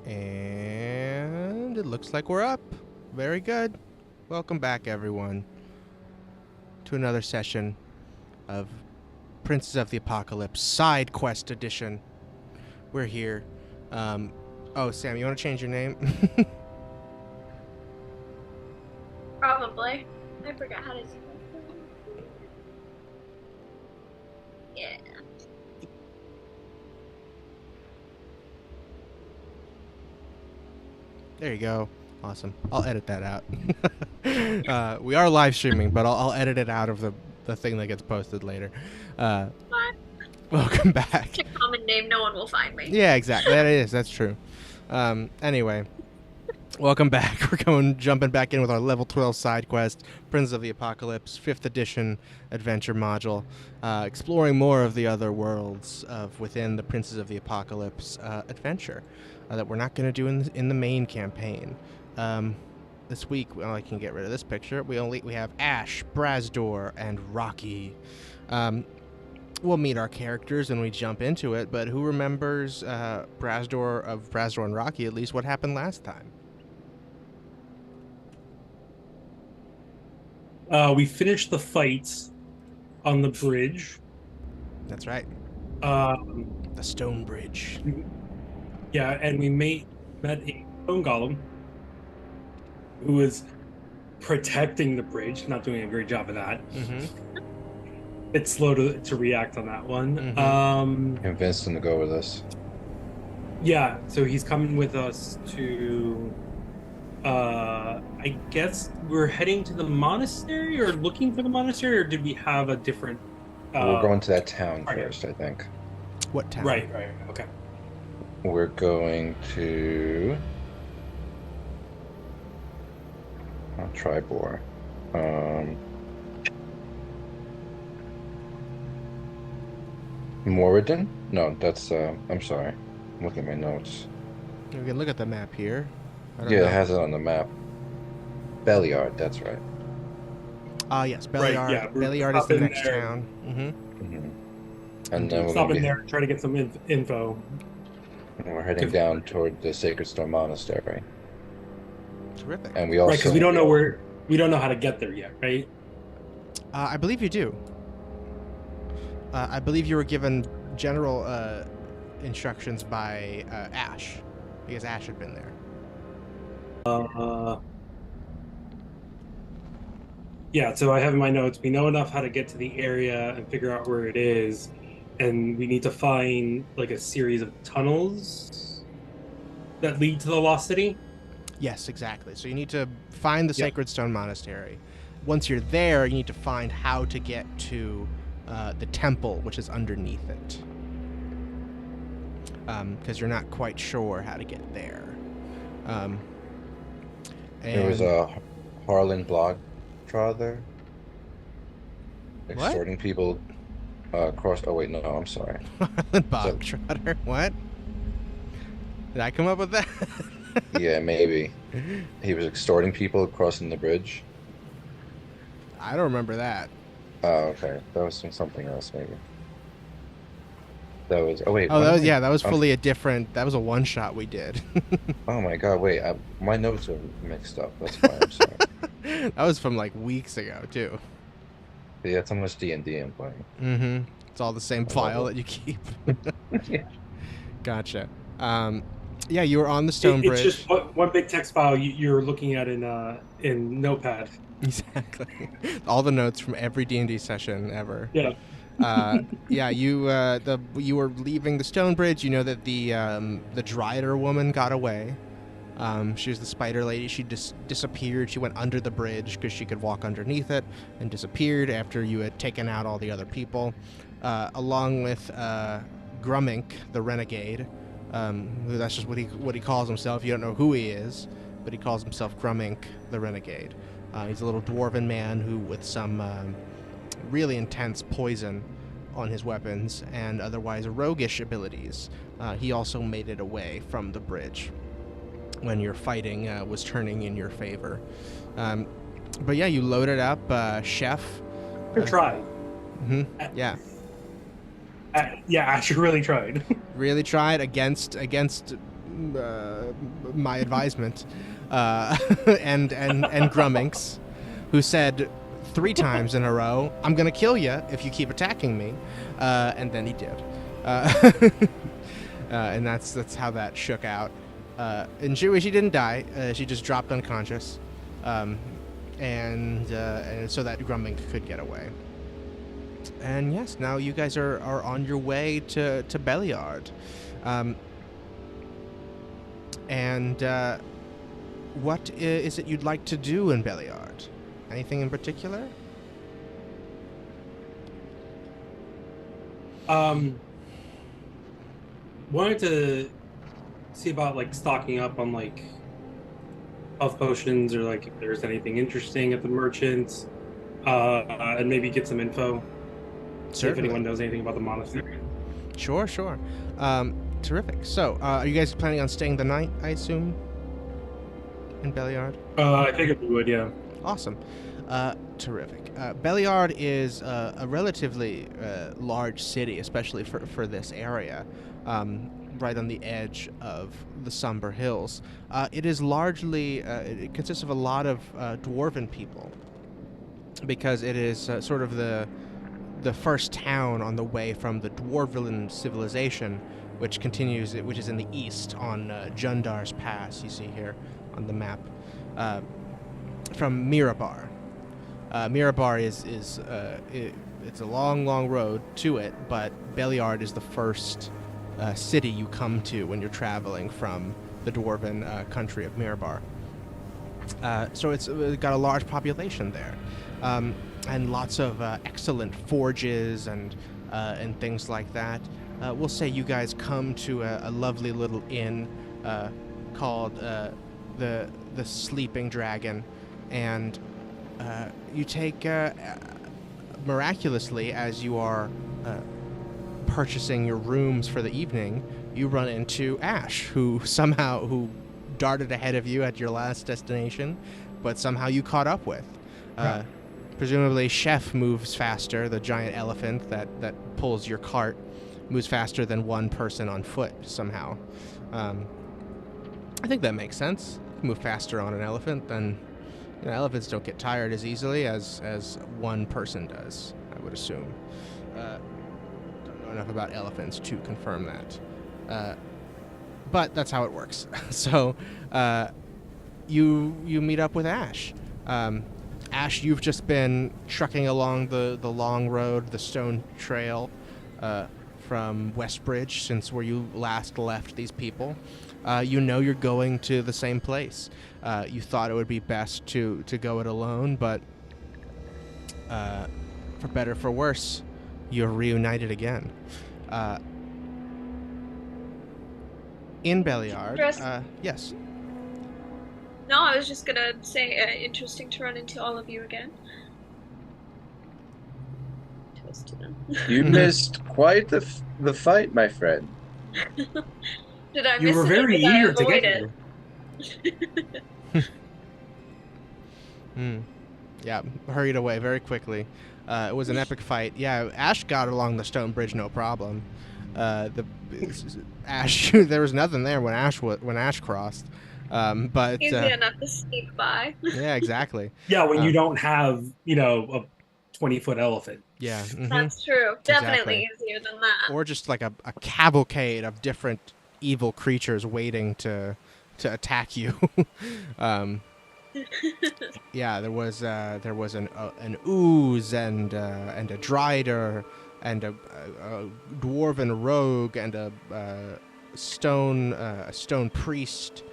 And it looks like we're up. Very good. Welcome back, everyone, to another session of Princes of the Apocalypse Sidequest Edition. We're here. Oh, Sam, you want to change your name? Probably. I forgot how to do that. Yeah. There you go. Awesome. I'll edit that out. We are live streaming, but I'll edit it out of the thing that gets posted later. Welcome back. It's a common name. No one will find me. Yeah, exactly. That is. That's true. Anyway, welcome back. We're jumping back in with our level 12 side quest, Princes of the Apocalypse, 5th edition adventure module, exploring more of the other worlds of within the Princes of the Apocalypse adventure that we're not going to do in the main campaign. This week, well, I can get rid of this picture. We have Ash, Brazdor, and Rocky. We'll meet our characters and we jump into it, but who remembers Brazdor and Rocky, at least what happened last time? We finished the fights on the bridge. That's right. The stone bridge. Yeah, and we met a stone golem who was protecting the bridge, not doing a great job of that. Mm-hmm. It's slow to react on that one. Mm-hmm. Convinced him to go with us. Yeah, so he's coming with us to I guess we're heading to the monastery or looking for the monastery, or did we have a different we're going to that town okay. first, I think. What town? Right, okay. We're going to Tribor. Moradin? No, that's I'm sorry. I'm looking at my notes. We can look at the map here. Yeah, it has it on the map. Belliard, that's right. Yes, Belliard. Right, yeah, Belliard is the next there. town. Mm-hmm. And then we're Stop gonna in there and try to get some info. And we're heading down toward the Sacred Stone Monastery. Terrific. And we also Right, because we don't know how to get there yet, right? I believe you do. I believe you were given general instructions by Ash, because Ash had been there. Yeah, so I have in my notes, we know enough how to get to the area and figure out where it is, and we need to find like a series of tunnels that lead to the Lost City. Yes, exactly. So you need to find the Sacred Stone Monastery. Once you're there, you need to find how to get to the temple, which is underneath it. Because you're not quite sure how to get there. There was a Harlan Blogtraw there. Extorting people across... Oh, wait, no, I'm sorry. Harlan Bogtrotter? What? Did I come up with that? Yeah, maybe. He was extorting people crossing the bridge. I don't remember that. Oh, okay. That was something else, maybe. That was... Oh, wait. Oh, that was fully a different... That was a one-shot we did. Oh, my God. Wait. My notes are mixed up. That's why I'm sorry. That was from, like, weeks ago, too. Yeah, that's how much D&D I'm playing. Mm-hmm. It's all the same file that you keep. Yeah. Gotcha. Yeah, you were on the stone bridge. It's just one big text file you're looking at in Notepad. Exactly. All the notes from every D&D session ever. Yeah. Yeah, you were leaving the stone bridge. You know that the Dryder woman got away. She was the spider lady. She disappeared. She went under the bridge because she could walk underneath it, and disappeared after you had taken out all the other people, along with Grummink, the renegade. That's just what he calls himself. You don't know who he is, but he calls himself Grummink, the renegade. He's a little dwarven man who, with some really intense poison on his weapons and otherwise roguish abilities, he also made it away from the bridge when your fighting was turning in your favor. But yeah, you loaded up Chef. Good try. Yeah. Yeah, Asher really tried. Really tried against my advisement, and Grumminx, who said 3 times in a row, "I'm gonna kill you if you keep attacking me," and then he did, and that's how that shook out. And she didn't die; she just dropped unconscious, and so that Grumminx could get away. And yes, now you guys are on your way to Belliard. What is it you'd like to do in Belliard? Anything in particular? Wanted to see about like stocking up on like health potions, or like if there's anything interesting at the merchants, and maybe get some info. See if anyone knows anything about the monastery. Sure. Terrific. So, are you guys planning on staying the night, I assume, in Belliard? I figured we would, yeah. Awesome. Terrific. Belliard is a relatively large city, especially for this area, right on the edge of the Somber Hills. It is largely, it consists of a lot of dwarven people, because it is sort of the first town on the way from the Dwarven civilization, which is in the east on Jundar's Pass, you see here on the map, from Mirabar. Mirabar it's a long road to it, but Belliard is the first city you come to when you're traveling from the Dwarven country of Mirabar. So it's got a large population there. And lots of excellent forges and things like that. We'll say you guys come to a lovely little inn called the Sleeping Dragon, and you take miraculously, as you are purchasing your rooms for the evening, you run into Ash, who darted ahead of you at your last destination, but somehow you caught up with. Right. Presumably, Chef moves faster. The giant elephant that pulls your cart moves faster than one person on foot somehow. I think that makes sense. Move faster on an elephant than elephants don't get tired as easily as one person does, I would assume. Don't know enough about elephants to confirm that. But that's how it works. So you meet up with Ash. Ash, you've just been trucking along the long road, the stone trail, from Westbridge, since where you last left these people. You're going to the same place. You thought it would be best to go it alone, but for better, for worse, you're reunited again. In Belliard. Yes. No, I was just gonna say, interesting to run into all of you again. Toast to them. You missed quite the fight, my friend. Did I miss it? You were very eager to get here. Yeah, hurried away very quickly. It was an epic fight. Yeah, Ash got along the stone bridge no problem. Ash, there was nothing there when Ash crossed. But easy enough to sneak by. Yeah, exactly. Yeah, when you don't have, a 20-foot elephant. Yeah, That's true. Definitely exactly. easier than that. Or just like a cavalcade of different evil creatures waiting to attack you. Yeah, there was an ooze and a drider and a dwarven rogue and a stone priest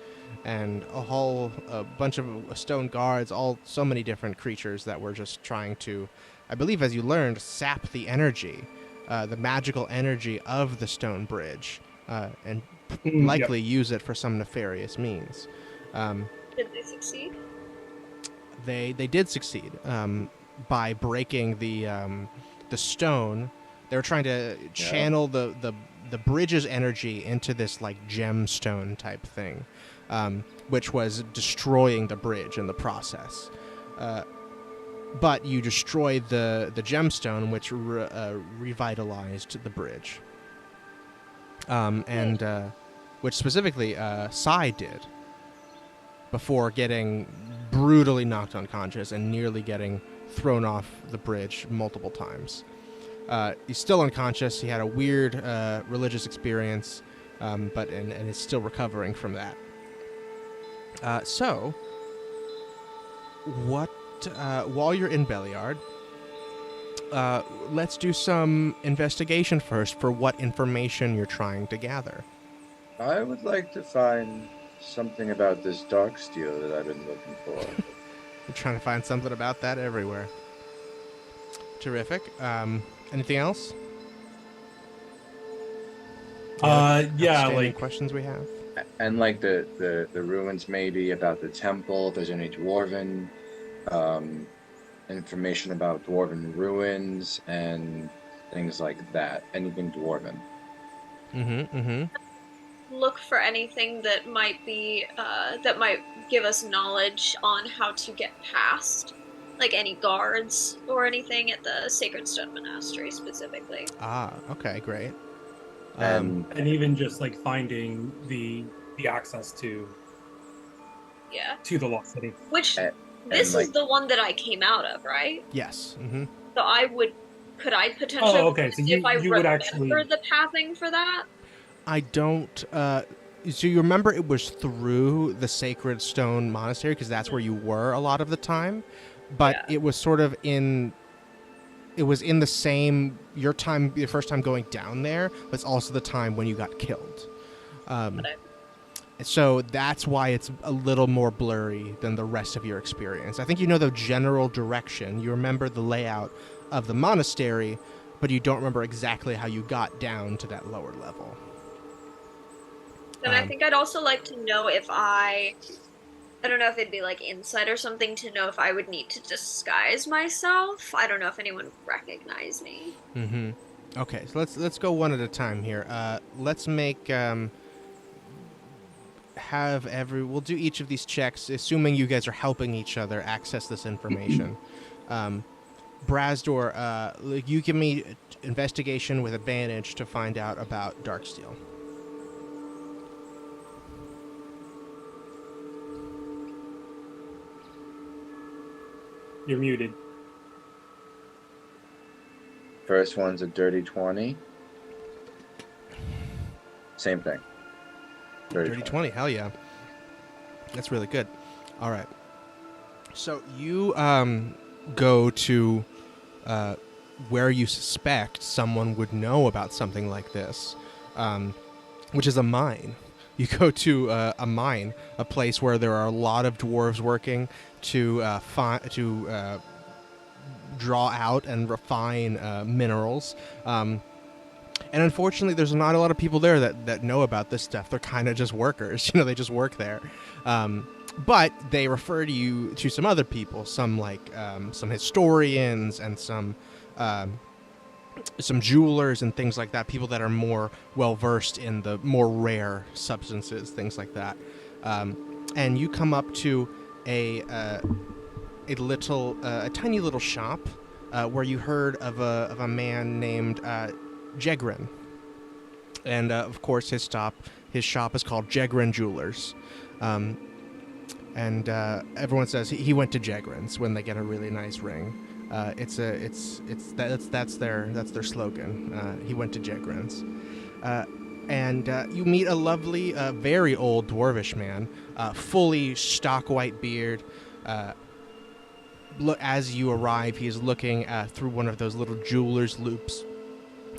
and a bunch of stone guards, so many different creatures that were just trying to, I believe, as you learned, sap the energy, the magical energy of the stone bridge, and likely use it for some nefarious means. Did they succeed? They did succeed by breaking the stone. They were trying to channel the bridge's energy into this like gemstone type thing, which was destroying the bridge in the process. But you destroyed the gemstone, which revitalized the bridge. And which specifically Sai did before getting brutally knocked unconscious and nearly getting thrown off the bridge multiple times. He's still unconscious. He had a weird religious experience, but is still recovering from that. So, what? While you're in Beliard, let's do some investigation first for what information you're trying to gather. I would like to find something about this dark steel that I've been looking for. You're trying to find something about that everywhere. Terrific. Anything else? Like questions we have. And like the ruins, maybe about the temple. If there's any dwarven information about dwarven ruins and things like that. Anything dwarven. Look for anything that might be that might give us knowledge on how to get past, like any guards or anything at the Sacred Stone Monastery specifically. Ah, okay, great. and even just like finding the access to the Lost City. Which this is the one that I came out of, right? Yes. So could I potentially? Oh, okay. So you would actually the pathing for that. I don't. So you remember it was through the Sacred Stone Monastery because that's where you were a lot of the time, but it was sort of in. It was in the same your first time going down there was also the time when you got killed. So that's why it's a little more blurry than the rest of your experience. I think you know the general direction. You remember the layout of the monastery, but you don't remember exactly how you got down to that lower level. And I think I'd also like to know if I don't know if it'd be like insight or something to know if I would need to disguise myself. I don't know if anyone would recognize me. Okay, so let's go one at a time here. Let's make we'll do each of these checks, assuming you guys are helping each other access this information. Brazdor, you give me investigation with advantage to find out about Darksteel. You're muted. First one's a dirty 20. Same thing. Dirty 20, hell yeah. That's really good. All right. So you go to where you suspect someone would know about something like this, which is a mine. You go to a mine, a place where there are a lot of dwarves working to draw out and refine minerals. And unfortunately, there's not a lot of people there that know about this stuff. They're kind of just workers. They just work there. But they refer to you to some other people, some historians and some jewelers and things like that, people that are more well-versed in the more rare substances, things like that. And you come up to a tiny little shop where you heard of a man named Jegrin. And of course his shop is called Jegrin Jewelers. And everyone says he went to Jegrin's when they get a really nice ring. That's their slogan. He went to Jegrin's. And you meet a lovely, very old dwarvish man, fully stock white beard. As you arrive, he is looking through one of those little jeweler's loops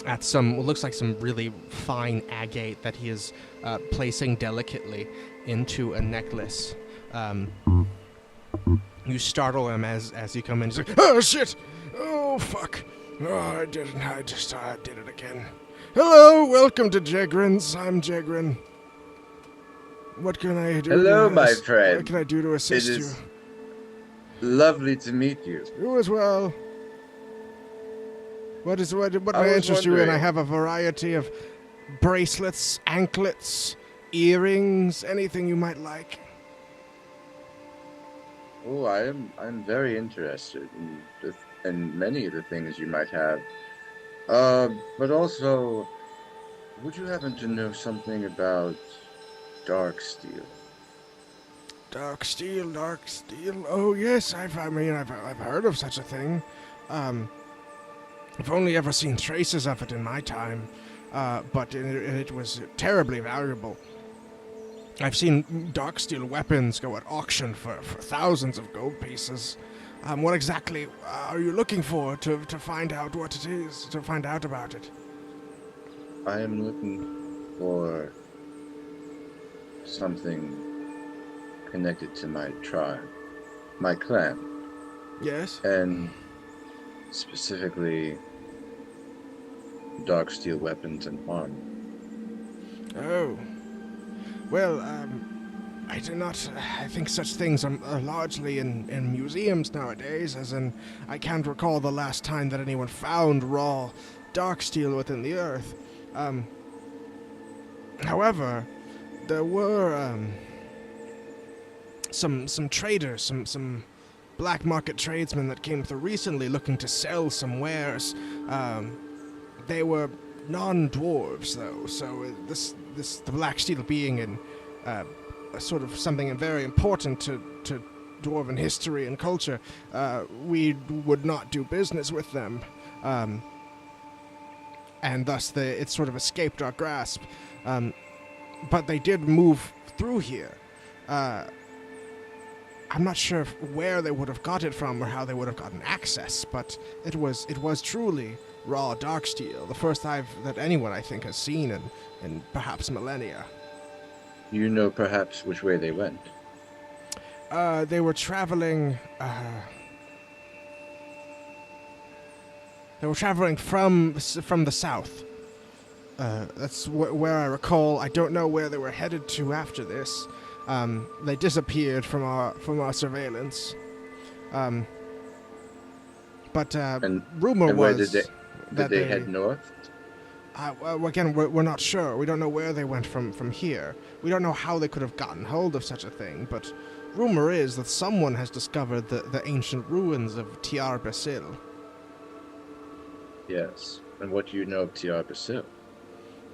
at what looks like some really fine agate that he is placing delicately into a necklace. You startle him as you come in. He's like, "Oh shit! Oh fuck! Oh, I did it! I did it again. Hello, welcome to Jegrin's. I'm Jegrin. What can I do? Hello, my friend. What can I do to assist you? It is lovely to meet you. You as well. What may interest you in? I have a variety of bracelets, anklets, earrings, anything you might like. Oh, I'm very interested in many of the things you might have. But also, would you happen to know something about dark steel. Dark steel, dark steel. Oh yes, I've heard of such a thing. I've only ever seen traces of it in my time, but it was terribly valuable. I've seen dark steel weapons go at auction for thousands of gold pieces. What exactly are you looking for to find out what it is, to find out about it? I am looking for something connected to my tribe, my clan, Yes? and specifically dark steel weapons and armor. Oh. Well, I do not. I think such things are largely in museums nowadays, as in, I can't recall the last time that anyone found raw dark steel within the earth. However, there were some traders, some black market tradesmen that came through recently looking to sell some wares. They were non-dwarves, though, so the black steel being in a sort of something very important to dwarven history and culture, we would not do business with them, and thus it sort of escaped our grasp. But they did move through here. I'm not sure where they would have got it from or how they would have gotten access, but it was truly raw dark steel, the first that anyone, I think, has seen in perhaps millennia. You know perhaps which way they went? They were traveling. They were traveling from the south. That's where I recall. I don't know where they were headed to after this. They disappeared from our surveillance. But rumor was did they head north? Again, we're not sure. We don't know where they went from here. We don't know how they could have gotten hold of such a thing, but rumor is that someone has discovered the ancient ruins of Tiar Basil. Yes. And what do you know of Tiar Basil?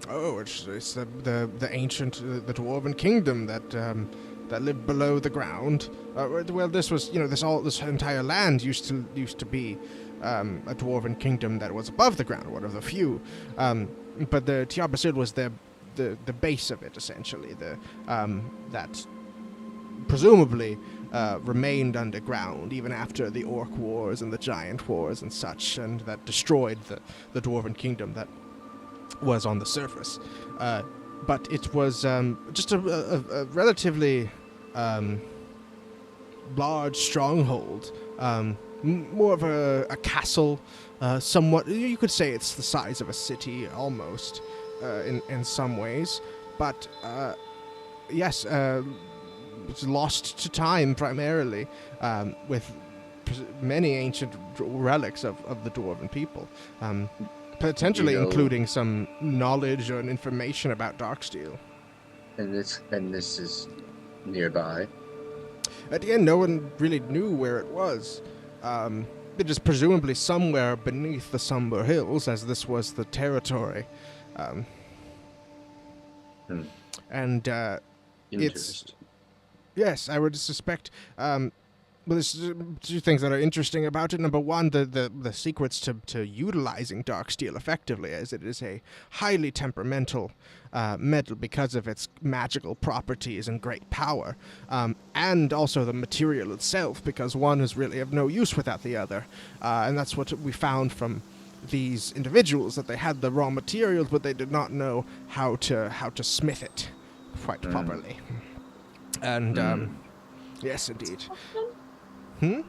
Oh, it's the ancient the dwarven kingdom that lived below the ground. Well, this was this entire land used to be a dwarven kingdom that was above the ground, one of the few. But the Tiar Basil was the base of it, essentially. That presumably remained underground even after the Orc Wars and the Giant Wars and such, and that destroyed the dwarven kingdom that was on the surface. But it was just a relatively large stronghold, more of a castle, somewhat. You could say it's the size of a city almost, in some ways. But yes, it's lost to time primarily, with many ancient relics of the dwarven people. Potentially including some knowledge or information about Darksteel. And this is nearby. At the end, no one really knew where it was. It is presumably somewhere beneath the Somber Hills, as this was the territory. And it's... Yes, I would suspect... Well, there's two things that are interesting about it. Number one, the secrets to utilizing Darksteel effectively, as it is a highly temperamental metal because of its magical properties and great power. And also the material itself, because one is really of no use without the other. And that's what we found from these individuals, that they had the raw materials, but they did not know how to smith it quite properly. And, yes, indeed. May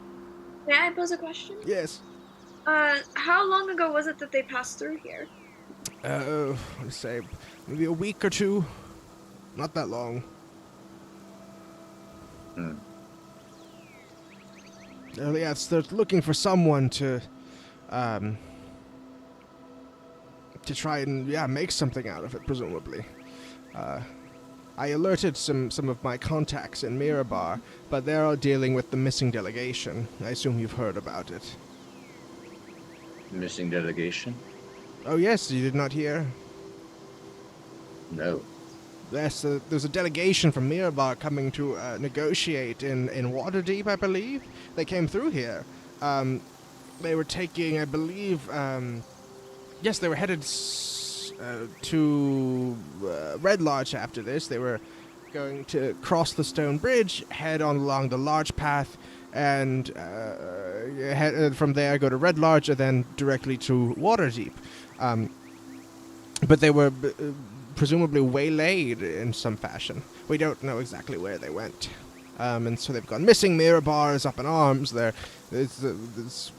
I pose a question? Yes. How long ago was it that they passed through here? Let's say maybe a week or two. Not that long. Yes, they're looking for someone to try and make something out of it, presumably. I alerted some of my contacts in Mirabar, but they're all dealing with the missing delegation. I assume you've heard about it. Missing delegation? Oh yes, you did not hear? No. Yes, there's a delegation from Mirabar coming to negotiate in Waterdeep, I believe. They came through here. They were taking, I believe, yes, they were headed to Red Lodge after this. They were going to cross the stone bridge, head on along the large path, and from there go to Red Lodge, and then directly to Waterdeep. But they were presumably waylaid in some fashion. We don't know exactly where they went. And so they've gone missing. Mirabar is up in arms. There's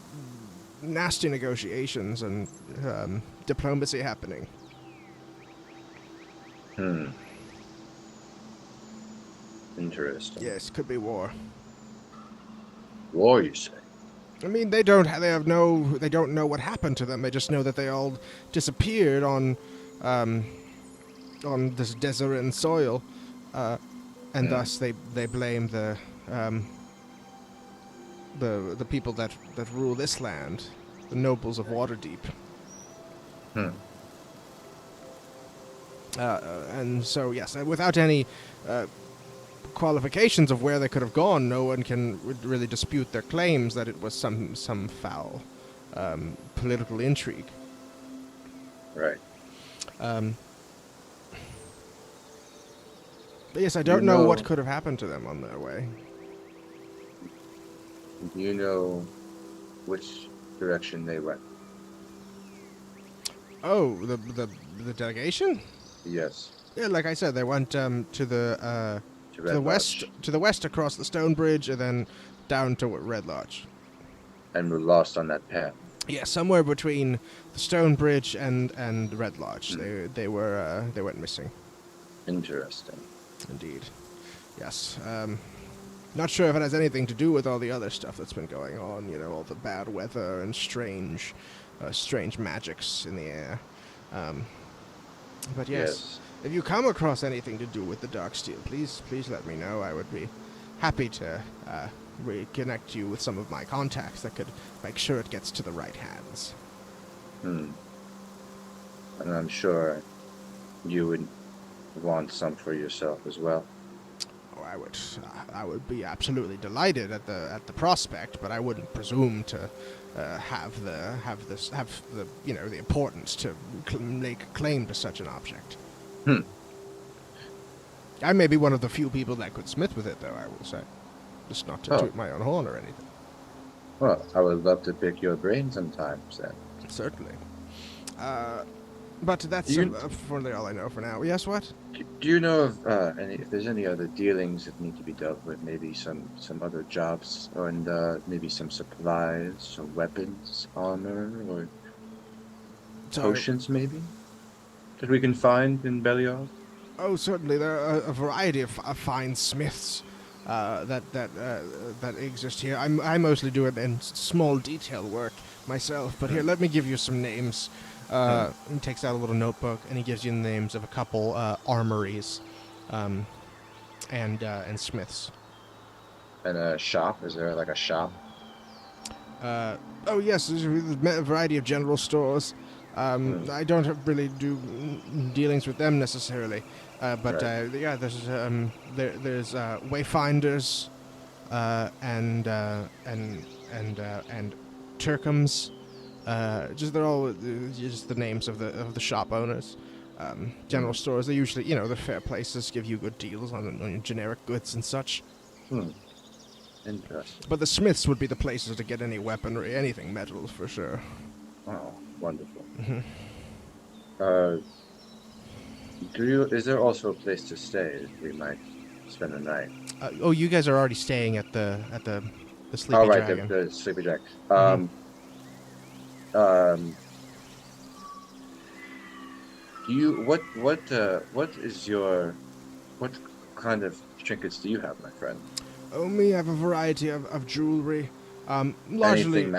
nasty negotiations and diplomacy happening. Interesting. Yes, could be war. War, you say? I mean, they don't know what happened to them. They just know that they all disappeared on this Deseret soil, and thus they blame the people that rule this land, the nobles of Waterdeep. And so, yes, without any qualifications of where they could have gone, no one can really dispute their claims that it was some foul political intrigue. Right. But yes, I don't know what could have happened to them on their way. Do you know which direction they went? Oh, the delegation? Yes. Yeah, like I said, they went to the Lodge. to the west across the stone bridge, and then down to Red Lodge. And were lost on that path. Yeah, somewhere between the stone bridge and Red Lodge. They went missing. Interesting. Indeed. Yes. Not sure if it has anything to do with all the other stuff that's been going on. You know, all the bad weather and strange magics in the air. But yes, if you come across anything to do with the Darksteel, please let me know. I would be happy to reconnect you with some of my contacts that could make sure it gets to the right hands. And I'm sure you would want some for yourself as well. Oh, I would be absolutely delighted at the prospect, but I wouldn't presume to have the the importance to make a claim to such an object. I may be one of the few people that could smith with it, though, I will say. Just not to toot my own horn or anything. Well, I would love to pick your brain sometimes, then. Certainly. But that's for all I know for now. Yes, what? Do you know of if there's any other dealings that need to be dealt with? Maybe some other jobs, and maybe some supplies, or weapons, armor, or potions, maybe, that we can find in Belial? Oh, certainly. There are a variety of fine smiths that exist here. I mostly do it in small detail work myself, but here, let me give you some names. He takes out a little notebook, and he gives you the names of a couple armories and smiths. And a shop? Is there like a shop? Oh, yes, there's a variety of general stores. I don't really do dealings with them necessarily, but right. Yeah, there's wayfinders and Turkums. They're all just the names of the shop owners. General stores, they usually, the fair places give you good deals on generic goods and such. Interesting. But the smiths would be the places to get any weaponry, anything metal for sure. Oh, wonderful. Mm-hmm. Is there also a place to stay? We might spend the night. You guys are already staying at the Sleepy Oh, right, Dragon. the Sleepy Dragon. What kind of trinkets do you have, my friend? Oh, me, I have a variety of jewelry. Largely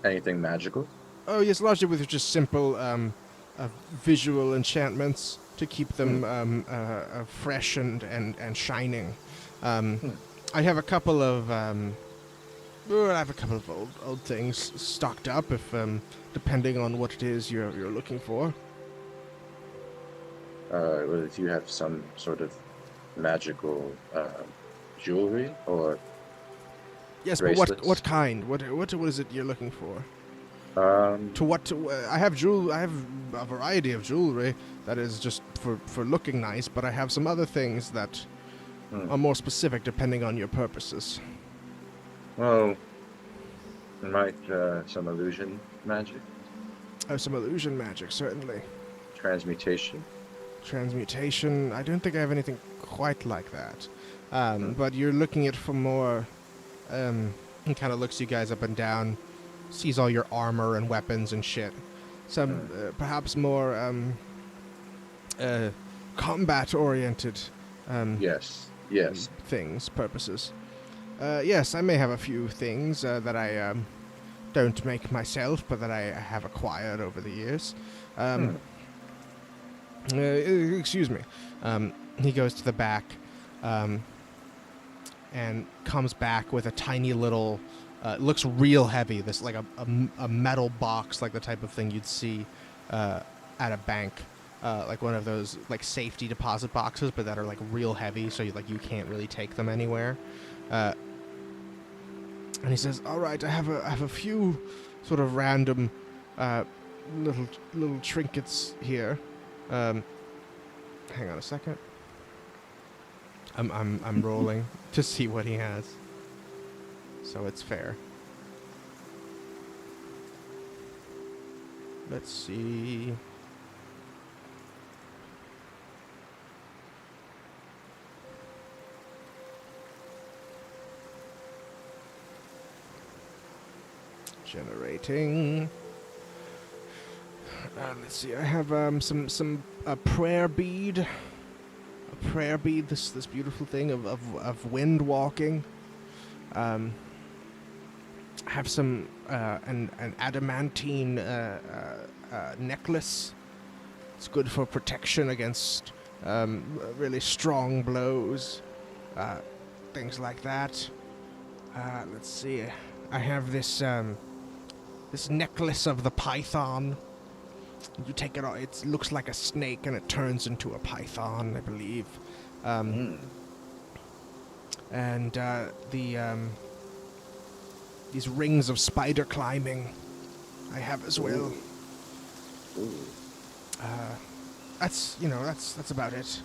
anything magical? Oh, yes, largely with just simple visual enchantments to keep them fresh and shining. I have a couple of old things stocked up, if depending on what it is you're looking for. Well, if you have some sort of magical jewelry or Yes, but what bracelets. kind? What is it you're looking for? Um, To what? I have I have a variety of jewelry that is just for looking nice, but I have some other things that are more specific depending on your purposes. well, might some illusion magic, Oh, some illusion magic, certainly. transmutation. Transmutation. I don't think I have anything quite like that. Hmm. But you're looking at for more. He kind of looks you guys up and down, sees all your armor and weapons and shit. Some perhaps more combat-oriented Yes, yes. things, purposes. Yes, I may have a few things that I don't make myself, but that I have acquired over the years. Excuse me. He goes to the back and comes back with a tiny little, looks real heavy, this like a metal box, like the type of thing you'd see at a bank. Like one of those like safety deposit boxes, but that are like real heavy, so you can't really take them anywhere. And he says, "All right, I have a few sort of random little trinkets here. Hang on a second. I'm rolling to see what he has, so it's fair. Let's see." Generating. Let's see. I have some prayer bead. A prayer bead. This beautiful thing of wind walking. I have some an adamantine necklace. It's good for protection against really strong blows. Things like that. Let's see. I have this this necklace of the python. You take it off. It looks like a snake, and it turns into a python, I believe. And these rings of spider climbing, I have as well. Ooh. That's about it.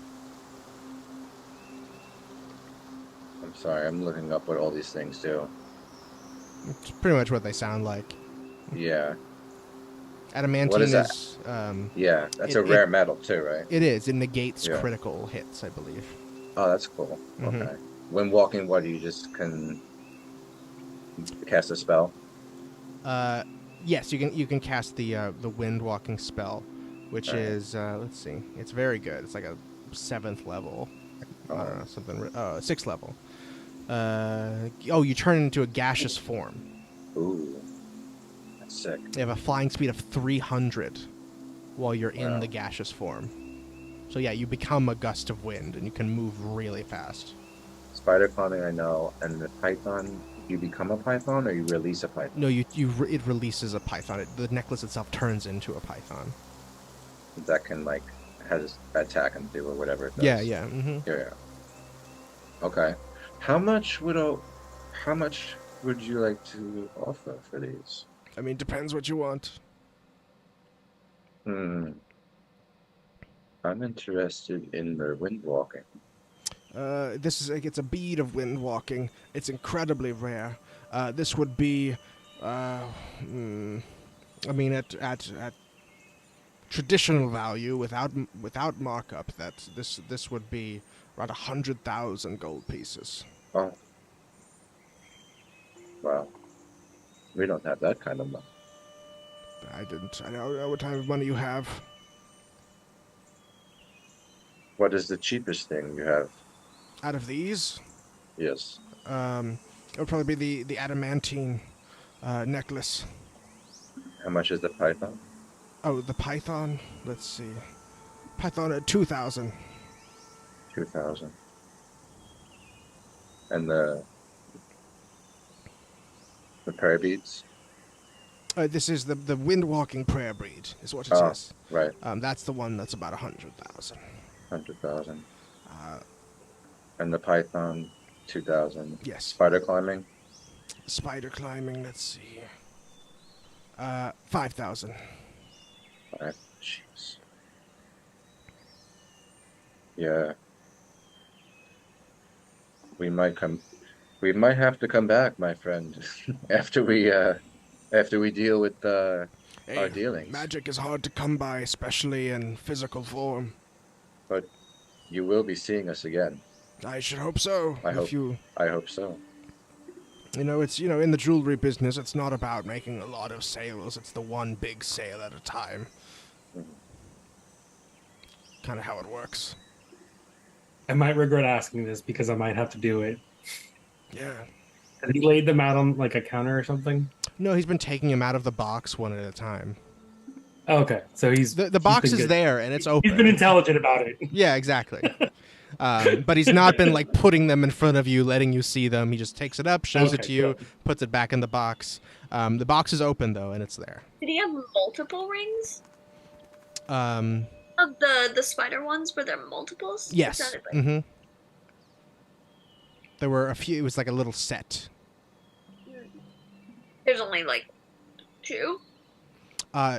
I'm sorry, I'm looking up what all these things do. It's pretty much what they sound like. Yeah. Adamantine What is that? Yeah, that's a rare metal too, right? It is. It negates Yeah. critical hits, I believe. Oh, that's cool. Mhm. Okay. When walking, what, you just can cast a spell? Yes, you can cast the wind walking spell, which Alright. is let's see, it's very good. It's like a 7th level. I don't know, something 6th level. You turn into a gaseous form. Ooh. That's sick. You have a flying speed of 300 while you're in Wow. the gaseous form. So yeah, you become a gust of wind and you can move really fast. Spider climbing, I know. And the python, you become a python or you release a python? No, it releases a python. The necklace itself turns into a python. That can, like, has attack and do or whatever it does. Yeah. Mm-hmm. Yeah. Okay. How much would you like to offer for these? I mean, depends what you want. I'm interested in the wind walking. It's a bead of wind walking. It's incredibly rare. This would be, I mean, at traditional value without markup, that this would be around 100,000 gold pieces. Oh. Wow. We don't have that kind of money. I don't know what kind of money you have. What is the cheapest thing you have? Out of these, Yes. it would probably be the adamantine necklace. How much is the python? Oh, the python. Let's see. Python at 2,000. 2,000. And the prayer beads? This is the wind walking prayer breed, is what it is. Right. That's the one that's about 100,000. 100,000. Uh, And the python, 2,000. yes. Spider climbing, Spider climbing, let's see. 5,000. 5. Jeez. Yeah. We might have to come back, my friend, after we deal with our Hey, dealings. magic is hard to come by, especially in physical form. But you will be seeing us again. I should hope so. I hope so. It's in the jewelry business, it's not about making a lot of sales. It's the one big sale at a time. Mhm. Kind of how it works. I might regret asking this because I might have to do it. Yeah. Have he laid them out on like a counter or something? No, he's been taking them out of the box one at a time. Okay, so The box is there and it's open. He's been intelligent about it. Yeah, exactly. But he's not been like putting them in front of you, letting you see them. He just takes it up, shows it to you, good. puts it back in the box. The box is open though, and it's there. Did he have multiple rings? Um, Of the spider ones, were there multiples? It yes. sounded like- Mm-hmm. There were a few. It was like a little set. There's only like 2?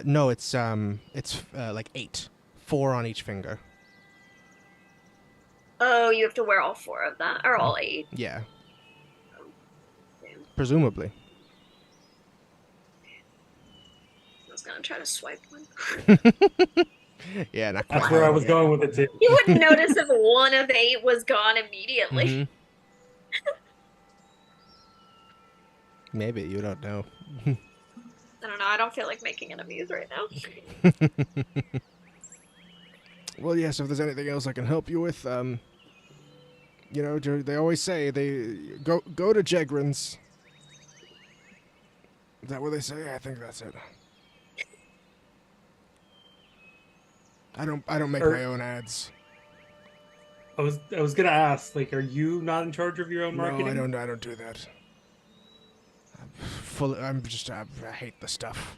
No, it's like 8, 4 on each finger. Oh, you have to wear all 4 of them, or all 8. Yeah, Damn. presumably. I was gonna try to swipe one. Yeah, not quite. That's where I was going with it too. You wouldn't notice if one of 8 was gone immediately. Mhm. Maybe you don't know. I don't know. I don't feel like making enemies right now. Well, yes. If there's anything else I can help you with, they always say they go to Jegrin's. Is that what they say? I think that's it. I don't make my own ads. I was gonna ask, like, are you not in charge of your own marketing? No, I don't do that. I hate the stuff.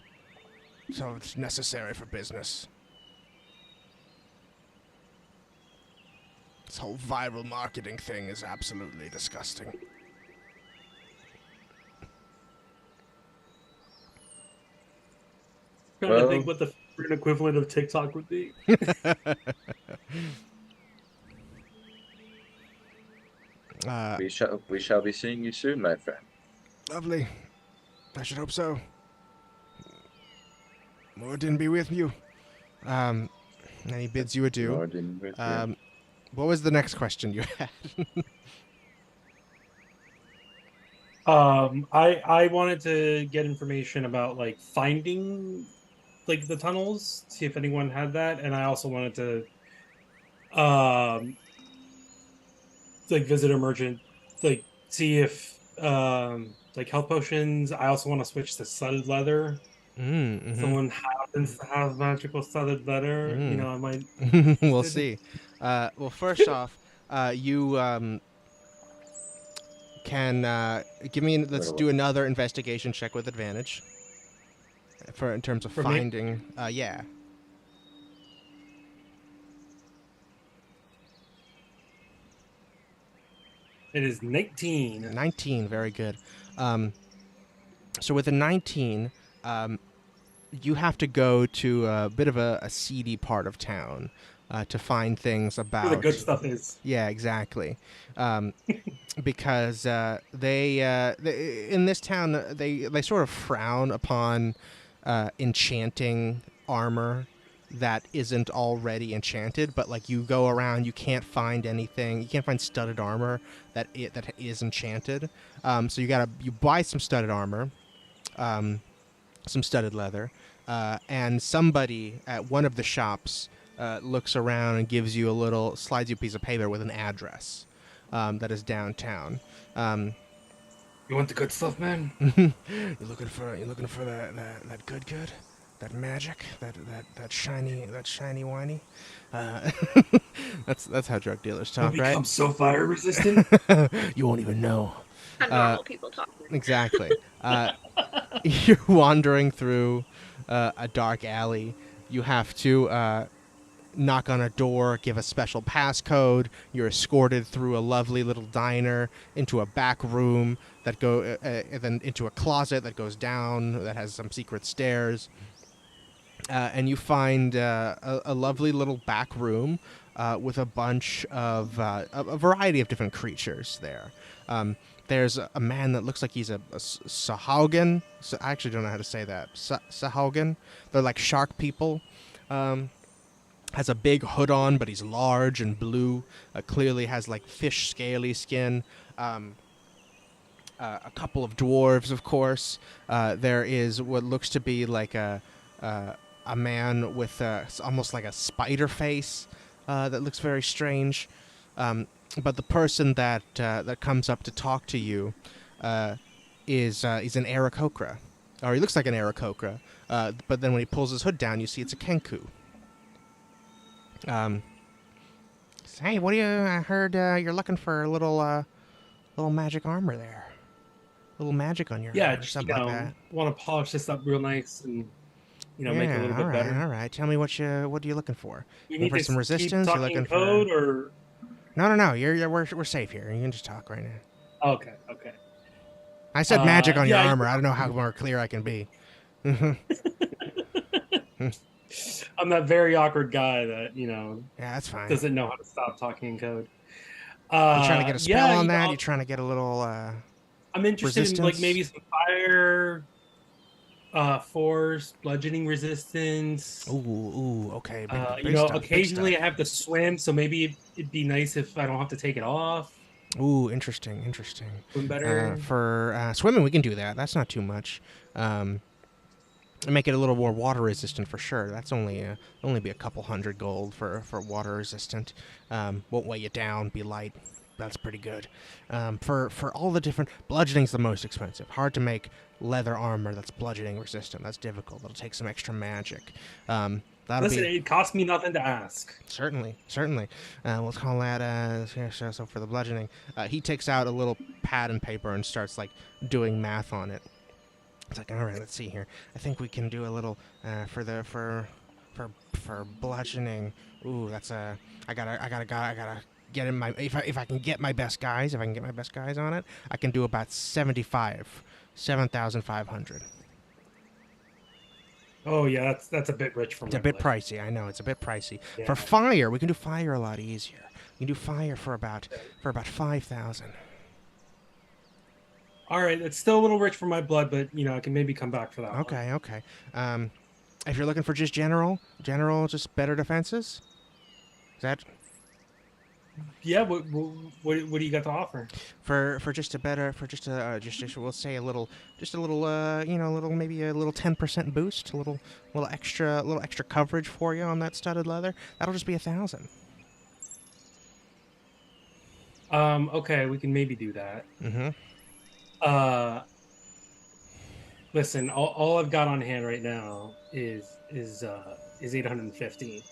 So it's necessary for business. This whole viral marketing thing is absolutely disgusting. I'm trying to Well- think what the equivalent of TikTok would be. We shall be seeing you soon, my friend. Lovely. I should hope so. Morden be with you. And he bids you adieu. Morden with you. What was the next question you had? I wanted to get information about like finding like the tunnels, see if anyone had that, and I also wanted to like visit a merchant, like see if like health potions. I also want to switch to studded leather. Mm-hmm. Someone happens to have magical studded leather, you know, I might. We'll see. Well, first off, you can give me. Let's do another investigation check with advantage. In terms of For me? finding. Yeah. It is 19. 19, very good. So with a 19, you have to go to a bit of a seedy part of town to find things about... Where the good stuff is. Yeah, exactly. Because they in this town, they sort of frown upon enchanting armor that isn't already enchanted, but like you go around, you can't find anything. You can't find studded armor that is enchanted. So you buy some studded armor, some studded leather, and somebody at one of the shops looks around and slides you a piece of paper with an address that is downtown. You want the good stuff, man? You're looking for that good, that magic, that shiny whiny. That's how drug dealers talk, You'll right? become so fire resistant. You won't even know. How normal people talk. Exactly. You're wandering through a dark alley. You have to knock on a door, give a special passcode. You're escorted through a lovely little diner into a back room and then into a closet that goes down that has some secret stairs. And you find a lovely little back room with a bunch of a variety of different creatures there. There's a man that looks like he's a Sahaugen. So I actually don't know how to say that. Sahaugen. They're like shark people. Has a big hood on, but he's large and blue. Clearly has like fish scaly skin. A couple of dwarves, of course. There is what looks to be like a man with almost like a spider face that looks very strange. But the person that comes up to talk to you is an Aarakocra. Or he looks like an Aarakocra. But then when he pulls his hood down, you see it's a Kenku. Hey, what do you? I heard you're looking for a little magic armor there. A little magic on your arm or just something like that. Want to polish this up real nice and make it a little bit better. All right. Tell me what are you looking for? You looking need for to some resistance? Keep You're looking code for or no. We're safe here. You can just talk right now. Okay. I said magic on your armor. I don't know how more clear I can be. I'm that very awkward guy that Yeah, that's fine. doesn't know how to stop talking in code. You trying to get a spell on that? You trying to get a little I'm interested resistance? in like maybe some fire, force, bludgeoning resistance. Ooh, okay. Occasionally I have to swim, so maybe it'd be nice if I don't have to take it off. Ooh, interesting. Swim better. For swimming, we can do that. That's not too much. Make it a little more water resistant for sure. That's only be a couple hundred gold for water resistant. Won't weigh you down. Be light. That's pretty good. For all the different bludgeoning's the most expensive. Hard to make leather armor that's bludgeoning resistant. That's difficult. It'll take some extra magic. It costs me nothing to ask. Certainly. We'll call that so for the bludgeoning. He takes out a little pad and paper and starts like doing math on it. It's like, all right, let's see here. I think we can do a little for bludgeoning. Ooh, that's I gotta get in my if I can get my best guys. If I can get my best guys on it, I can do about 7,500. Oh yeah, that's a bit rich for me. It's a bit pricey. I know it's a bit pricey. Yeah. For fire, we can do fire a lot easier. We can do fire for about 5,000. All right, it's still a little rich for my blood, but I can maybe come back for that. Okay. If you're looking for just general, just better defenses, is that? Yeah. What do you got to offer? For we'll say a little maybe a little 10% boost, a little extra coverage for you on that studded leather. That'll just be 1,000. Okay, we can maybe do that. Mm-hmm. Listen, all I've got on hand right now is 850.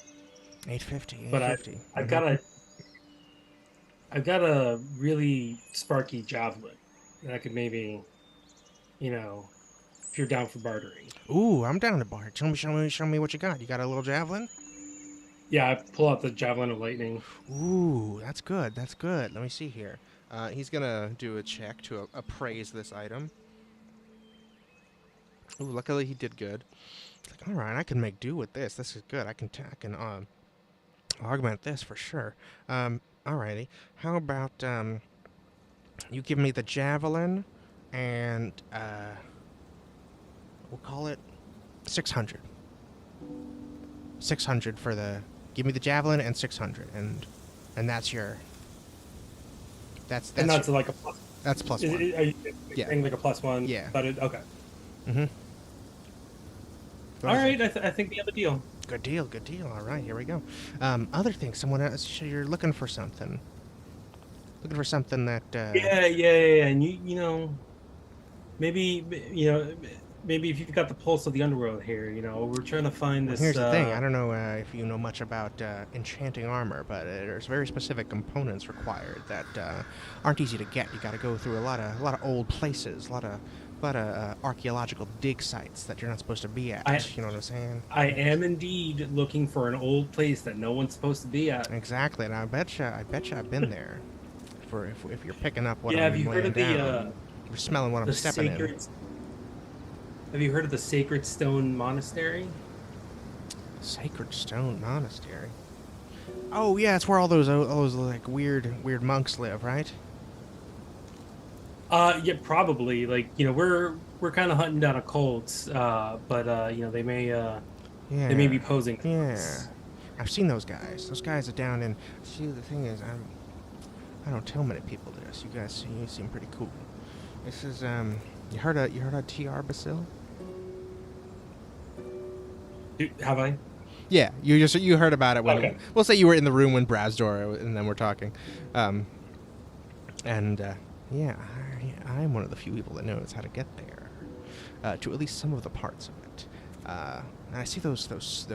850. But I've got a really sparky javelin that I could maybe, if you're down for bartering. Ooh, I'm down to barter. Show me what you got. You got a little javelin? Yeah, I pull out the javelin of lightning. Ooh, that's good. Let me see here. He's gonna do a check to appraise this item. Ooh, luckily he did good. It's like, all right, I can make do with this. This is good. I can augment this for sure. Alrighty. How about you give me the javelin, and we'll call it 600. 600 for the. Give me the javelin and 600, and that's your. That's like a plus. That's plus one. Are you saying like a plus one? Yeah. Okay. Mm-hmm. All right. I think we have a deal. Good deal. All right, here we go. Other things. Someone else. You're looking for something. Looking for something that. Yeah. And maybe if you've got the pulse of the underworld here, we're trying to find this. Here's the thing. I don't know if you know much about enchanting armor, but there's very specific components required that aren't easy to get. You got to go through a lot of old places, a lot lot of archaeological dig sites that you're not supposed to be at. You know what I'm saying? I am indeed looking for an old place that no one's supposed to be at. Exactly, and I betcha I've been there. If you're picking up what have I'm you heard laying of the down, you're smelling what I'm stepping in. Have you heard of the Sacred Stone Monastery? Sacred Stone Monastery. Oh yeah, it's where all those like weird monks live, right? Yeah, probably. Like, you know, we're kind of hunting down a cult, but you know, they may be posing. Yeah, I've seen those guys. Those guys are down in. See, the thing is, I don't tell many people this. You seem pretty cool. This is you heard of TR Basil? Have I? Yeah, you heard about it when okay. We'll say you were in the room when Brazdor and then we're talking, yeah, I'm one of the few people that knows how to get there, to at least some of the parts of it. And I see those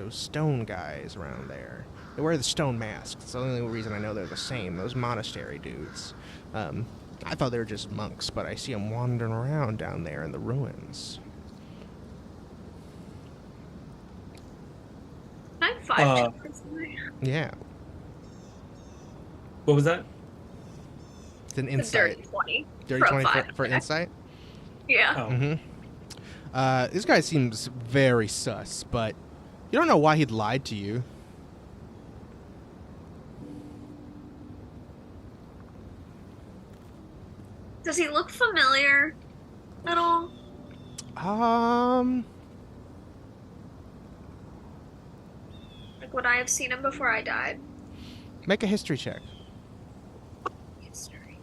stone guys around there. They wear the stone masks. It's the only reason I know they're the same. Those monastery dudes. I thought they were just monks, but I see them wandering around down there in the ruins. I'm 5 Yeah. What was that? It's an insight. Dirty 20. Dirty 20 for insight? Yeah. Oh. Mm-hmm. This guy seems very sus, but you don't know why he'd lied to you. Does he look familiar at all? Like, would I have seen him before I died? Make a history check. History.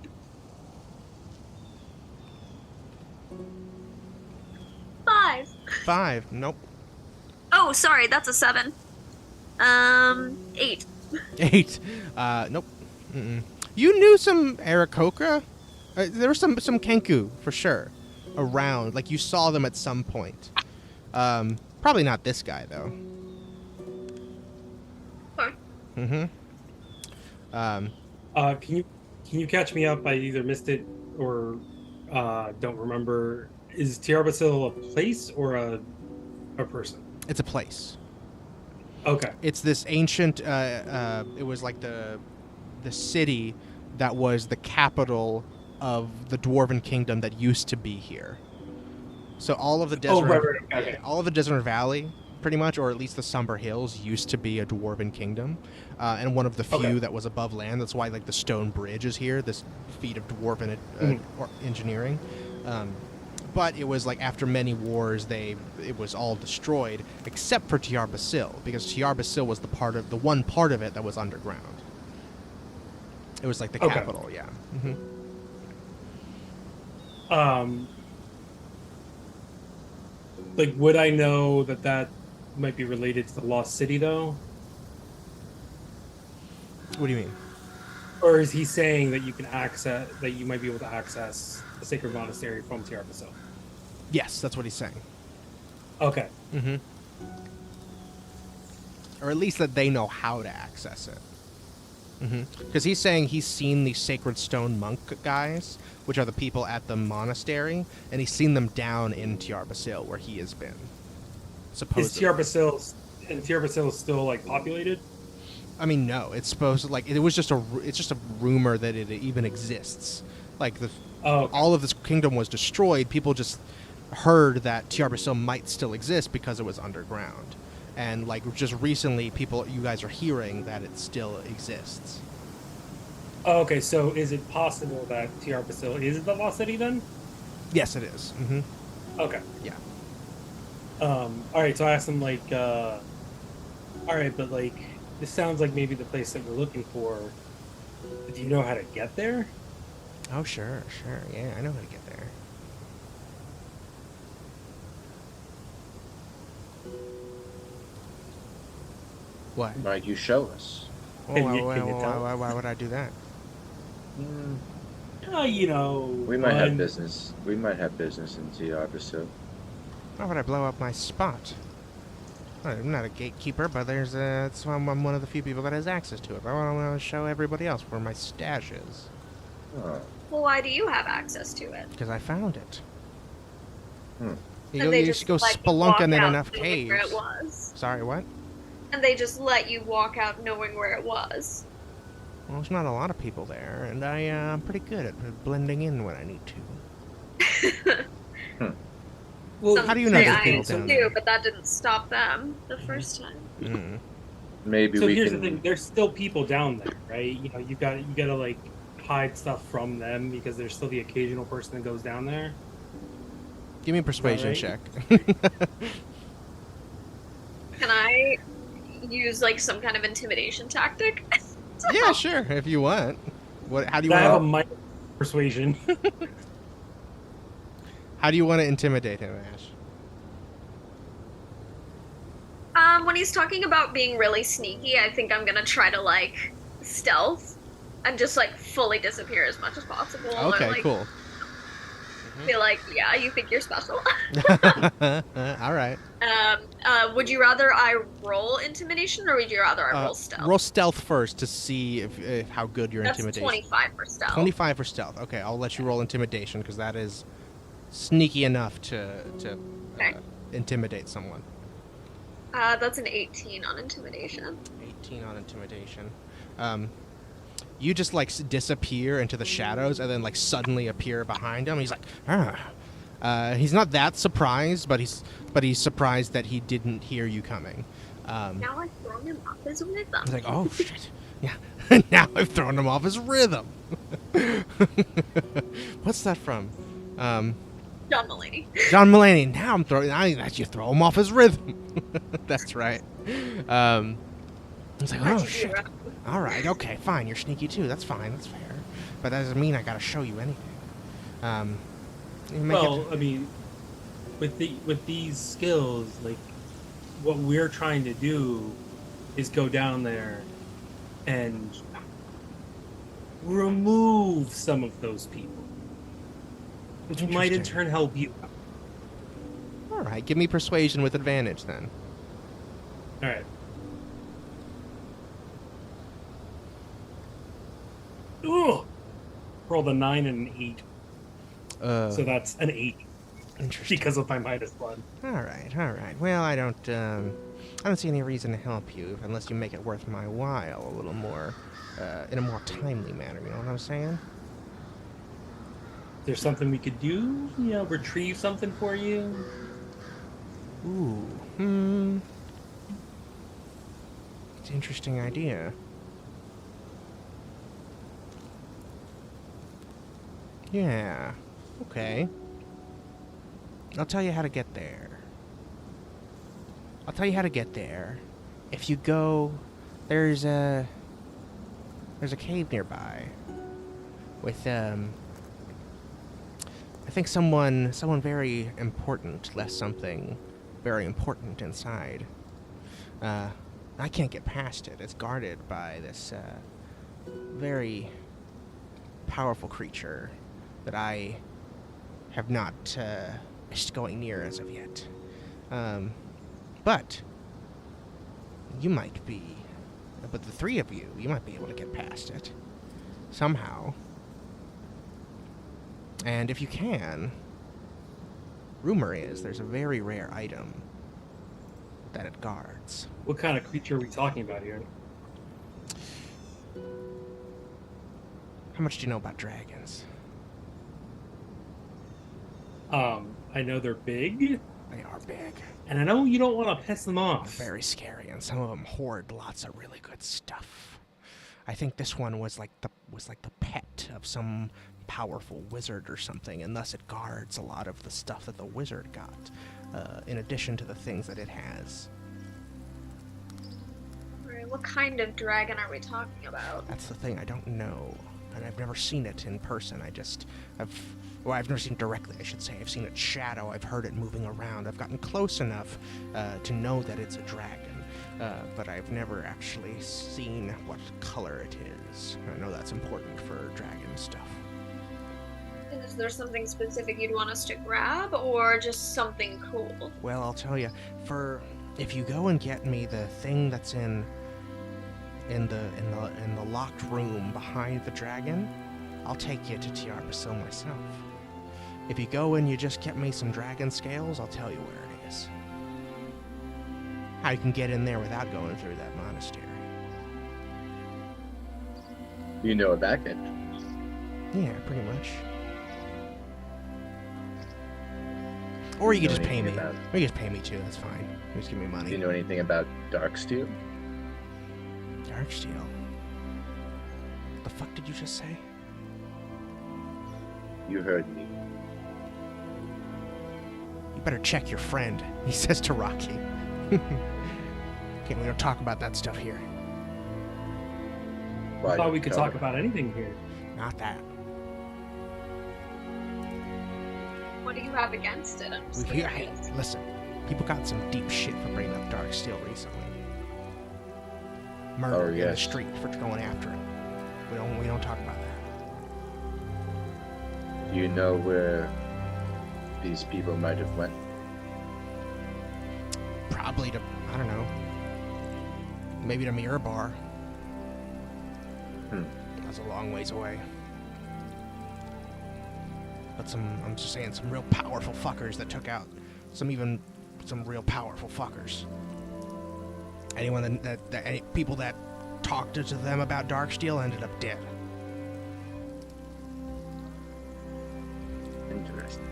5. 5. Nope. Oh, sorry, that's a 7. 8. 8. Nope. Mm-mm. You knew some Aarakocra? There was some Kenku, for sure, around. Like, you saw them at some point. Probably not this guy, though. Okay. Mm-hmm. Can you catch me up? I either missed it or don't remember. Is Tiarbasil a place or a person? It's a place. Okay. It's this ancient. It was like the city that was the capital of the Dwarven Kingdom that used to be here. So all of the desert, right. Okay. all of the Desert Valley, pretty much, or at least the Somber Hills, used to be a Dwarven Kingdom, and one of the few that was above land. That's why, like, the stone bridge is here. This feat of Dwarven engineering. But it was like after many wars, it was all destroyed except for Tiar Basil, because Tiar Basil was the one part of it that was underground. It was like the capital, yeah. Mm-hmm. Like, would I know that might be related to the Lost City, though? What do you mean? Or is he saying that you might be able to access the Sacred Monastery from Tiar Basil? Yes, that's what he's saying. Okay. Mm-hmm. Or at least that they know how to access it. Because he's saying he's seen the Sacred Stone Monk guys, which are the people at the monastery, and he's seen them down in Tiar Basil, where he has been. Supposedly. Is Tiar Basil still, like, populated? I mean, no. It's supposed to, like, it's just a rumor that it even exists. Like, all of this kingdom was destroyed. People just heard that Tiar Basil might still exist because it was underground. And, like, just recently, you guys are hearing that it still exists. Oh, okay, so is it possible that Tiar Basil is the Lost City, then? Yes, it is. Mm-hmm. Okay. Yeah. Alright, so I asked him, like, alright, but, like, this sounds like maybe the place that we're looking for. Do you know how to get there? Oh, sure. Yeah, I know how to get there. What? Might you show us? Oh, Can you tell? why would I do that? You know... We might have business. We might have business in Tiar Basil. Why would I blow up my spot? I'm not a gatekeeper, but that's why I'm one of the few people that has access to it. I want to show everybody else where my stash is. Oh. Well, why do you have access to it? Because I found it. You they just go let you walk spelunking in out enough knowing where caves. it was. Sorry, what? And they just let you walk out knowing where it was. Well, there's not a lot of people there, and I'm pretty good at blending in when I need to. Well, Some how do you know say there's I people am down too, there? but that didn't stop them the first time. Mm. Maybe so we here's can. the thing: there's still people down there, right? You gotta like hide stuff from them because there's still the occasional person that goes down there. Give me a persuasion right? check. Can I use like some kind of intimidation tactic? Yeah, sure, if you want. How do you I have a want? minor persuasion. How do you want to intimidate him, Ash? When he's talking about being really sneaky, I think I'm gonna try to like stealth and just like fully disappear as much as possible. Okay, or, like, cool. Be like, yeah, you think you're special. All right. Would you rather I roll intimidation or would you rather I roll stealth? Roll stealth first to see if how good your That's intimidation. 25 for stealth. 25 for stealth. Okay, I'll let you roll intimidation because that is sneaky enough to intimidate someone. That's an 18 on intimidation. 18 on intimidation. You just like disappear into the shadows and then like suddenly appear behind him. He's like, he's not that surprised, but he's surprised that he didn't hear you coming. Now I've thrown him off his rhythm. He's like, oh shit, yeah. Now I've thrown him off his rhythm. What's that from? John Mulaney. John Mulaney. Now I let you throw him off his rhythm. That's right. He's like, oh shit. All right, okay, fine. You're sneaky too. That's fine. That's fair. But that doesn't mean I gotta show you anything. I mean, with these skills, like what we're trying to do is go down there and remove some of those people, which might in turn help you. All right, give me persuasion with advantage then. All right. Ooh! Rolled a 9 and an 8. So that's an 8. Interesting. Because of my -1. All right. Well, I don't see any reason to help you unless you make it worth my while a little more, in a more timely manner. You know what I'm saying? Is there something we could do? You know, retrieve something for you? Ooh, it's an interesting idea. Yeah, okay. I'll tell you how to get there. If you go, there's a cave nearby with I think someone very important left something very important inside. I can't get past it. It's guarded by this very powerful creature that I have not missed going near as of yet. But you might be, but the three of you might be able to get past it somehow. And if you can, rumor is there's a very rare item that it guards. What kind of creature are we talking about here? How much do you know about dragons? I know they're big. They are big. And I know you don't want to piss them off. Very scary, and some of them hoard lots of really good stuff. I think this one was like the pet of some powerful wizard or something, and thus it guards a lot of the stuff that the wizard got, in addition to the things that it has. Right, what kind of dragon are we talking about? That's the thing, I don't know. And I've never seen it in person. I've never seen it directly, I should say. I've seen its shadow, I've heard it moving around. I've gotten close enough to know that it's a dragon, but I've never actually seen what color it is. I know that's important for dragon stuff. Is there something specific you'd want us to grab, or just something cool? Well, I'll tell you, if you go and get me the thing that's in the locked room behind the dragon, I'll take you to Tiarpasil myself. If you go and you just get me some dragon scales, I'll tell you where it is. How you can get in there without going through that monastery. You know a back entrance. Yeah, pretty much. Or you could just pay me. Or you just pay me too, that's fine. You just give me money. Do you know anything about Darksteel? Darksteel? The fuck did you just say? You heard me. You better check your friend, he says to Rocky. Okay, we don't talk about that stuff here. I thought we could talk about anything here. Not that. What do you have against it? I'm just Hey, listen, people got some deep shit for bringing up Darksteel recently. Murder in the street for going after it. We don't talk about that. Do you know where these people might have went? Probably to, I don't know, maybe to Mirror Bar. That's a long ways away. But I'm just saying, some real powerful fuckers that took out some real powerful fuckers. Anyone any people that talked to them about Darksteel ended up dead. Interesting.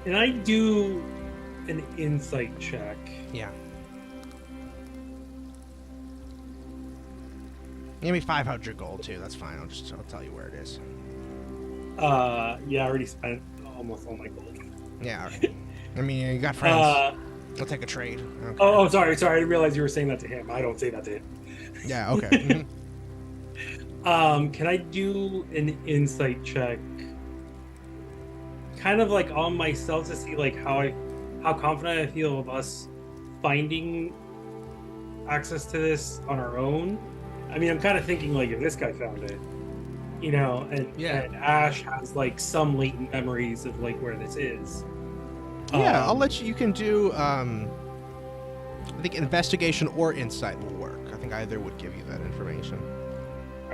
Can I do an insight check? Yeah. Give me 500 gold too. That's fine. I'll tell you where it is. Yeah, I already spent almost all my gold. Yeah. I mean, you got friends. I'll take a trade. Oh, sorry. I didn't realize you were saying that to him. I don't say that to him. Yeah. Okay. Can I do an insight check? Kind of like on myself to see like how confident I feel of us finding access to this on our own. I mean, I'm kind of thinking like if this guy found it, you know, and Ash has like some latent memories of like where this is. Yeah, I'll let you. You can do. I think investigation or insight will work. I think either would give you that information.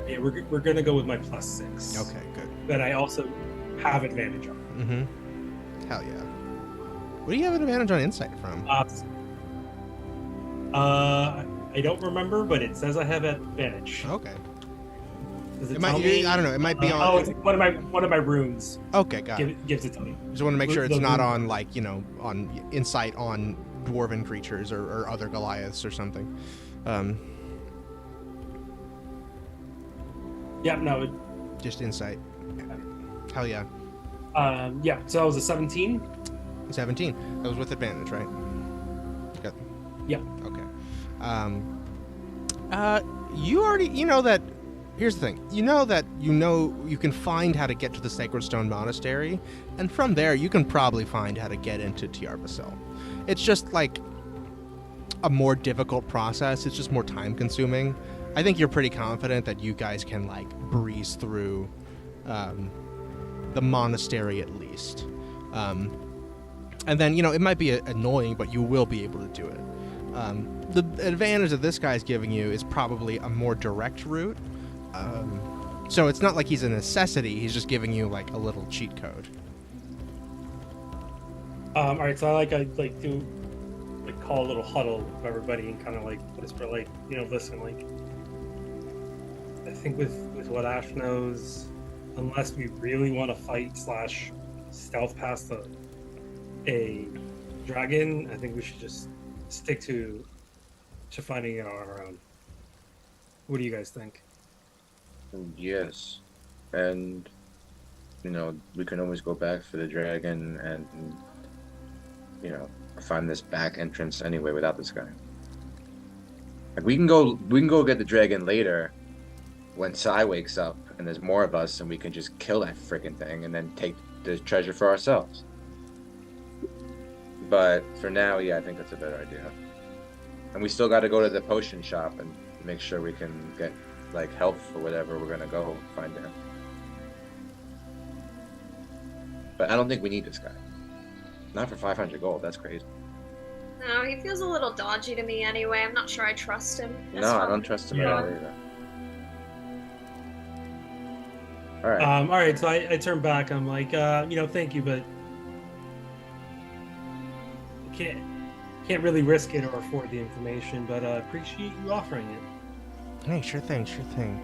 Yeah, we're gonna go with my +6. Okay, good. That I also have advantage on. Mm-hmm. Hell yeah. What do you have an advantage on insight from? I don't remember, but it says I have advantage. Okay. Does it might, I don't know. It might be on. It's one of my runes. Okay, got it. Gives it to me. Just want to make sure it's not on like on insight on dwarven creatures or other Goliaths or something. Yeah, no. Just insight. Hell yeah. Yeah. So that was a 17. 17. That was with advantage, right? Got. Yeah. Okay. You already know that. Here's the thing. You can find how to get to the Sacred Stone Monastery, and from there you can probably find how to get into Tiarvasil. It's just like a more difficult process. It's just more time consuming. I think you're pretty confident that you guys can like breeze through the monastery at least. And then, it might be annoying, but you will be able to do it. The advantage that this guy's giving you is probably a more direct route. So it's not like he's a necessity. He's just giving you like a little cheat code. All right. So I do like call a little huddle of everybody and kind of like whisper like, listen, like I think with what Ash knows, unless we really want to fight / stealth past a dragon, I think we should just stick to finding it on our own. What do you guys think? Yes, and we can always go back for the dragon and find this back entrance anyway without this guy. Like we can go get the dragon later when Sai wakes up and there's more of us, and we can just kill that freaking thing and then take the treasure for ourselves. But for now, yeah, I think that's a better idea. And we still got to go to the potion shop and make sure we can get like health or whatever we're gonna go find out. But I don't think we need this guy. Not for 500 gold. That's crazy. No, he feels a little dodgy to me anyway. I'm not sure I trust him. No, I don't trust him at all either. All right. All right, so I turn back. I'm like, thank you, but can't really risk it or afford the information, but appreciate you offering it. Hey, sure thing, sure thing.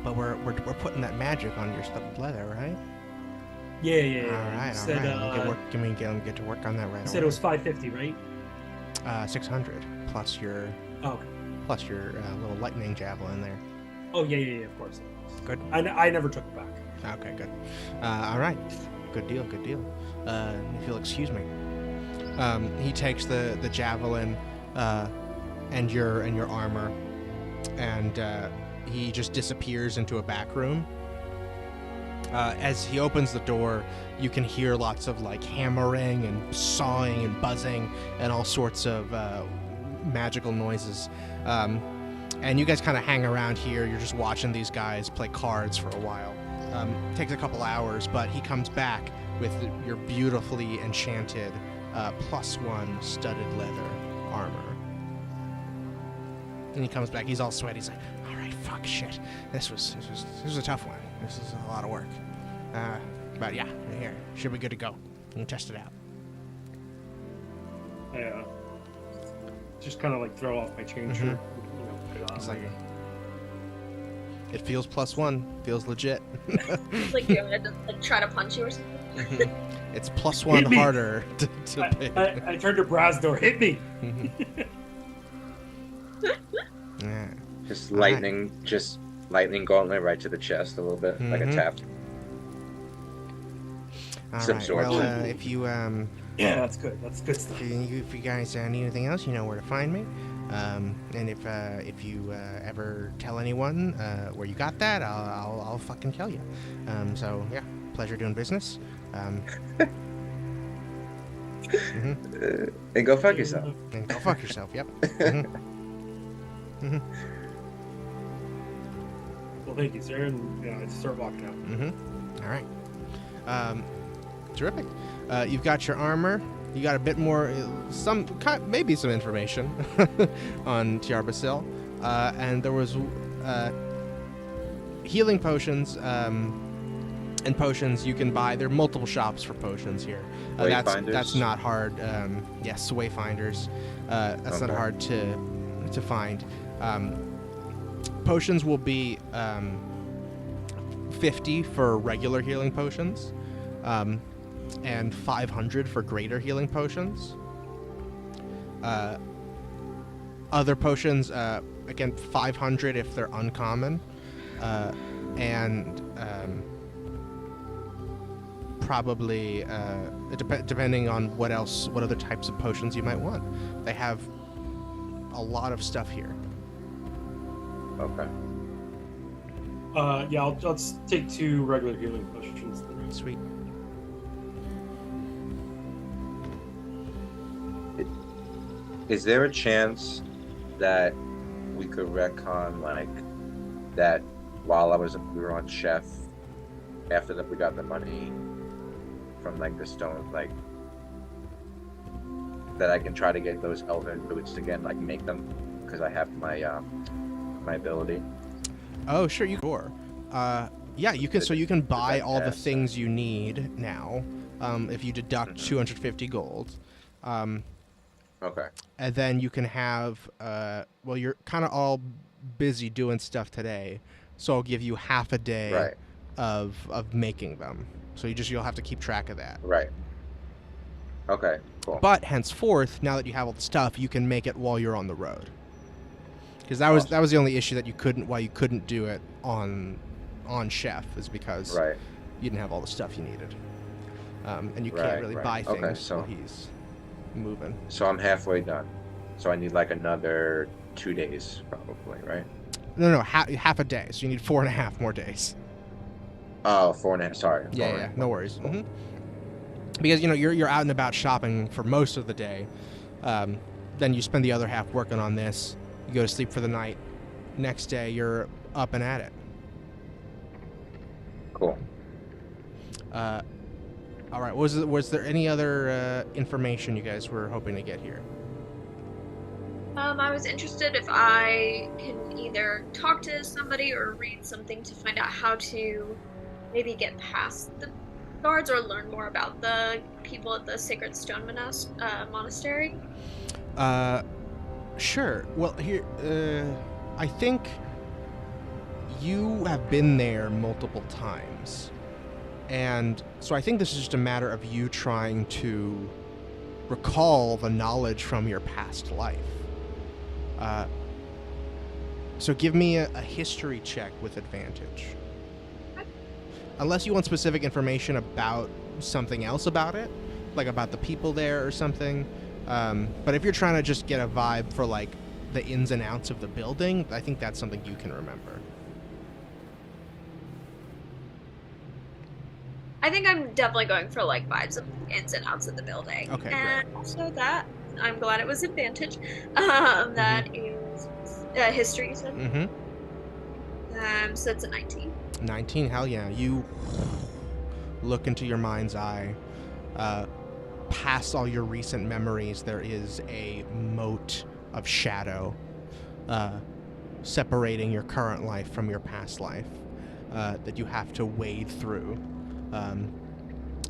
But we're putting that magic on your stuffed leather, right? Yeah. All right. Said, Can we get to work on that right away? said it was $550, right? 600 plus your Oh, little lightning javelin there. oh yeah, of course. Good. I never took it back. Okay, good. All right. Good deal. If you'll excuse me. He takes the javelin and your armor, and he just disappears into a back room. As he opens the door, you can hear lots of like hammering and sawing and buzzing and all sorts of magical noises. And you guys kind of hang around here. You're just watching these guys play cards for a while. Takes a couple hours, but he comes back with your beautifully enchanted +1 studded leather armor. And he comes back. He's all sweaty. He's like, "All right, fuck, shit. This was a tough one. This is a lot of work. But yeah, here, should be good to go. You can test it out." I just kind of like throw off my chain shirt. Put it on. It's like, it feels +1. Feels legit. Like you're gonna just like try to punch you or something. It's +1 Hit me. harder to pick. I turned to Brasdor. Hit me. Yeah. Just lightning gauntlet right to the chest a little bit, like a tap. All Some right. sort. Well, if you Yeah, that's good. That's good stuff. if you guys need anything else, you know where to find me. And if you ever tell anyone where you got that, I'll fucking tell you. So yeah, pleasure doing business. And go fuck yourself. And go fuck yourself. Yep. Well, thank you, sir. And I just start walking out. All right. Terrific. You've got your armor. You got a bit more, maybe some information on Tiarbasil. And there was healing potions and potions you can buy. There are multiple shops for potions here. That's not hard. Yes, wayfinders. That's not hard to find. Potions will be 50 for regular healing potions. And 500 for greater healing potions. Other potions, again, 500 if they're uncommon, and probably depending on what other types of potions you might want. They have a lot of stuff here. Okay. Yeah, I'll just take 2 regular healing potions. Sweet. Is there a chance that we could retcon like that while we were on Chef, after that we got the money from like the stone, like that I can try to get those elven boots again, like make them, because I have my my ability. Oh, sure, you can. Yeah, you can. So you can buy all the things you need now. If you deduct 250 gold. Okay. And then you can have, well, you're kind of all busy doing stuff today, so I'll give you half a day of making them. So you'll have to keep track of that. Right. Okay, cool. But henceforth, now that you have all the stuff, you can make it while you're on the road. Because that was the only issue that you couldn't do it on Chef, is because you didn't have all the stuff you needed. And you can't really buy things while he's moving. So I'm halfway done. So I need like another 2 days, probably, right? No, half a day. So you need 4.5 more days. Oh, 4.5. Sorry. Yeah, no worries. Because you're out and about shopping for most of the day. Then you spend the other half working on this. You go to sleep for the night. Next day you're up and at it. Cool. All right. Was there any other information you guys were hoping to get here? I was interested if I can either talk to somebody or read something to find out how to maybe get past the guards or learn more about the people at the Sacred Stone Monastery? Sure. Well, here, I think you have been there multiple times. And so I think this is just a matter of you trying to recall the knowledge from your past life. So give me a history check with advantage. Unless you want specific information about something else about it, like about the people there or something. But if you're trying to just get a vibe for like the ins and outs of the building, I think that's something you can remember. I think I'm definitely going for like vibes of ins and outs of the building. Okay, and great. also that I'm glad it was advantage. That is history, you said. So it's a 19. 19, hell yeah. You look into your mind's eye. Past all your recent memories, there is a moat of shadow separating your current life from your past life that you have to wade through.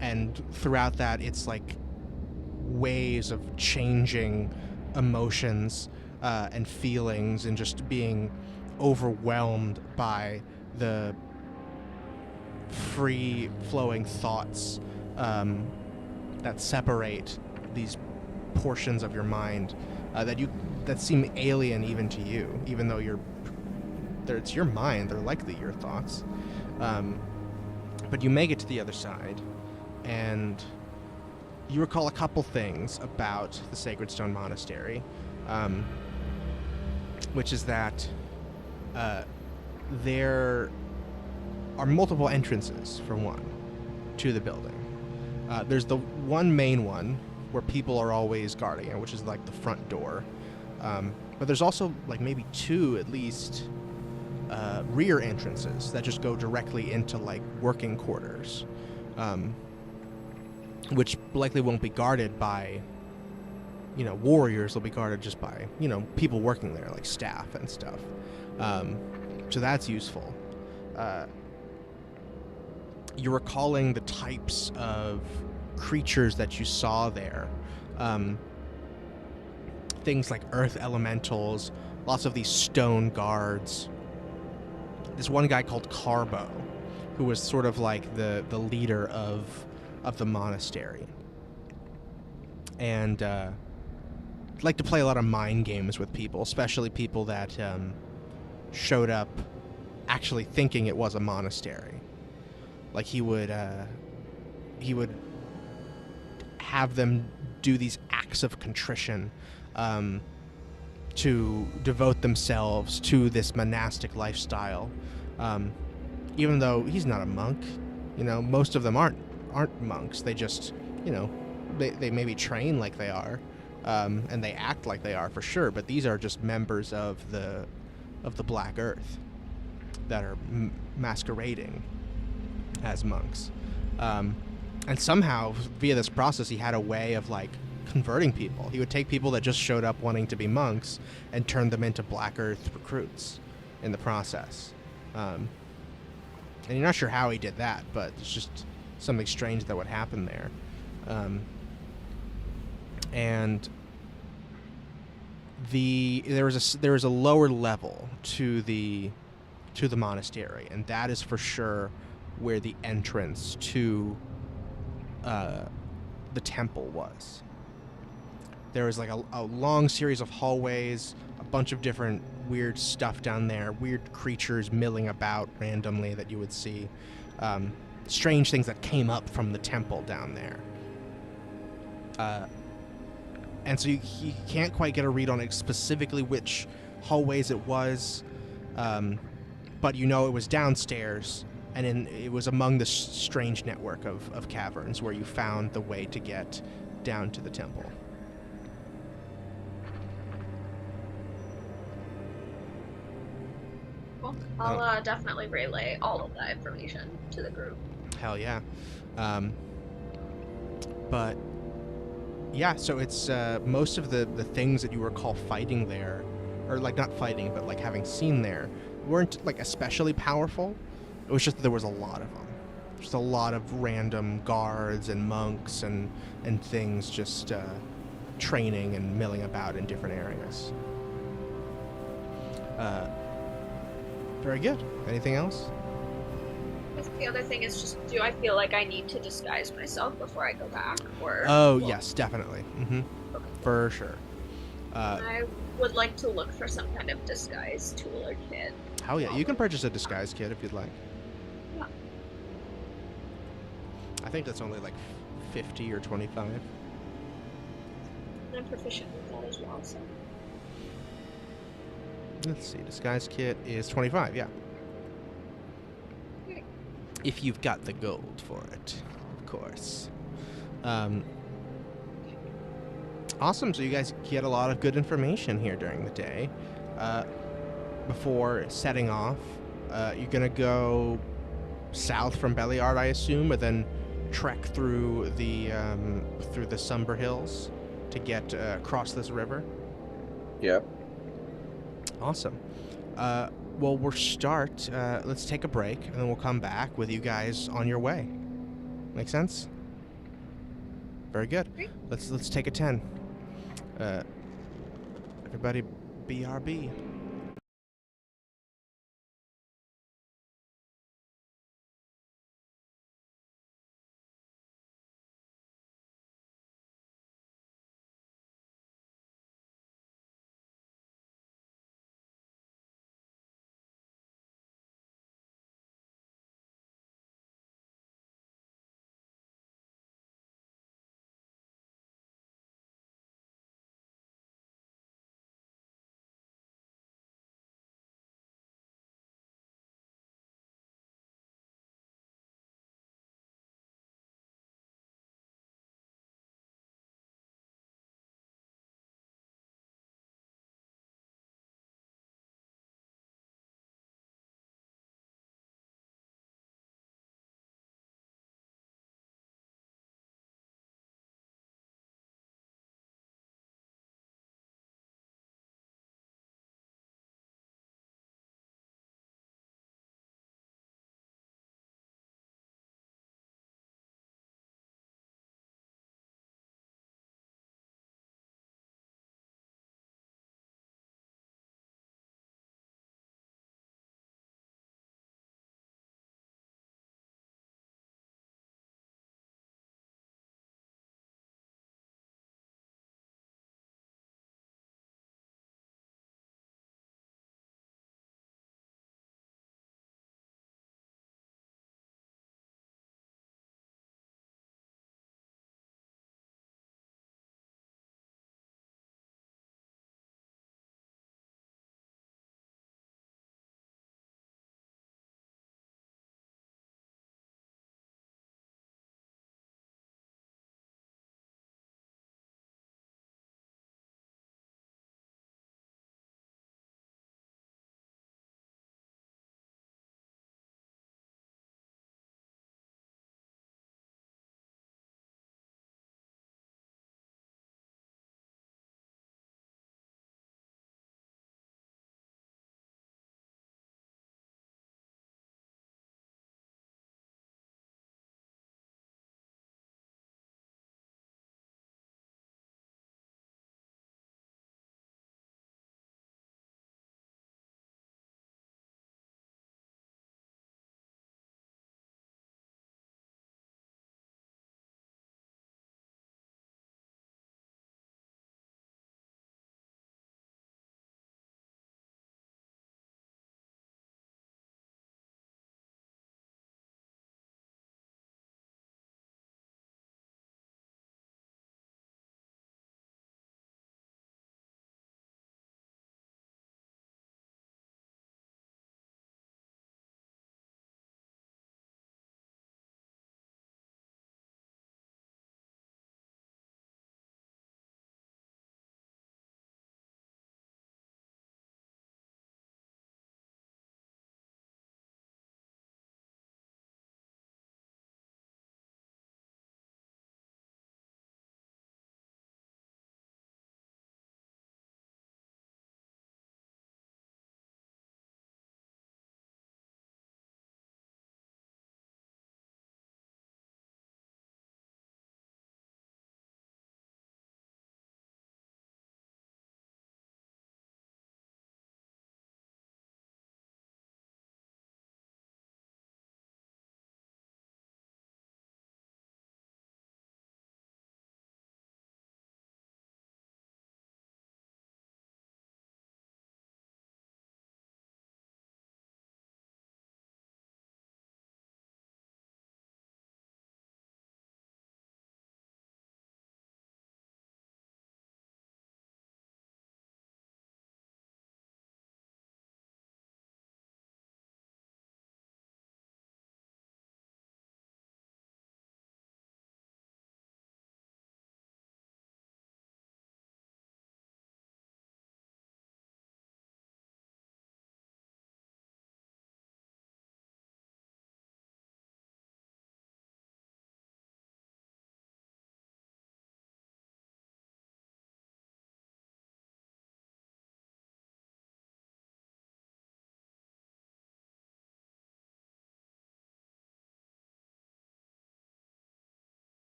And throughout that, it's like waves of changing emotions and feelings and just being overwhelmed by the free-flowing thoughts that separate these portions of your mind that seem alien even to you, even though it's your mind. They're likely your thoughts. But you make it to the other side, and you recall a couple things about the Sacred Stone Monastery, which is that there are multiple entrances, for one, to the building. There's the one main one where people are always guarding it, which is like the front door. But there's also like maybe two at least rear entrances that just go directly into like working quarters, which likely won't be guarded by, warriors. They'll be guarded just by, people working there, like staff and stuff. So that's useful. You're recalling the types of creatures that you saw there. Things like earth elementals, lots of these stone guards. This one guy called Carbo, who was sort of like the leader of the monastery. And like to play a lot of mind games with people, especially people that showed up actually thinking it was a monastery. Like he would have them do these acts of contrition to devote themselves to this monastic lifestyle, even though he's not a monk. Most of them aren't monks. They just, they maybe train like they are, and they act like they are for sure. But these are just members of the Black Earth that are masquerading as monks. And somehow, via this process, he had a way of, like, converting people. He would take people that just showed up wanting to be monks and turn them into Black Earth recruits in the process. And you're not sure how he did that, but it's just something strange that would happen there. And there was a lower level to the monastery, and that is for sure where the entrance to the temple was. There was like a long series of hallways, a bunch of different weird stuff down there, weird creatures milling about randomly that you would see, strange things that came up from the temple down there. And so you can't quite get a read on it specifically which hallways it was, but it was downstairs, and it was among the strange network of caverns where you found the way to get down to the temple. Cool. I'll definitely relay all of that information to the group. Hell yeah. But yeah, so it's most of the things that you recall fighting there, or like not fighting, but like having seen there, weren't like especially powerful. It was just that there was a lot of them. just a lot of random guards and monks and things just training and milling about in different areas. Very good. Anything else? I think the other thing is just, do I feel like I need to disguise myself before I go back, or? Oh, well, yes, definitely. okay. For sure. I would like to look for some kind of disguise tool or kit. Hell yeah, you can purchase a disguise kit if you'd like. Yeah. I think that's only like 50 or 25. I'm proficient with that as well, so. Let's see, disguise kit is 25, yeah. Okay. If you've got the gold for it, of course. Awesome, so you guys get a lot of good information here during the day. Before setting off, you're gonna go south from Belliard, I assume, and then trek through the Somber Hills to get across this river. Yep. Awesome. Well, we'll start. Let's take a break, and then we'll come back with you guys on your way. Make sense? Very good. Great. Let's take a 10. Everybody, BRB.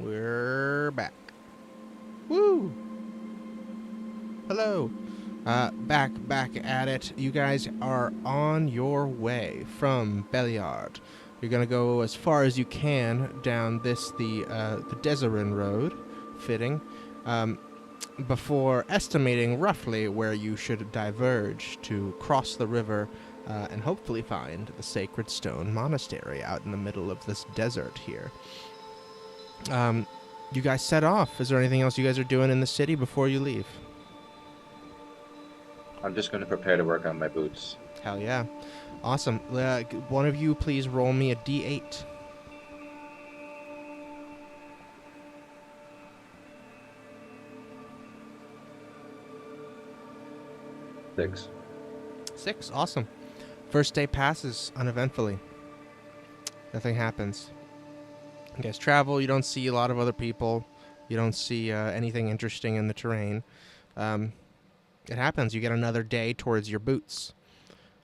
We're back. Woo! Hello. Back at it. You guys are on your way from Belliard. You're gonna go as far as you can down the Deserin Road, fitting, before estimating roughly where you should diverge to cross the river and hopefully find the Sacred Stone Monastery out in the middle of this desert here. You guys set off. Is there anything else you guys are doing in the city before you leave? I'm just going to prepare to work on my boots. Hell yeah. Awesome. One of you please roll me a d8. Six. Awesome. First day passes uneventfully. Nothing happens. You guys travel. You don't see a lot of other people. You don't see anything interesting in the terrain. It happens. You get another day towards your boots.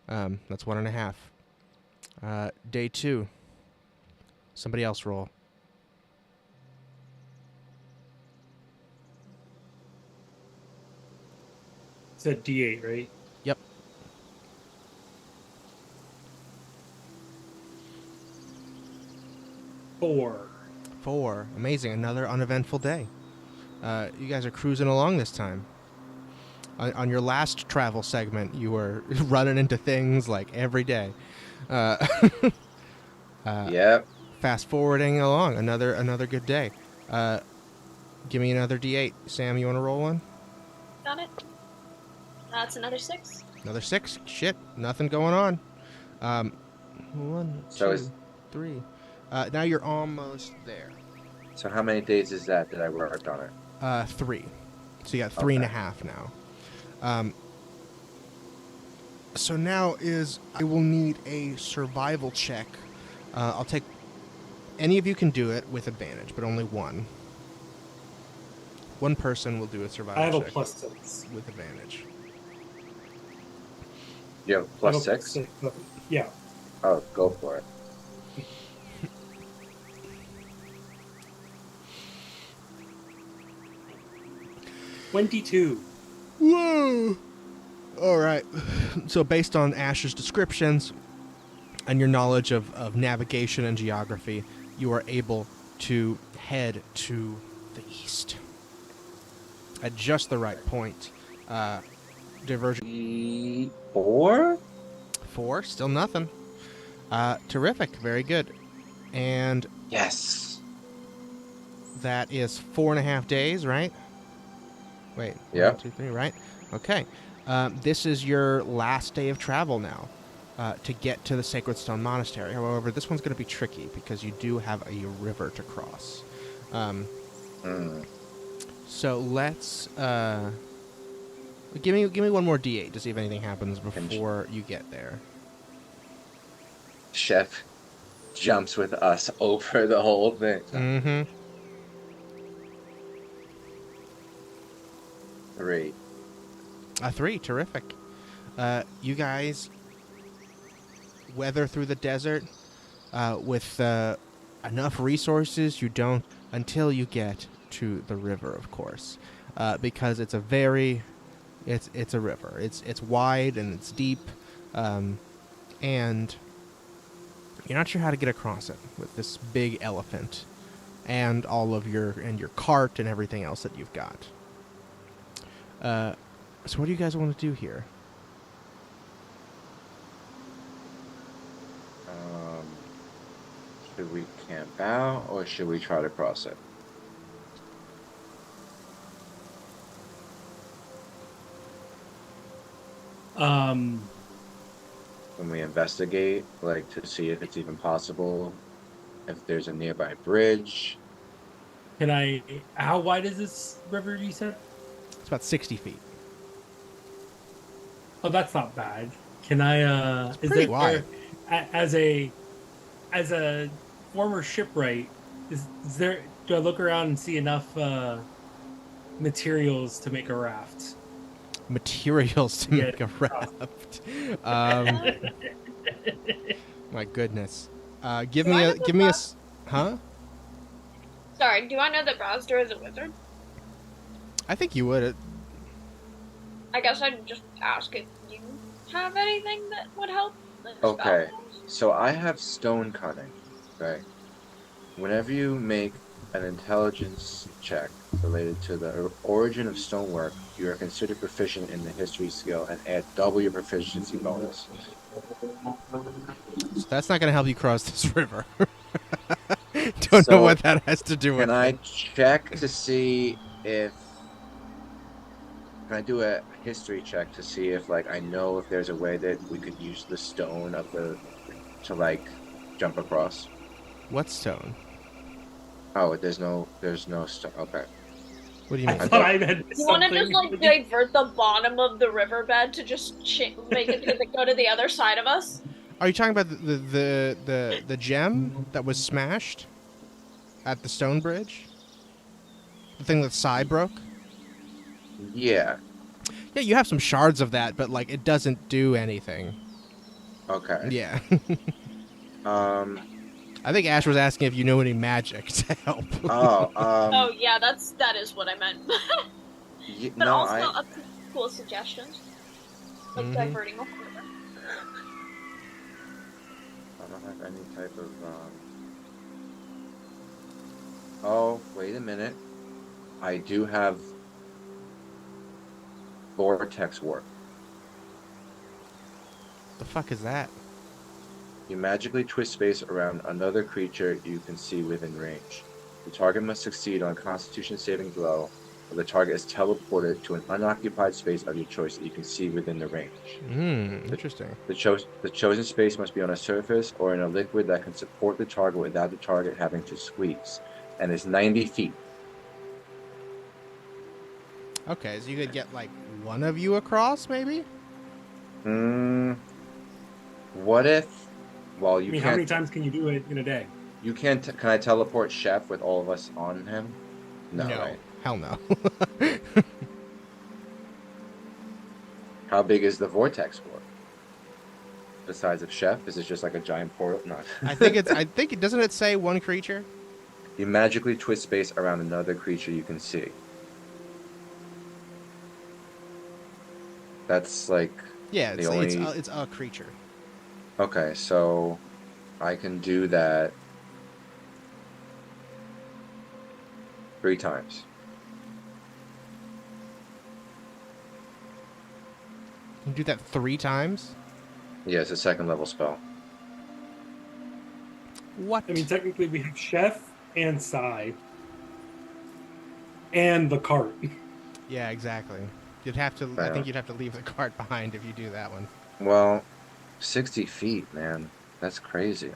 That's 1.5. Day 2. Somebody else roll. It's a D8, right? Yep. 4. Amazing. Another uneventful day. You guys are cruising along this time. On your last travel segment, you were running into things like every day. Yep. Fast forwarding along, another good day. Give me another D8. Sam, you want to roll one? Got it. That's another 6. Another 6? Shit, nothing going on. 1, 2, 3. Now you're almost there. So how many days is that I worked on it? 3. So you got 3.5 now. So now I will need a survival check. I'll take... Any of you can do it with advantage, but only one. One person will do a survival check. I have a +6. With advantage. You have a +6? Yeah. Oh, go for it. $22. Whoa! All right. So based on Ash's descriptions and your knowledge of navigation and geography, you are able to head to the east at just the right point. Diversion 4? 4, still nothing. Terrific, very good. And Yes. that is 4.5 days, right? Wait. Yeah. 1, 2, 3, right? Okay. This is your last day of travel now to get to the Sacred Stone Monastery. However, this one's going to be tricky because you do have a river to cross. So let's give me one more D8 to see if anything happens before you get there. Chef jumps with us over the whole thing. Mm-hmm. 3. 3, terrific. You guys weather through the desert with enough resources. You don't until you get to the river, of course, because it's a river. It's wide and it's deep, and you're not sure how to get across it with this big elephant and all of your cart and everything else that you've got. So what do you guys want to do here? Should we camp out or should we try to cross it? When we investigate, like to see if it's even possible, if there's a nearby bridge. How wide is this river, you said? It's about 60 feet. Oh, that's not bad. Can I, It's pretty wide. As a former shipwright, do I look around and see enough materials to make a raft? Materials to make a raft. My goodness. Give me a, huh? Sorry, do I know that Browser is a wizard? I think you would. I guess I'd just ask if you have anything that would help. Okay, so I have stone cutting, right? Whenever you make an intelligence check related to the origin of stonework, you are considered proficient in the history skill and add double your proficiency bonus. So that's not going to help you cross this river. Don't know So what that has to do with can I it. check to see if can I do a history check to see if like I know if there's a way that we could use the stone of the to like jump across? What stone? Oh, there's no stone. Okay. What do you mean? I thought I had You want to something. just like divert the bottom of the riverbed to just make it go to the other side of us? Are you talking about the gem that was smashed at the stone bridge? The thing that Sai broke? Yeah. Yeah, you have some shards of that, but like it doesn't do anything. Okay. Yeah. Um. I think Ash was asking if you know any magic to help. Oh. Oh yeah, that is what I meant. But No, also I. cool suggestions, like Mhm. diverting a river. I don't have any type of. Oh, wait a minute. I do have vortex warp. The fuck is that? You magically twist space around another creature you can see within range. The target must succeed on a Constitution saving throw, or the target is teleported to an unoccupied space of your choice that you can see within the range. Interesting. The chosen space must be on a surface or in a liquid that can support the target without the target having to squeeze, and is 90 feet. Okay, so you could get like one of you across, maybe? What if? Well, you I mean, can't. how many times can you do it in a day? You can't. Can I teleport Chef with all of us on him? No, right? Hell no. How big is the vortex warp? The size of Chef? Is it just like a giant portal? No. I think it doesn't it say one creature? You magically twist space around another creature you can see. That's like Yeah, the only. it's a creature. Okay, so I can do that 3 times. You can do that 3 times? Yeah, it's a 2nd level spell. What? I mean, technically, we have Chef and Sai, and the cart. Yeah, exactly. You'd have to. I think you'd have to leave the cart behind if you do that one. Well, 60 feet, man. That's crazy.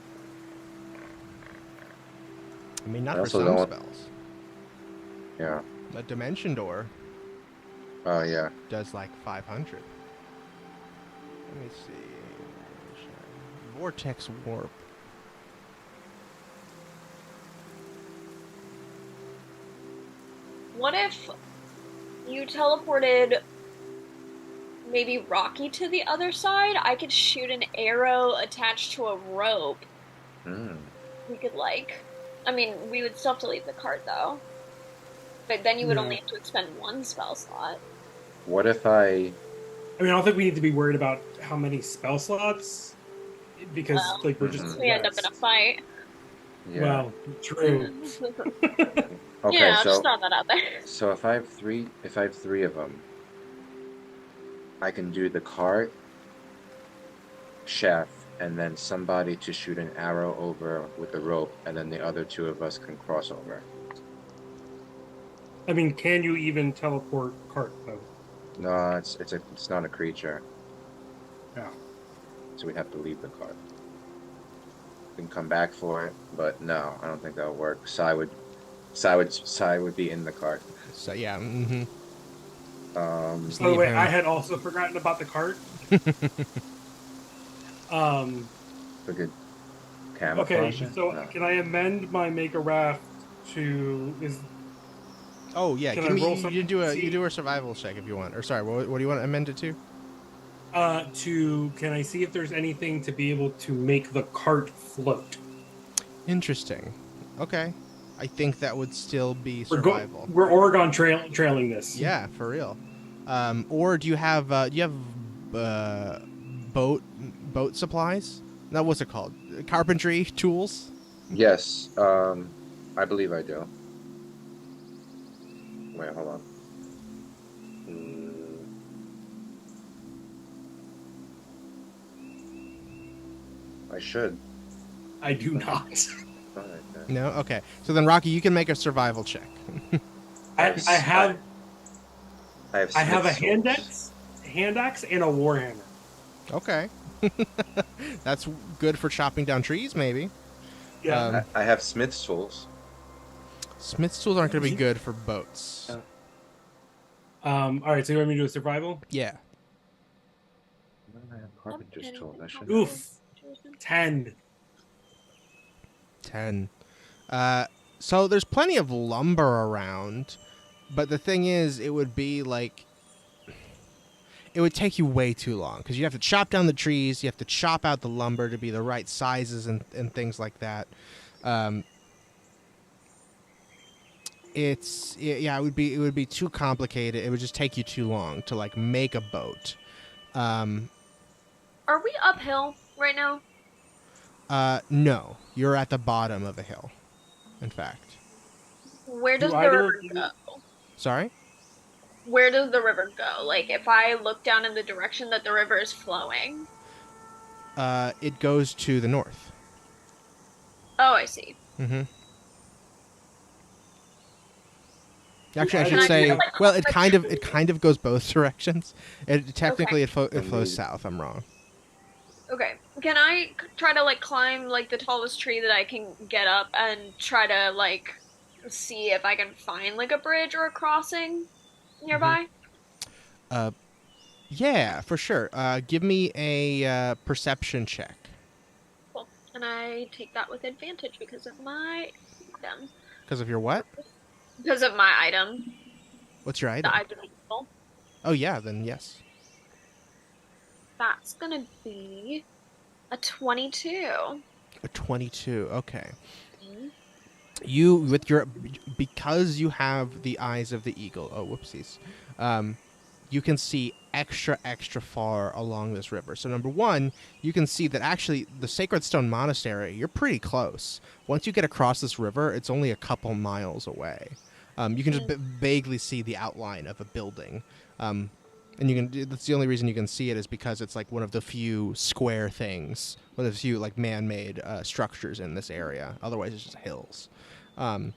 I mean, not I for also some don't- spells. Yeah. A dimension door Oh, yeah. does like 500. Let me see. Vortex warp. What if you teleported maybe Rocky to the other side? I could shoot an arrow attached to a rope. Mm. We could I mean, we would still have to leave the cart though. But then you would only have to expend 1 spell slot. What if I... I mean, I don't think we need to be worried about how many spell slots, because like we're just. We end up in a fight. Yeah. Well, true. Okay, Yeah, I'll so just throw that out there. so if I have 3 of them, I can do the cart, Chef, and then somebody to shoot an arrow over with a rope, and then the other 2 of us can cross over. I mean, can you even teleport cart though? No, it's not a creature, Yeah. so we'd have to leave the cart. We can come back for it, but no, I don't think that'll work. Sai would be in the cart. So yeah. Mm-hmm. By the way, I had also forgotten about the cart. For good camouflage. Okay, so No. can I amend my make a raft to Oh yeah. Can Give I me. roll You something do to a see? you do a survival check if you want. Or sorry, what do you want to amend it to? can I see if there's anything to be able to make the cart float? Interesting. Okay. I think that would still be survival. We're Oregon trailing this. Yeah, for real. Or do you have boat supplies? No, what's it called? Carpentry tools? Yes, I believe I do. Wait, hold on. I should. I do not. No? Okay. So then, Rocky, you can make a survival check. I have a hand axe. axe and a warhammer. Okay. That's good for chopping down trees, maybe. Yeah. I have smith's tools. Smith's tools aren't going to be good for boats. All right, so you want me to do a survival? Yeah. I have carpenter's tools. I should. Oof. 10. 10. So there's plenty of lumber around, but the thing is, it would be like... It would take you way too long, because you have to chop down the trees, you have to chop out the lumber to be the right sizes and things like that. It would be too complicated. It would just take you too long to like make a boat. Are we uphill right now? No, you're at the bottom of a hill. In fact. Where does the river go? Sorry? Where does the river go? Like, if I look down in the direction that the river is flowing? It goes to the north. Oh, I see. Mm-hmm. Actually, I should say, well, it kind of goes both directions. Technically, okay. It flows south. I'm wrong. Okay. Can I try to, like, climb, like, the tallest tree that I can get up and try to, like, see if I can find, like, a bridge or a crossing nearby? Mm-hmm. Yeah, for sure. Give me a perception check. Cool. And I take that with advantage because of my item. Because of your what? Because of my item. What's your item? The item equal. Oh, yeah, then yes. That's gonna be a 22. A 22, okay. Mm-hmm. Because you have the eyes of the eagle, oh, whoopsies, you can see extra far along this river. So number one, you can see that actually the Sacred Stone Monastery, you're pretty close. Once you get across this river, it's only a couple miles away. You can just vaguely see the outline of a building. And that's the only reason you can see it is because it's like one of the few square things, one of the few like man-made structures in this area. Otherwise, it's just hills. And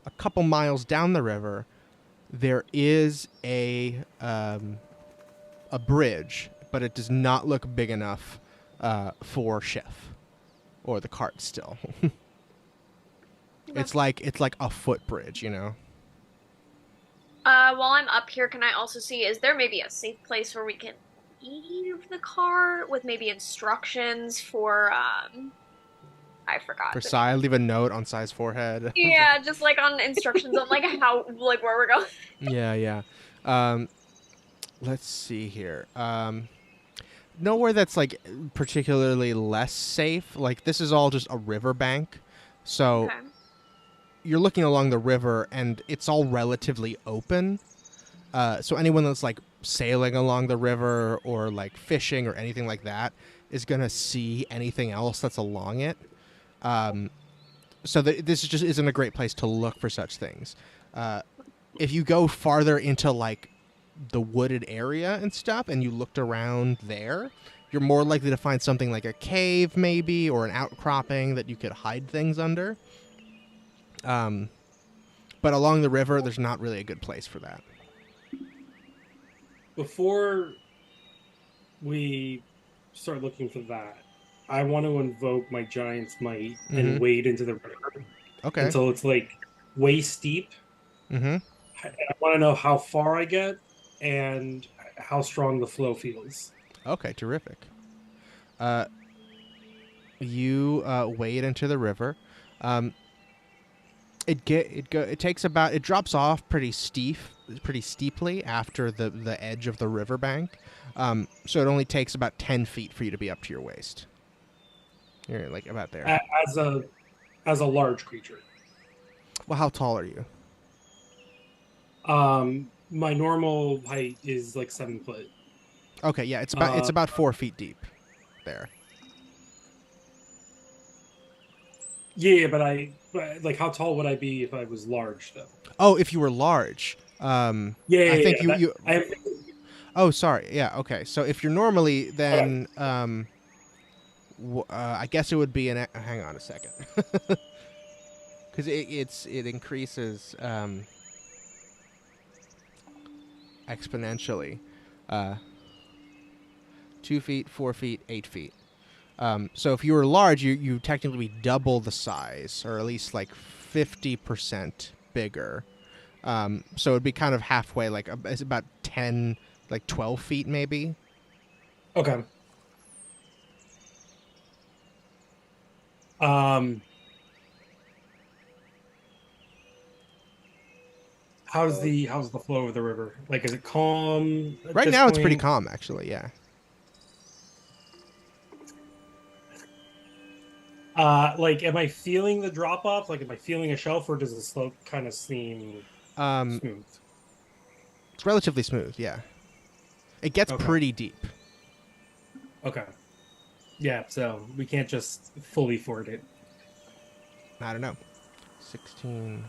a couple miles down the river, there is a bridge, but it does not look big enough for Chef or the cart still. It's like a footbridge, you know. While I'm up here, can I also see, is there maybe a safe place where we can leave the car with maybe instructions for, I forgot. For Sai, leave a note on Sai's forehead. Yeah, just like on instructions on like how, like where we're going. Yeah. Let's see here. Nowhere that's like particularly less safe. Like this is all just a riverbank. So okay. You're looking along the river and it's all relatively open. So anyone that's like sailing along the river or like fishing or anything like that is going to see anything else that's along it. So this just isn't a great place to look for such things. If you go farther into like the wooded area and stuff and you looked around there, you're more likely to find something like a cave maybe or an outcropping that you could hide things under. But along the river, there's not really a good place for that. Before we start looking for that, I want to invoke my Giant's Might and wade into the river. Okay. Until it's like waist deep. Mm-hmm. I want to know how far I get and how strong the flow feels. Okay, terrific. You wade into the river. It drops off pretty steeply after the edge of the riverbank. So it only takes about 10 feet for you to be up to your waist. You're like about there. as a large creature. Well, how tall are you? My normal height is like 7 foot. Okay, yeah, it's about 4 feet deep. There. Yeah, but like, how tall would I be if I was large, though? Oh, if you were large. Yeah, I think yeah. you. Oh, sorry. Yeah. Okay. So if you're normally, Okay. then I guess it would be an. Hang on a second, because it increases exponentially. 2 feet, 4 feet, 8 feet. So if you were large, you technically be double the size, or at least like 50% bigger. So it'd be kind of halfway, like it's about 10, like 12 feet maybe. Okay. How's the flow of the river? Like, is it calm at Right this now, it's pretty point? calm, actually. Yeah. Like, am I feeling the drop off? Like, am I feeling a shelf, or does the slope kind of seem smooth? It's relatively smooth. Yeah. It gets Okay. pretty deep. Okay. Yeah, so we can't just fully ford it. I don't know. 16.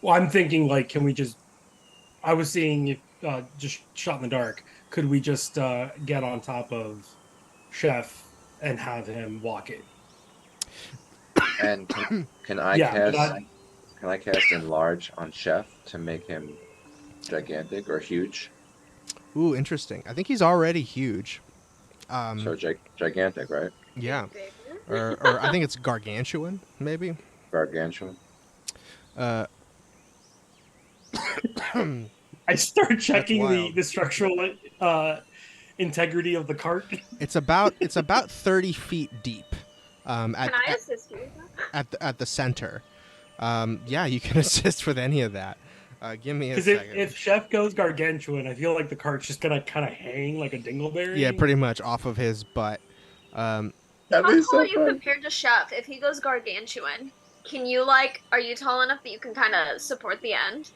Well, I'm thinking, like, can we just? I was seeing if just shot in the dark. Could we just get on top of Chef and have him walk it? And can I Yeah, cast can I cast enlarge on Chef to make him gigantic or huge? Ooh, interesting. I think he's already huge. So gigantic, right? Yeah. Bigger. Or I think it's gargantuan, maybe. Gargantuan. Uh, I start checking wild. the structural integrity of the cart. it's about 30 feet deep. Can I assist you with that? At the center. Yeah, you can assist with any of that. Give me a Because second. if Chef goes gargantuan, I feel like the cart's just gonna kind of hang like a dingleberry. Yeah, pretty much off of his butt. That'd How be tall so are you fun. compared to Chef? If he goes gargantuan, can you like? Are you tall enough that you can kind of support the end?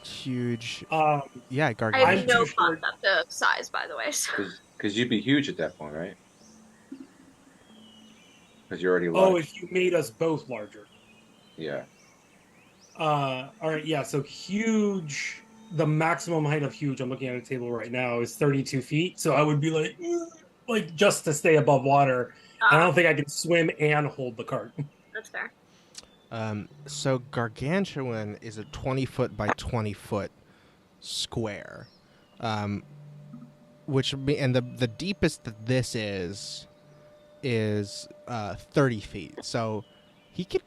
Huge. Um, Yeah, I gargantuan. have no too short. concept of size, by the way. So. Because you'd be huge at that point, right? Because you're already oh, large. if you made us both larger. Yeah. All right, yeah. So huge. The maximum height of huge, I'm looking at a table right now, is 32 feet. So I would be like just to stay above water. And I don't think I can swim and hold the cart. That's fair. So gargantuan is a 20-foot by 20-foot square, which and the deepest that this is 30 feet. So he could.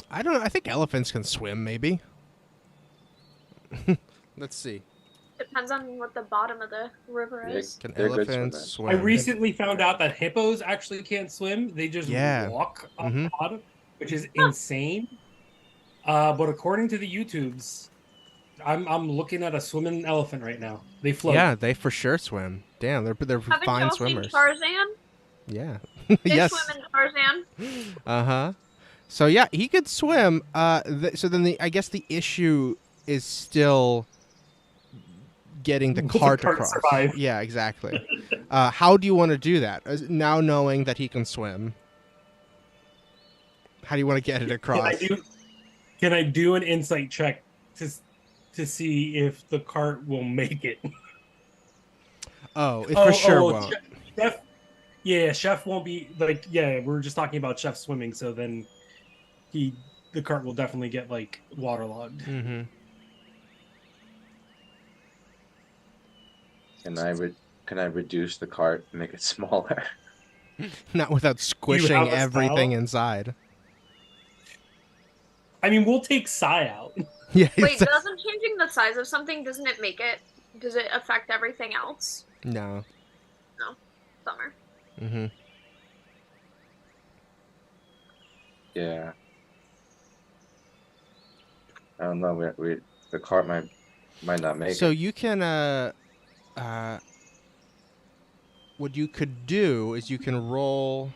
I don't know. I think elephants can swim. Maybe. Let's see. Depends on what the bottom of the river is. Can They're good elephants swimmers. swim? I recently found out that hippos actually can't swim. They just walk on the bottom, which is insane. But according to the YouTubes, I'm looking at a swimming elephant right now. They float. Yeah, they for sure swim. Damn, they're Haven't fine y'all swimmers. seen Tarzan? Yeah. They Yes. swim in Tarzan. Uh-huh. So yeah, he could swim. So then I guess the issue is still getting the Will the cart cart across. survive? Yeah, exactly. How do you want to do that? Now knowing that he can swim, how do you want to get it across? Can I do an insight check to see if the cart will make it? Oh, it for sure won't. Chef won't be like. Yeah, we're just talking about Chef swimming, so then the cart will definitely get like waterlogged. Mm-hmm. Can I reduce the cart and make it smaller? Not without squishing have a everything style? inside. I mean, we'll take Psy out. Yeah. Wait, doesn't changing the size of something, doesn't it make it, does it affect everything else? No. No. Bummer. Mm-hmm. Yeah. I don't know. The cart might not make So it. you can what you could do is you can roll.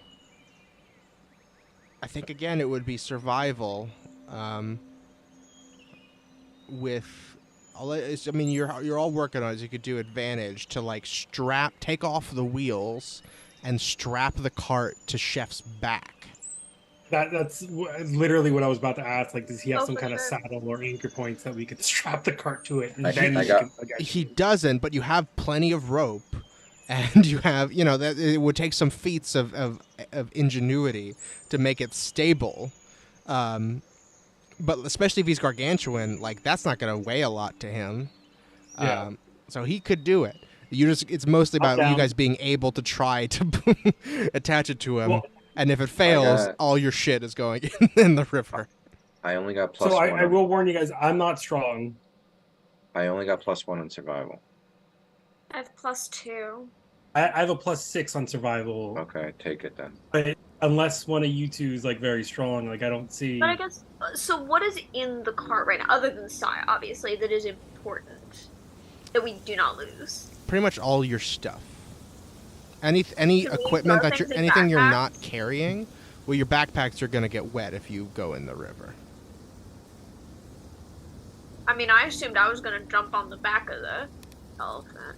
I think again it would be survival. With, I mean, you're all working on it. You could do advantage to like take off the wheels, and strap the cart to Chef's back. That's literally what I was about to ask. Like, does he have some for kind of sure. saddle or anchor points that we could strap the cart to it? And I then got- He doesn't, but you have plenty of rope, and you have, that it would take some feats of ingenuity to make it stable. But especially if he's gargantuan, like that's not going to weigh a lot to him. Yeah. So he could do it. It's mostly about you guys being able to try to attach it to him. Well, and if it fails, all your shit is going in the river. I only got plus so one. I will warn you guys, I'm not strong. I only got +1 on survival. I have +2. I have a +6 on survival. Okay, take it then. But unless one of you two is like very strong, like I don't see. But I guess, so what is in the cart right now, other than Sai, obviously, that is important, that we do not lose? Pretty much all your stuff. Any Can we equipment throw that things in anything you're backpacks? not carrying, well, your backpacks are going to get wet if you go in the river. I mean, I assumed I was going to jump on the back of the elephant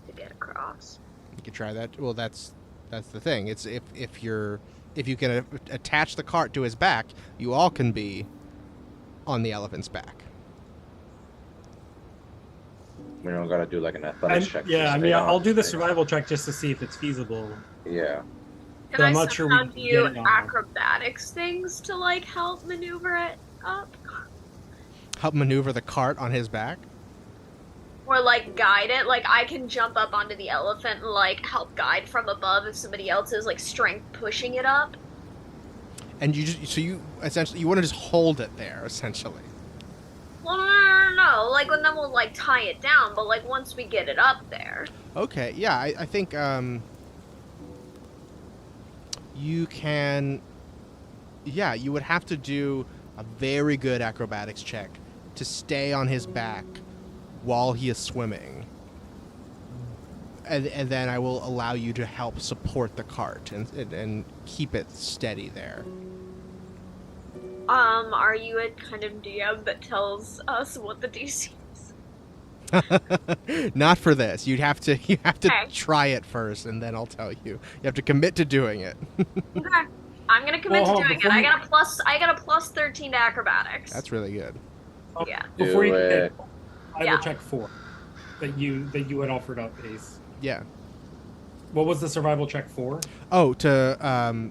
to get across. You could try that. Well, that's the thing. It's if you can attach the cart to his back, you all can be on the elephant's back. We don't gotta do like an athletics check. Yeah, I mean, I'll do the survival check just to see if it's feasible. Yeah. But Can I'm I not sure we somehow can do get it on. acrobatics things to, like, help maneuver it up? Help maneuver the cart on his back. Or, like, guide it? Like, I can jump up onto the elephant and, like, help guide from above if somebody else is, like, strength pushing it up? And you essentially you want to just hold it there, essentially. Well, no. Like, and then we'll, like, tie it down, but, like, once we get it up there. Okay, yeah, I think you can. Yeah, you would have to do a very good acrobatics check to stay on his back while he is swimming. And then I will allow you to help support the cart and keep it steady there. Are you a kind of DM that tells us what the DC is? Not for this. You have to Okay. try it first, and then I'll tell you. You have to commit to doing it. Okay. I'm gonna commit Well, to doing it. before I you- got a +13 to acrobatics. That's really good. Yeah. Before you Do get it. I Yeah. will check 4 that you had offered up, Ace. Yeah. What was the survival check for? Oh, to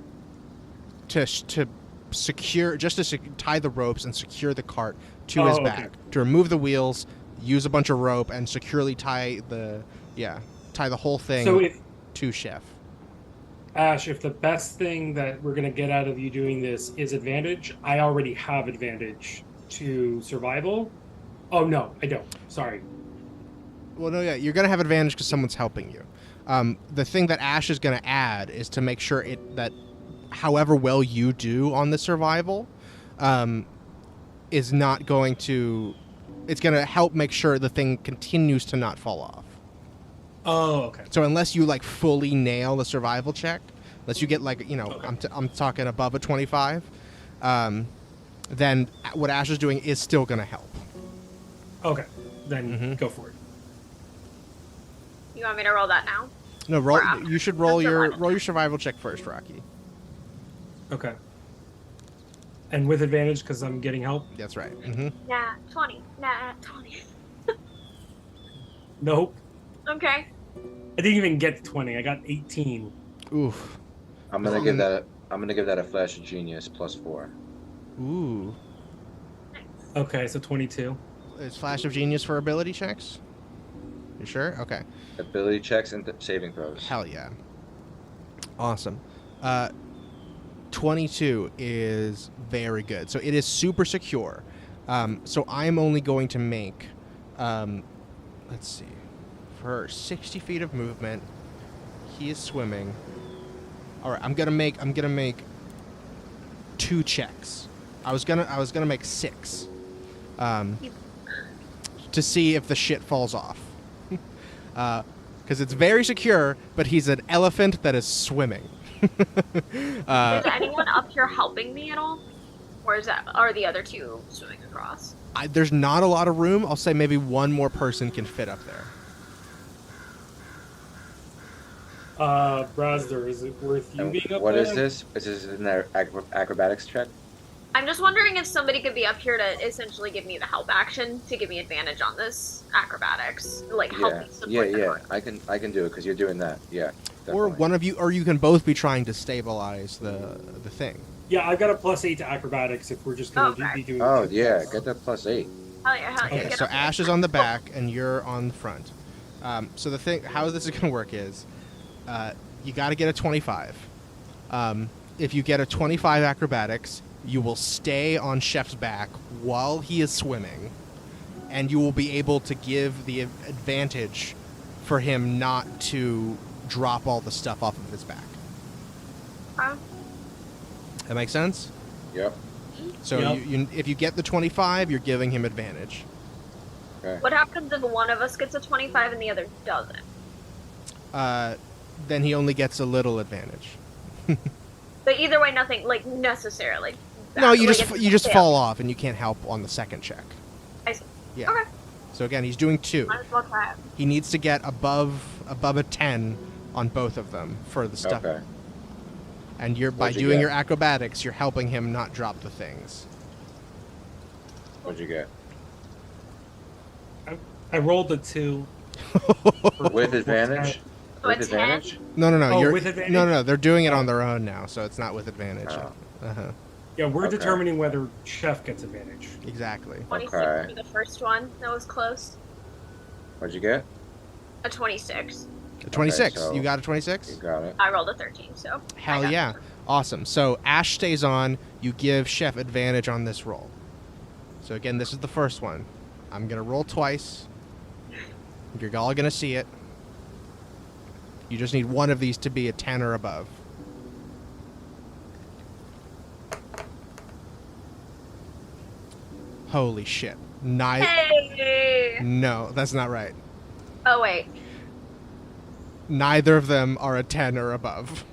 secure, just to tie the ropes and secure the cart to his Oh, okay. back. To remove the wheels, use a bunch of rope, and securely tie the whole thing So if to Chef. Ash, if the best thing that we're gonna get out of you doing this is advantage, I already have advantage to survival. Oh no, I don't. Sorry. Well, no, yeah, you're gonna have advantage because someone's helping you. The thing that Ash is gonna add is to make sure that however well you do on the survival, is not going to. It's gonna help make sure the thing continues to not fall off. Oh, okay. So unless you like fully nail the survival check, unless you get like Okay. I'm talking above a 25, then what Ash is doing is still gonna help. Okay. Then Mhm. go for it. You want me to roll that now? No, roll. Or after. You should roll The your survival survival check first, Rocky. Okay. And with advantage because I'm getting help? That's right. Mm-hmm. Nah, 20. Nah, 20. Nope. Okay. I didn't even get 20. I got 18. Oof. I'm gonna give that a flash of genius +4. Ooh. Okay, so 22. Is Flash of Genius for ability checks? You sure? Okay. Ability checks and saving throws. Hell yeah. Awesome. 22 is very good. So it is super secure. So I'm only going to make, let's see, for 60 feet of movement, he is swimming. All right, I'm gonna make 2 checks. I was gonna make 6, to see if the shit falls off. Because because it's very secure, but he's an elephant that is swimming. Is anyone up here helping me at all? Or are the other two swimming across? There's not a lot of room. I'll say maybe one more person can fit up there. Brazder, is it worth you being up What there? is this? Is this an acrobatics check? I'm just wondering if somebody could be up here to essentially give me the help action to give me advantage on this acrobatics, like help me support the cart. I can do it because you're doing that. Yeah. Or Definitely. one of you, or you can both be trying to stabilize the thing. Yeah, I've got a +8 to acrobatics if we're just going to be doing. Oh yeah, get that +8. Hell yeah, hell yeah. Okay, so Ash is on the back and you're on the front. So the thing, how this is going to work is, you got to get a 25. If you get a 25 acrobatics, you will stay on Chef's back while he is swimming, and you will be able to give the advantage for him not to drop all the stuff off of his back. That makes sense? Yep. So Yep. you, if you get the 25, you're giving him advantage. Okay. What happens if one of us gets a 25 and the other doesn't? Then he only gets a little advantage. But either way, nothing, like, necessarily. No, you Like, just it's you just fail. fall off and you can't help on the second check. I see. Yeah. Okay. So again, he's doing 2. Might as well try it. He needs to get above a 10 on both of them for the stuff. Okay. And you're by What'd you doing get? your acrobatics, you're helping him not drop the things. What'd you get? I rolled a 2. With advantage? So With a 10? advantage? No. Oh, You're, with advantage? No. They're doing it on their own now, so it's not with advantage. Oh. Uh-huh. Yeah, we're Okay. determining whether Chef gets advantage. Exactly. 26 Okay. for the first one. That was close. What'd you get? A 26. A 26. so- You got a You 26? got it. I rolled a 13, so. I Hell got yeah. it. Awesome. So Ash stays on. You give Chef advantage on this roll. So again, this is the first one. I'm going to roll twice. You're all going to see it. You just need one of these to be a 10 or above. Holy shit. Hey! No, that's not right. Oh, wait. Neither of them are a 10 or above.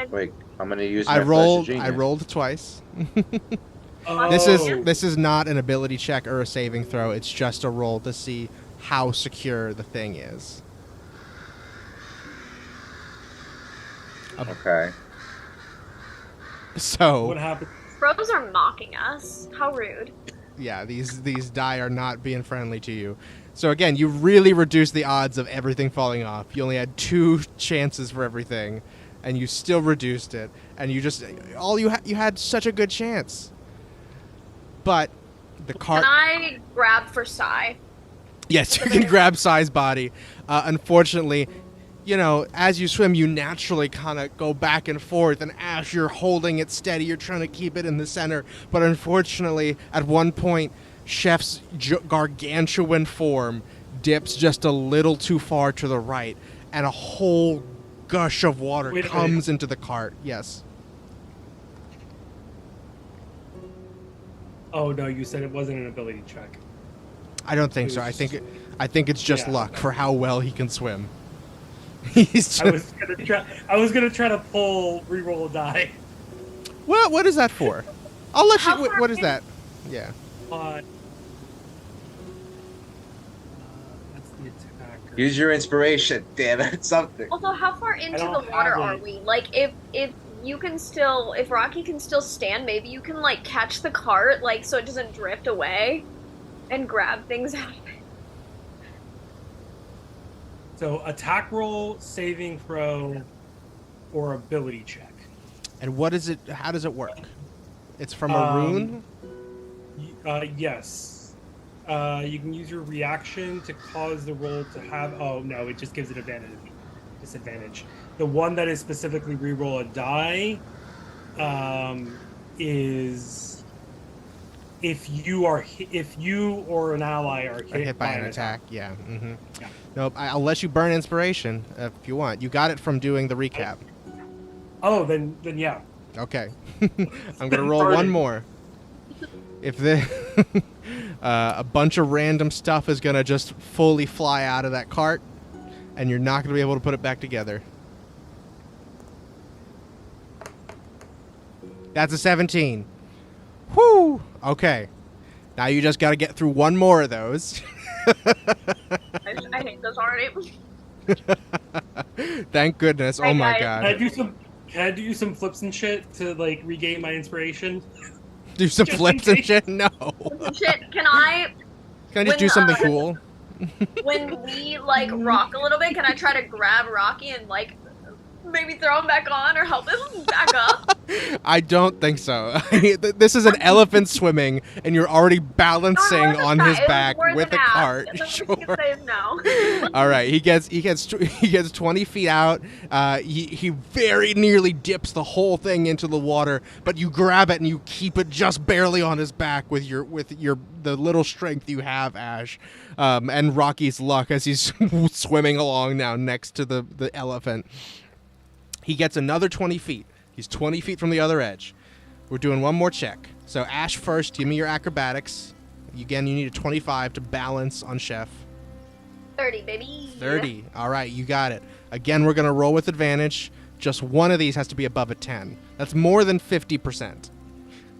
Wait, I'm gonna use. I my rolled flash of I genius. rolled twice. Oh. This is not an ability check or a saving throw. It's just a roll to see how secure the thing is. Okay. So What happened? Pros are mocking us. How rude. yeah, these die are not being friendly to you. So again, you really reduced the odds of everything falling off. You only had 2 chances for everything, and you still reduced it. And you just you had such a good chance. But the cart. Can I grab for Sai? Yes, you can grab Sai's body. Unfortunately, you know, as you swim, you naturally kind of go back and forth. And Ash, you're holding it steady. You're trying to keep it in the center. But unfortunately, at one point, Chef's gargantuan form dips just a little too far to the right. And a whole gush of water Wait a comes into the cart. Yes. Oh no, you said it wasn't an ability check. I don't think It so. was I think it's just Yeah. luck for how well he can swim. He's just, I was gonna try to pull reroll a die. what is that for? I'll let How you. far What is in- that? Yeah. That's the attacker. Use your inspiration. Damn it, something. Also, how far into don't the water have are it. we? Like, if you can still, if Rocky can still stand, maybe you can, like, catch the cart, like, so it doesn't drift away and grab things out of it. So attack roll, saving throw, or ability check. And what is it? How does it work? It's from a rune. Yes. You can use your reaction to cause the roll to have. Oh no, it just gives it disadvantage. The one that is specifically reroll a die is if you or an ally are Hit by an attack. Yeah. Mm-hmm. Yeah. Nope. I'll let you burn inspiration if you want. You got it from doing the recap. Oh, then yeah. Okay. I'm gonna roll one more. If the a bunch of random stuff is gonna just fully fly out of that cart, and you're not going to be able to put it back together. That's a 17. Whoo! Okay. Now you just got to get through one more of those. I hate this already. Thank goodness. Oh my god. Can I do some flips and shit to like regain my inspiration? Do some Just flips in and case. shit? No. Shit, can I just do something cool? when we like rock a little bit, can I try to grab Rocky and like maybe throw him back on or help him back up? I don't think so. This is an elephant swimming, and you're already balancing on his back with a cart. Sure. No. All right, he gets 20 feet out. He very nearly dips the whole thing into the water, but you grab it and you keep it just barely on his back with the little strength you have, Ash. And Rocky's luck as he's swimming along now next to the elephant. He gets another 20 feet. He's 20 feet from the other edge. We're doing one more check. So Ash first, give me your acrobatics. Again, you need a 25 to balance on Chef. 30, baby. 30. All right, you got it. Again, we're going to roll with advantage. Just one of these has to be above a 10. That's more than 50%.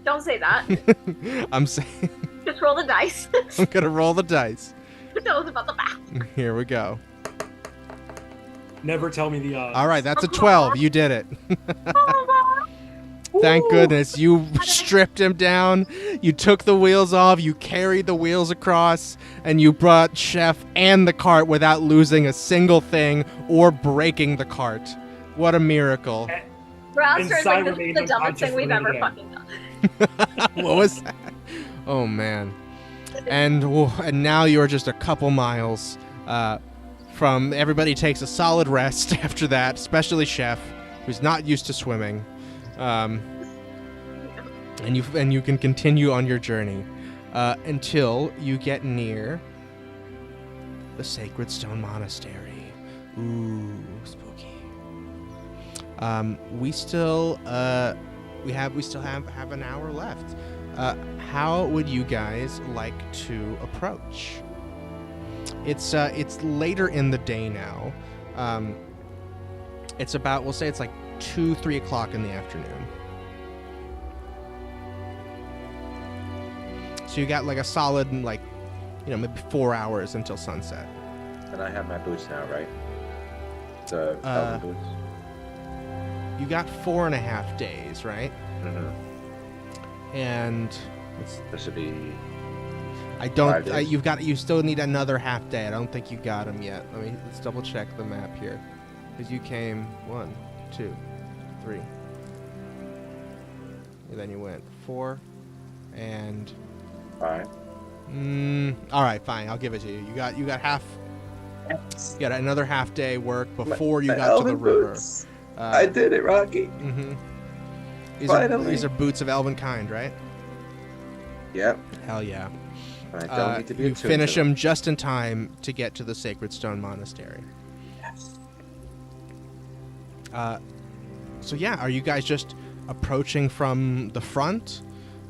Don't say that. I'm saying... Just roll the dice. I'm going to roll the dice. Who knows about the math? Here we go. Never tell me the odds. All right, that's a 12. You did it. Thank goodness. You stripped him down. You took the wheels off. You carried the wheels across. And you brought Chef and the cart without losing a single thing or breaking the cart. What a miracle. Rouster is like, this Cyber is the dumbest thing we've ever again. fucking done. What was that? Oh, man. And now you're just a couple miles from... Everybody takes a solid rest after that, especially Chef, who's not used to swimming. And you can continue on your journey until you get near the Sacred Stone Monastery. Ooh, spooky. We still have an hour left. How would you guys like to approach? It's later in the day now. It's about, we'll say it's like 2-3 o'clock in the afternoon. So you got like a solid, like, maybe 4 hours until sunset. And I have my boots now, right? The elven boots. You got 4.5 days, right? Mm-hmm. And This would be... you still need another half day. I don't think you got them yet. Let's double check the map here. Because you came 1, 2, 3. And then you went 4 and 5. All right, fine. I'll give it to you. You got half. You got another half day work before you got to the river. I did it, Rocky. Mm-hmm. Finally. These are boots of elven kind, right? Yep. Hell yeah. I don't need to be you finish them just in time to get to the Sacred Stone Monastery. Yes. So yeah, are you guys just approaching from the front?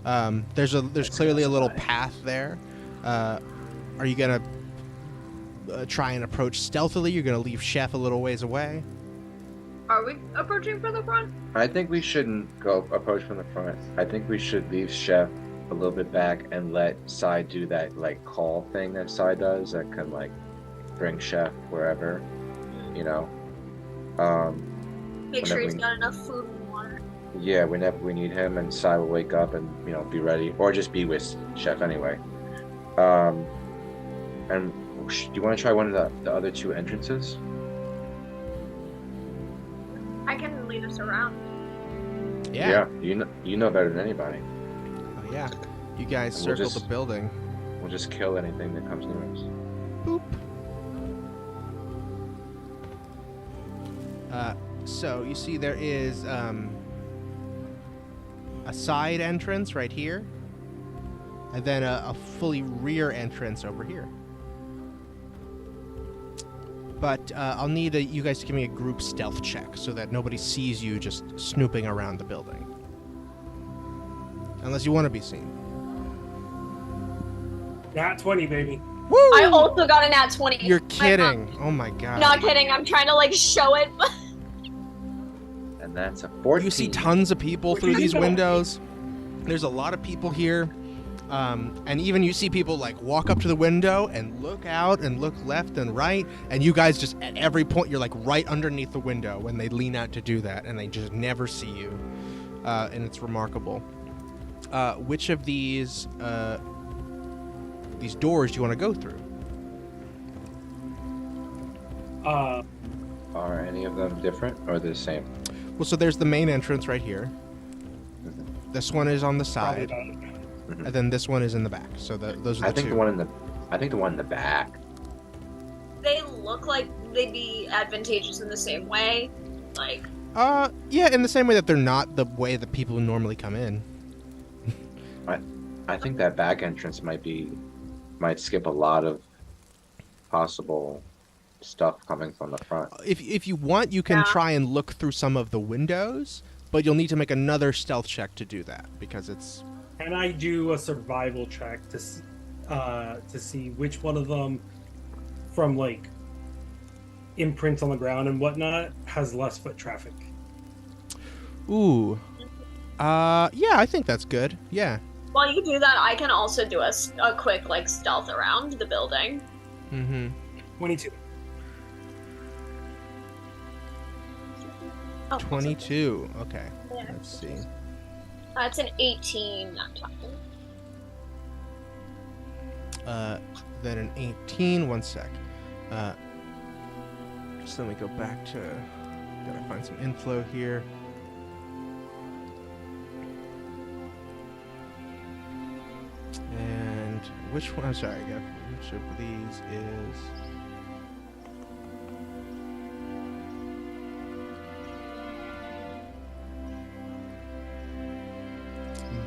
There's clearly a little path there. Are you gonna try and approach stealthily? You're gonna leave Chef a little ways away. Are we approaching from the front? I think we shouldn't go approach from the front. I think we should leave Chef a little bit back and let Sai do that like call thing that Sai does that can like bring Chef wherever, Make sure he's we- got enough food and water. Yeah, whenever we need him, and Sai will wake up and be ready, or just be with Chef anyway. And do you want to try one of the other 2 entrances? I can lead us around. Yeah. You know better than anybody. Oh, yeah. You guys And we'll circle just- the building. We'll just kill anything that comes near us. Boop. So you see there is a side entrance right here, and then a fully rear entrance over here. But I'll need you guys to give me a group stealth check so that nobody sees you just snooping around the building. Unless you want to be seen. Got 20, baby. Woo! I also got a nat 20. You're kidding. Oh my god. Not kidding. I'm trying to like show it. And that's a 14. You see tons of people through these windows. There's a lot of people here. And even you see people like walk up to the window and look out and look left and right. And you guys just at every point, you're like right underneath the window when they lean out to do that. And they just never see you. And it's remarkable. Which of these doors do you want to go through? Are any of them different or the same? Well, so there's the main entrance right here. This one is on the Probably side, not. and then this one is in the back. So those are the I think two. the one in the back. They look like they'd be advantageous in the same way. Like, Yeah, in the same way that they're not the way that people normally come in. I think that back entrance might skip a lot of possible stuff coming from the front. If you want, you can try and look through some of the windows, but you'll need to make another stealth check to do that because it's. Can I do a survival check to see which one of them, from like imprints on the ground and whatnot, has less foot traffic? Ooh. Yeah, I think that's good. Yeah. while you do that, I can also do a quick like stealth around the building. Mm-hmm. 22. 22. Okay. Yeah. Let's see. It's an 18. Not talking. Then an 18. One sec. Just let me go back to. Gotta find some info here. And which one? I'm sorry. Which of these is?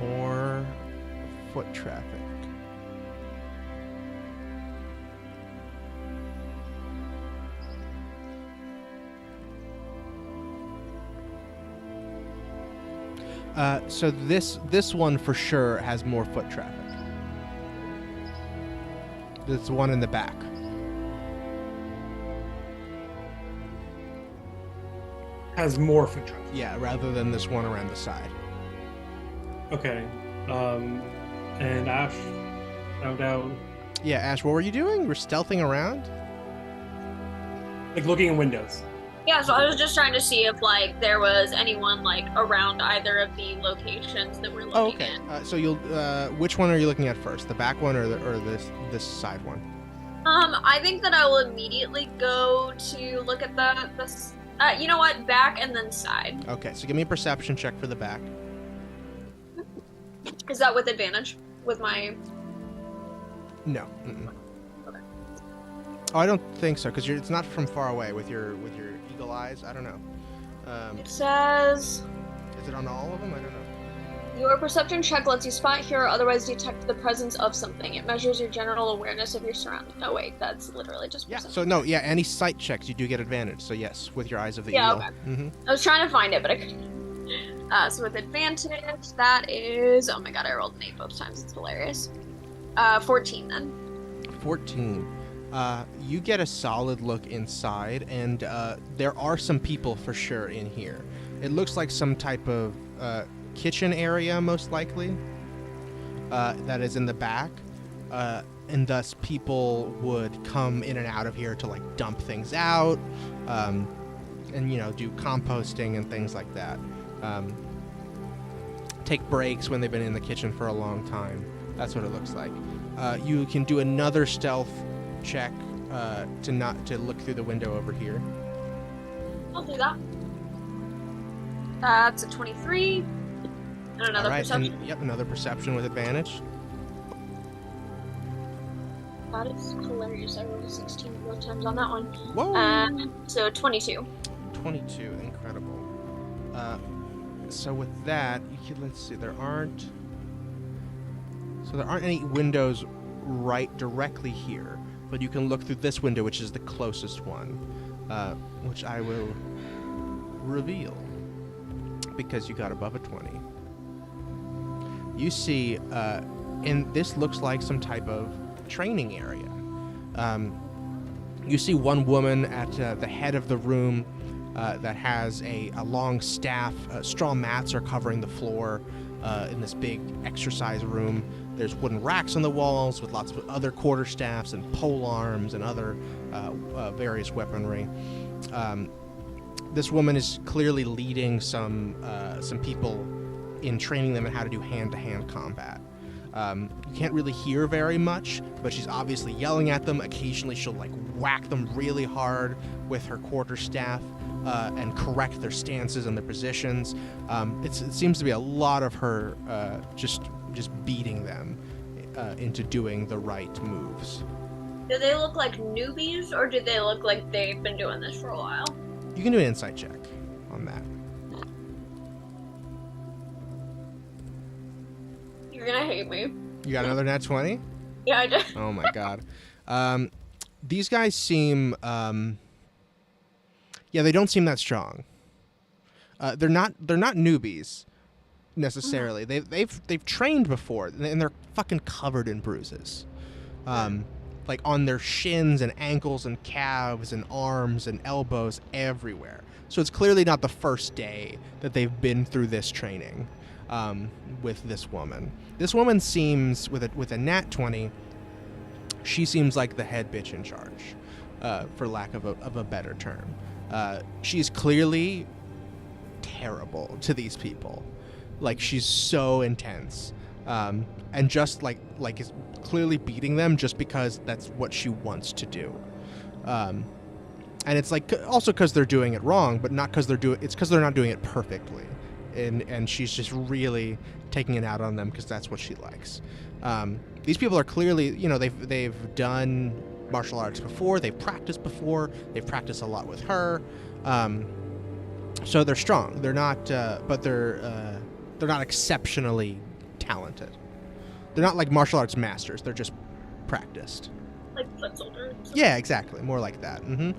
More foot traffic. So this one for sure has more foot traffic. This one in the back. Has more foot traffic. Yeah, rather than this one around the side. Okay. And Ash found out, Yeah, Ash, what were you doing? We're stealthing around? like, looking in windows. Yeah, so I was just trying to see if like there was anyone like around either of the locations that we're looking Oh, okay. at. So you'll which one are you looking at first? The back one or this side one? I think that I will immediately go to look at the you know what, back and then side. Okay, so give me a perception check for the back. Is that with advantage? With my No. Mm-mm. Okay. Oh, I don't think so, because it's not from far away with your eagle eyes. I don't know. It says Is it on all of them? I don't know. your perception check lets you spot, hear, or otherwise detect the presence of something. It measures your general awareness of your surroundings. Oh wait, that's literally just Yeah. perception. So no, yeah. Any sight checks, you do get advantage. So yes, with your eyes of the Yeah, eagle. okay. Mm-hmm. I was trying to find it, but I couldn't. So with advantage, that is... Oh my god, I rolled an 8 both times. It's hilarious. 14 then. 14. You get a solid look inside, and there are some people for sure in here. It looks like some type of kitchen area, most likely, that is in the back. And thus people would come in and out of here to like dump things out, and do composting and things like that. Take breaks when they've been in the kitchen for a long time. That's what it looks like. You can do another stealth check to look through the window over here. I'll do that. That's a 23. And another All right, perception. and, yep, another perception with advantage. That is hilarious. I rolled a 16 both times on that one. Whoa! So 22. 22, incredible. So with that, let's see. There aren't any windows right directly here, but you can look through this window, which is the closest one, which I will reveal because you got above a 20. You see, and this looks like some type of training area. You see one woman at the head of the room that has a long staff. Straw mats are covering the floor in this big exercise room. There's wooden racks on the walls with lots of other quarterstaffs and pole arms and other various weaponry. This woman is clearly leading some people in training them in how to do hand-to-hand combat. You can't really hear very much, but she's obviously yelling at them. Occasionally she'll like whack them really hard with her quarterstaff and correct their stances and their positions. It seems to be a lot of her just beating them into doing the right moves. Do they look like newbies, or do they look like they've been doing this for a while? You can do an insight check on that. You're gonna hate me. You got another nat 20? Yeah, I did. Oh my god. These guys seem they don't seem that strong. They're not newbies necessarily. They've trained before, and they're fucking covered in bruises. Like on their shins and ankles and calves and arms and elbows everywhere. So it's clearly not the first day that they've been through this training with this woman. This woman seems, with a nat 20, she seems like the head bitch in charge, for lack of a better term. She's clearly terrible to these people. Like, she's so intense. And just like is clearly beating them just because that's what she wants to do. And it's like also because they're doing it wrong, but not because it's because they're not doing it perfectly. And she's just really taking it out on them because that's what she likes. These people are clearly, they've done martial arts before, they've practiced before, they've practiced a lot with her. So they're strong. They're not, but they're not exceptionally talented. They're not like martial arts masters. They're just practiced. Like foot soldiers. Yeah, exactly. More like that. Mm-hmm.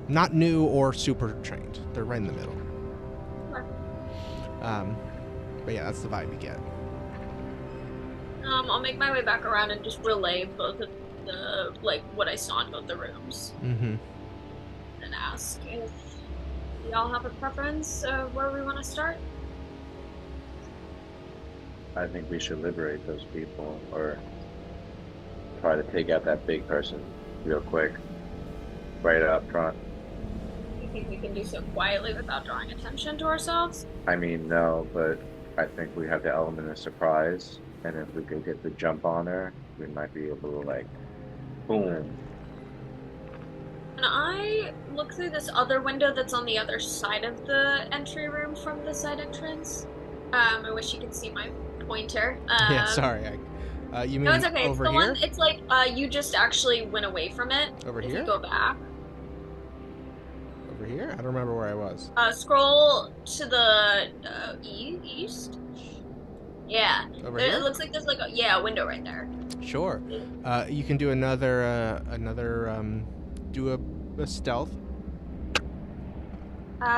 Not new or super trained. They're right in the middle. But yeah, that's the vibe you get. I'll make my way back around and just relay both of the, what I saw in both the rooms. Mm-hmm. And ask if y'all have a preference of where we want to start. I think we should liberate those people, or try to take out that big person real quick, right up front. You think we can do so quietly without drawing attention to ourselves? I mean, no, but I think we have the element of surprise, and if we could get the jump on her, we might be able to, boom. Can I look through this other window that's on the other side of the entry room from the side entrance? I wish you could see my pointer. Yeah, sorry. You mean no, it's okay. over it's the here? One, it's like you just actually went away from it. Over if here? You go back. Over here? I don't remember where I was. Scroll to the east. Yeah. Over here? It looks like there's a window right there. Sure. You can do another do a stealth.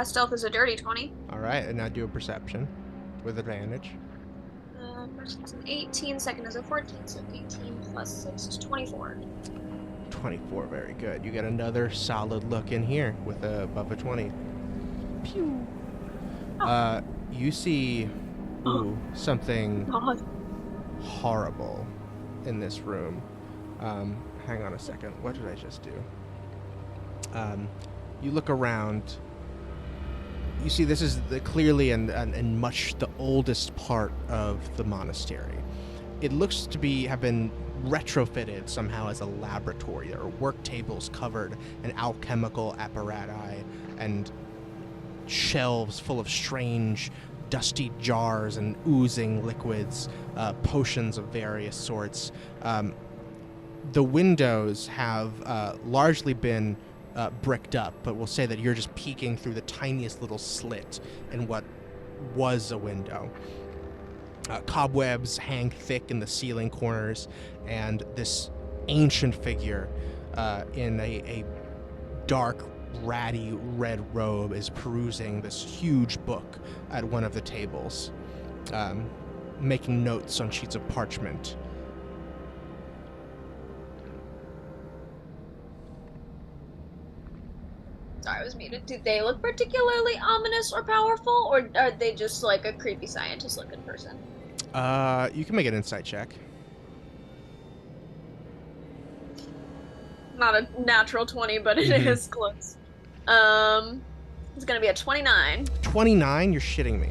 Stealth is a dirty 20. All right, and now do a perception with advantage. First is an 18, second is a 14, so 18 plus 6 is 24. 24, very good. You get another solid look in here with above a 20. Pew. Oh. You see something God. horrible in this room. Hang on a second. What did I just do? You look around. You see this is clearly and much the oldest part of the monastery. It looks to have been retrofitted somehow as a laboratory. There are work tables covered in alchemical apparatus and shelves full of strange dusty jars and oozing liquids, potions of various sorts. The windows have largely been bricked up, but we'll say that you're just peeking through the tiniest little slit in what was a window. Cobwebs hang thick in the ceiling corners, and this ancient figure in a dark, ratty red robe is perusing this huge book at one of the tables, making notes on sheets of parchment. Sorry, I was muted. Do they look particularly ominous or powerful, or are they just like a creepy scientist-looking person? You can make an insight check. Not a natural 20, but it is close. It's gonna be a 29. 29? You're shitting me.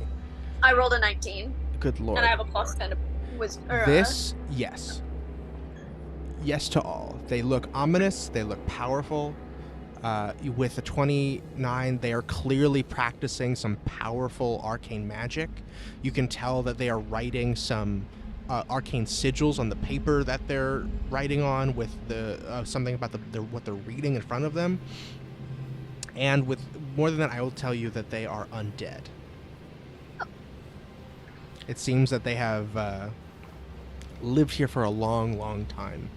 I rolled a 19. Good lord. And I have a plus 10 to This, yes. Yes to all. They look ominous. They look powerful. With a 29, they are clearly practicing some powerful arcane magic. You can tell that they are writing some arcane sigils on the paper that they're writing on with the something about what they're reading in front of them. And with more than that, I will tell you that they are undead. It seems that they have lived here for a long, long time.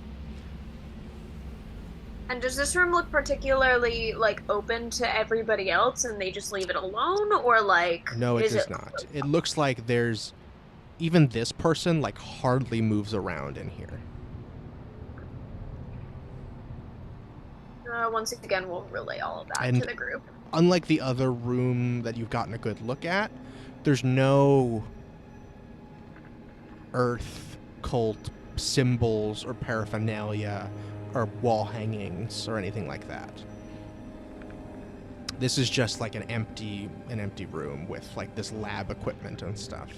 And does this room look particularly, like, open to everybody else and they just leave it alone? Or, like... No, it does not. It looks like there's... Even this person, like, hardly moves around in here. Once again, we'll relay all of that to the group. Unlike the other room that you've gotten a good look at, there's no earth cult symbols or paraphernalia or wall hangings or anything like that. This is just like an empty room with like this lab equipment and stuff.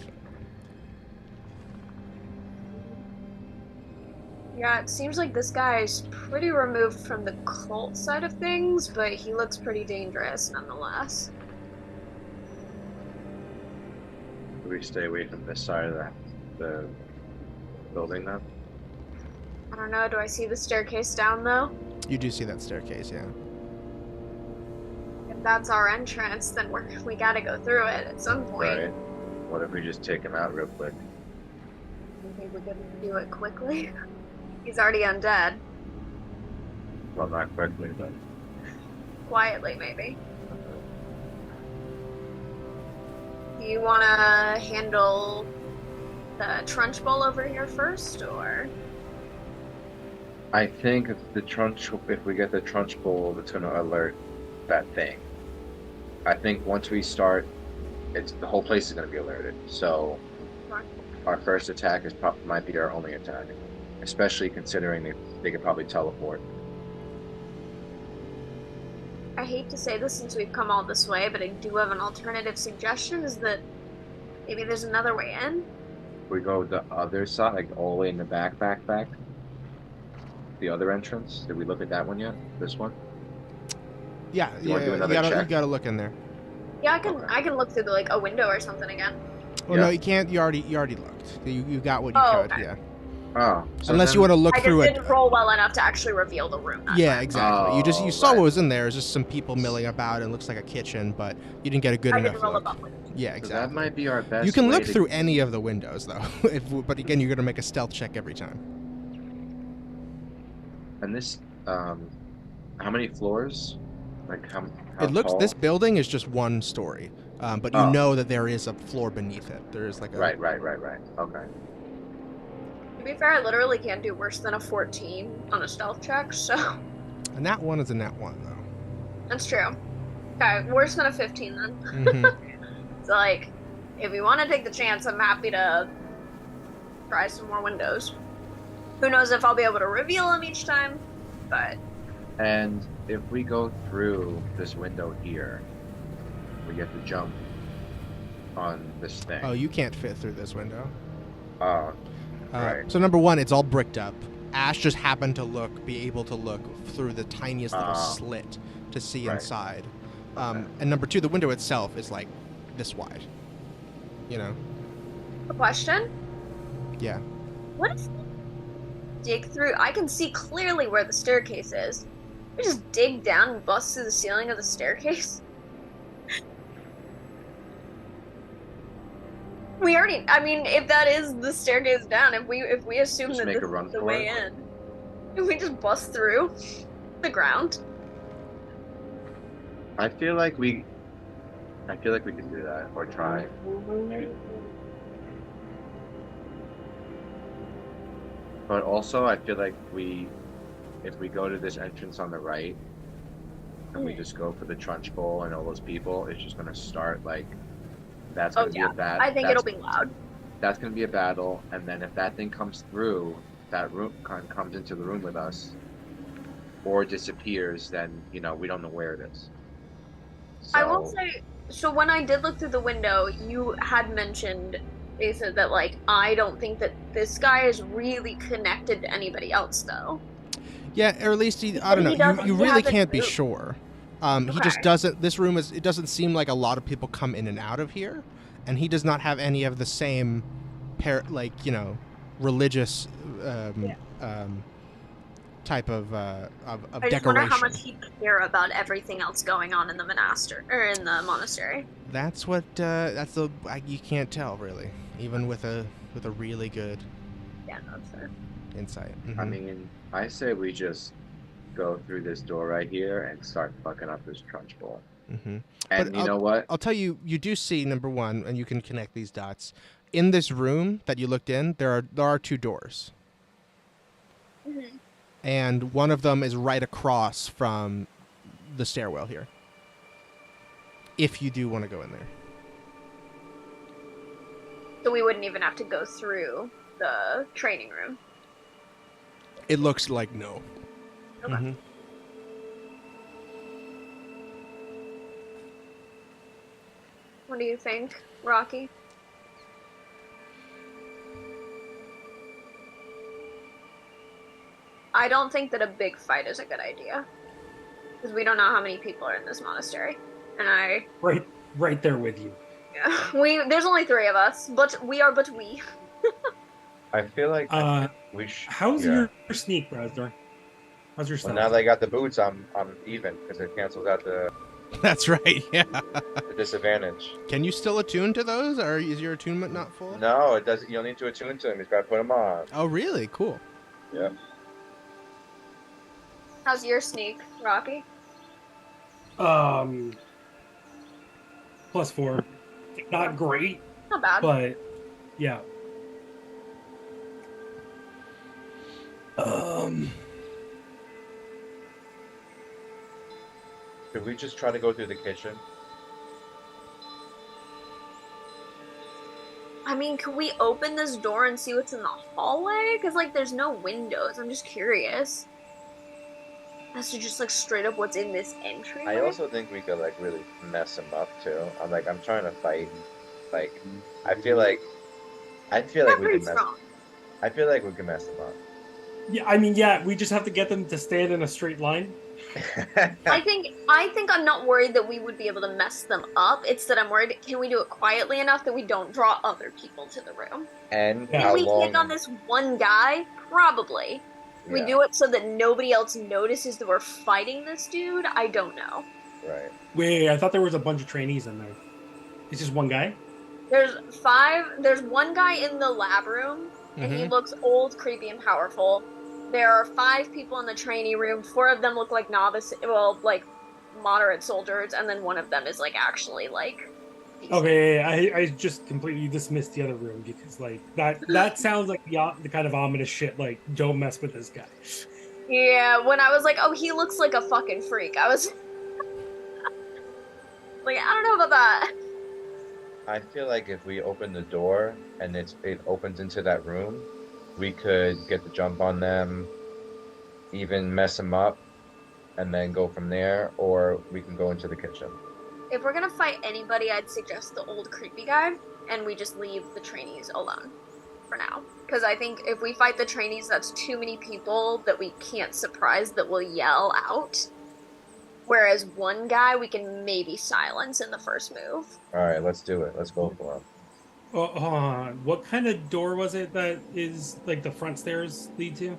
Yeah, it seems like this guy's pretty removed from the cult side of things, but he looks pretty dangerous nonetheless. Do we stay away from this side of the building then? I don't know, do I see the staircase down though? You do see that staircase, yeah. If that's our entrance, then we gotta go through it at some point. Right. What if we just take him out real quick? You think we're gonna do it quickly? He's already undead. Well, not quickly, but... Quietly, maybe. Do you want to handle the Trunch Bowl over here first, or...? I think if we get the Trunch Bowl, it's going to alert that thing. I think once we start, the whole place is going to be alerted. So our first attack might be our only attack, especially considering they could probably teleport. I hate to say this since we've come all this way, but I do have an alternative suggestion, is that maybe there's another way in? We go the other side, like all the way in the back. The other entrance. Did we look at that one yet? This one? Yeah, you gotta look in there. Yeah, I can look through a window or something again. Oh no, you can't. You already looked. You got what you could. Okay. Yeah. Oh. So unless you want to look through it. I just didn't roll well enough to actually reveal the room. Yeah, exactly. You saw what was in there. It was just some people milling about. It looks like a kitchen, but you didn't get a good enough look. Yeah, exactly. So that might be our best. You can look through any of the windows though, but again, you're gonna make a stealth check every time. And this, how many floors? Like how it looks. tall? This building is just one story, but you know that there is a floor beneath it. There is like a. Right. Okay. To be fair, I literally can't do worse than a 14 on a stealth check, so. A nat 1 is a nat 1 though. That's true. Okay, worse than a 15 then. Mm-hmm. So if you want to take the chance, I'm happy to try some more windows. Who knows if I'll be able to reveal them each time, but... And if we go through this window here, we get to jump on this thing. Oh, you can't fit through this window. Oh, right. So number one, it's all bricked up. Ash just happened to be able to look through the tiniest little slit to see inside. And number two, the window itself is like this wide. You know? A question? Yeah. What if dig through? I can see clearly where the staircase is. We just dig down and bust through the ceiling of the staircase? We already, I mean, if that is the staircase down, if we assume just that make this a run is the for way it. in, if we just bust through the ground. I feel like we can do that, or try. But also, I feel like if we go to this entrance on the right, and we just go for the Trunch Bowl and all those people, it's just gonna start like that's Oh gonna be yeah, a bad. I think it'll be loud. That's gonna be a battle, and then if that thing comes through, that room comes into the room with us, or disappears, then we don't know where it is. I will So say, so when I did look through the window, you had mentioned, they said that like I don't think that this guy is really connected to anybody else though. Yeah, or at least I But don't know. he doesn't. You He really hasn't can't be moved. sure. He just Okay. doesn't. This room is. It doesn't seem like a lot of people come in and out of here, and he does not have any of the same, religious type of I just wonder how decoration. much he'd care about everything else going on in the monastery. That's what. You can't tell really, even with a really good Yeah, no, that's fair. insight. I Mhm. mean, I say we just go through this door right here and start fucking up this Trunch Bowl. Mhm. And But you know what? I'll tell you, you do see number one, and you can connect these dots. In this room that you looked in, there are two doors, Mm-hmm. and one of them is right across from the stairwell here. If you do want to go in there, So we wouldn't even have to go through the training room. it looks like no. Okay. Mhm. What do you think, Rocky? I don't think that a big fight is a good idea. Because we don't know how many people are in this monastery. And Right there with you. there's only 3 of us, but we. I feel like we should. How's your sneak, Browser? How's your Well, stealth? now that I got the boots, I'm even because it cancels out the That's right. Yeah. disadvantage. Can you still attune to those, or is your attunement not full? No, it doesn't. You don't need to attune to them. You just gotta put them on. Oh, really? Cool. Yeah. How's your sneak, Rocky? +4. Not great, Not bad. but yeah. Could we just try to go through the kitchen? I mean, can we open this door and see what's in the hallway? Because, like, there's no windows. I'm just curious. As to just, like, straight up what's in this entry. I also think we could like really mess him up too. I'm trying to fight. Like I feel like we pretty can mess. strong. I feel like we can mess him up. Yeah, I mean, yeah, we just have to get them to stand in a straight line. I think I'm not worried that we would be able to mess them up. It's that I'm worried, can we do it quietly enough that we don't draw other people to the room? And Yeah. how Can we long? take on this one guy? Probably. We Yeah, do it so that nobody else notices that we're fighting this dude? I don't know. right. Wait, I thought there was a bunch of trainees in there. It's just one guy? There's one guy in the lab room, and he Mhm. looks old, creepy, and powerful. There are 5 people in the trainee room. 4 of them look like like moderate soldiers, and then one of them is like actually like decent. Okay, I just completely dismissed the other room because like that sounds like the kind of ominous shit. Like, don't mess with this guy. Yeah, when I was like, oh, he looks like a fucking freak, I was like, I don't know about that. I feel like if we open the door and it opens into that room, we could get the jump on them, even mess them up, and then go from there, or we can go into the kitchen. If we're gonna fight anybody, I'd suggest the old creepy guy, and we just leave the trainees alone for now. Because I think if we fight the trainees, that's too many people that we can't surprise that will yell out. Whereas one guy we can maybe silence in the first move. All right, let's do it. Let's go for him. Oh, hold on. What kind of door was it that is like the front stairs lead to?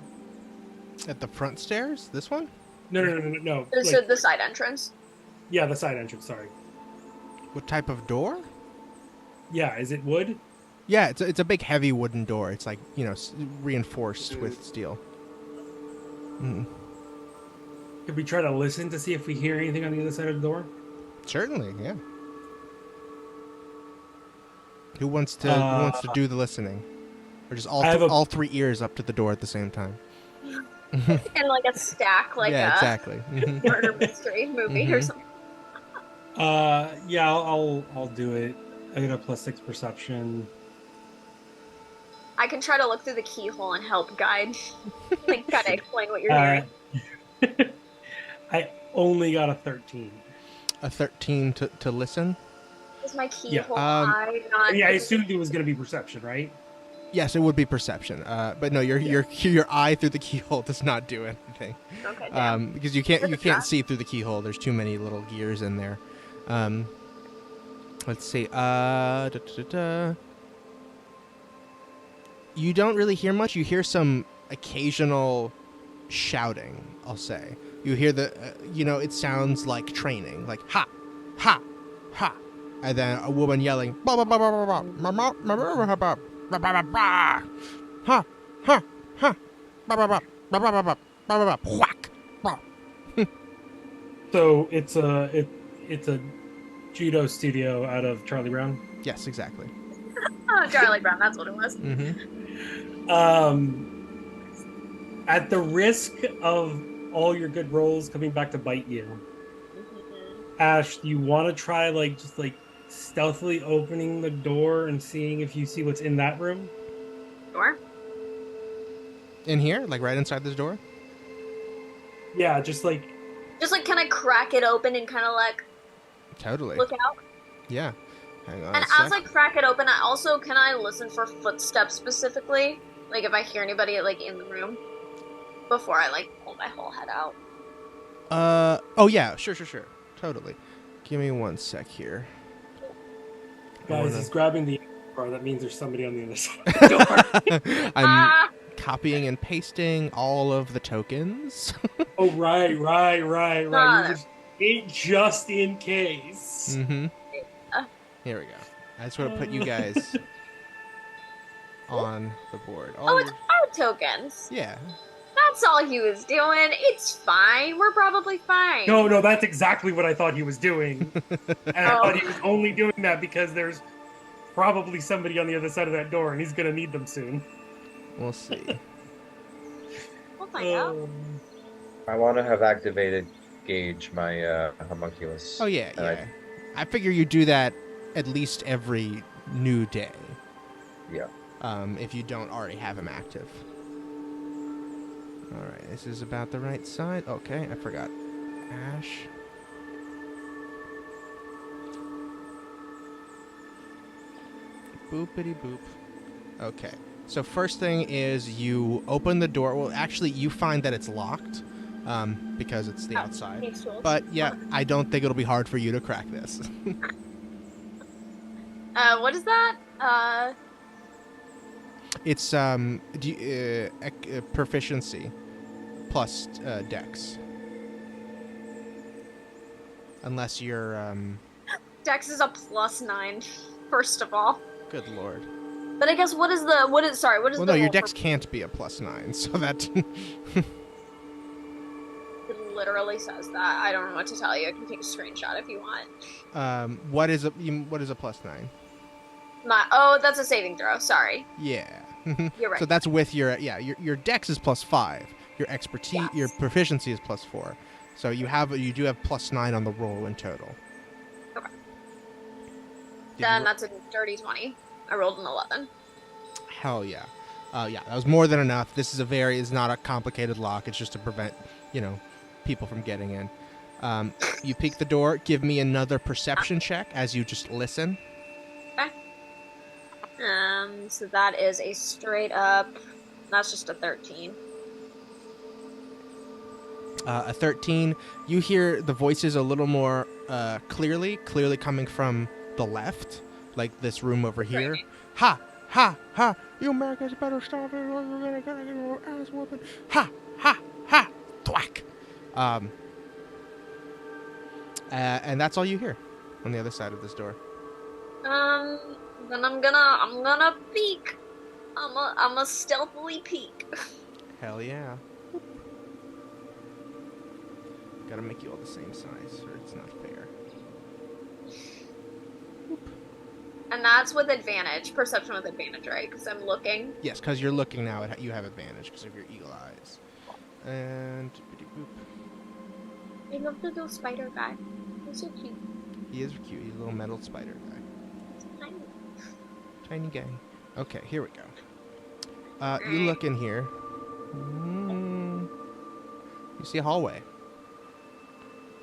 At the front stairs? This one? No. So Like, the side entrance. yeah, the side entrance. Sorry. What type of door? Yeah, is it wood? Yeah, it's a big heavy wooden door. It's like, reinforced with steel. Mm. Could we try to listen to see if we hear anything on the other side of the door? Certainly, yeah. Who wants to do the listening? Or just all 3 ears up to the door at the same time? in like a stack, like yeah, a exactly. Mhm. murder mystery movie or Mhm. something. Yeah, I'll do it. I got a +6 perception. I can try to look through the keyhole and help guide. Like, kind of explain what you're Uh, hearing. I only got a 13. A 13 to listen. Is my Yeah. keyhole eye not? I assumed it was going to be perception, right? Yes, it would be perception. But no, your eye through the keyhole does not do anything. Okay, damn. Because you can't see through the keyhole. There's too many little gears in there. Let's see. You don't really hear much. You hear some occasional shouting, I'll say. You hear it sounds like training, like ha, ha, ha. And then a woman yelling, ba ba ba ba ba ba, ma ma ma ma ma ba ba ba ba, ha, ha, ha, ba ba ba ba ba ba ba ba ba, whack. So it's a judo studio out of Charlie Brown. Yes, exactly. Oh, Charlie Brown, that's what it was. Mm-hmm. At the risk of all your good rolls coming back to bite you, Ash, do you want to try just stealthily opening the door and seeing if you see what's in that room? Sure. In here, like right inside this door. Yeah, just like can I crack it open and kind of Totally. look out? Yeah. Hang on. And a sec. as I crack it open, can I listen for footsteps specifically? Like if I hear anybody in the room before I pull my whole head out. Oh yeah. Sure. Totally. Give me 1 sec here. guys, he's grabbing the car. That means there's somebody on the other side of the door. I'm copying and pasting all of the tokens. Oh, right. Just in case. Mm-hmm. Here we go. I just want to put you guys on the board. Oh, it's our tokens. Yeah. That's all he was doing. It's fine. We're probably fine. No, that's exactly what I thought he was doing. And I thought he was only doing that because there's probably somebody on the other side of that door and he's going to need them soon. We'll see. We'll find out. I want to have activated Gauge, my homunculus. Oh, yeah. I figure you do that at least every new day. Yeah. If you don't already have him active. All right, this is about the right side. Okay, I forgot. Ash. Boopity boop. Okay, so first thing is you open the door. Well, actually, you find that it's locked because it's the outside. But yeah, I don't think it'll be hard for you to crack this. What is that? It's proficiency plus dex. Unless you're Dex is a +9, first of all. good lord. But I guess what is sorry, what is Well, the no, your roll dex for- can't be a +9, so that It literally says that. I don't know what to tell you. I can take a screenshot if you want. what is a +9? That's a saving throw. Sorry. Yeah. You're right. So that's with your dex is +5. Your expertise, Yes. your proficiency is +4. So you do have +9 on the roll in total. Okay. Did Then you- that's a dirty 20. I rolled an 11. Hell yeah. Yeah, that was more than enough. This is it's not a complicated lock. It's just to prevent, people from getting in. You peek the door. Give me another perception check as you just listen. Okay. So that is a straight up. That's just a 13. A 13. You hear the voices a little more clearly coming from the left, like this room over here. Ha! Ha! Ha! You Americans better stop it or you're gonna get your ass whooping. Ha! Ha! Ha! Thwack! And that's all you hear on the other side of this door. Then I'm gonna peek. I'm a stealthily peek. Hell yeah. Gotta make you all the same size, or it's not fair. And that's with advantage. Perception with advantage, right? Because I'm looking. Yes, because you're looking now. You have advantage because of your eagle eyes. And boop. I love the little spider guy. He's so cute. He is cute. He's a little metal spider guy. He's tiny. Tiny guy. Okay, here we go. You look in here. You see a hallway.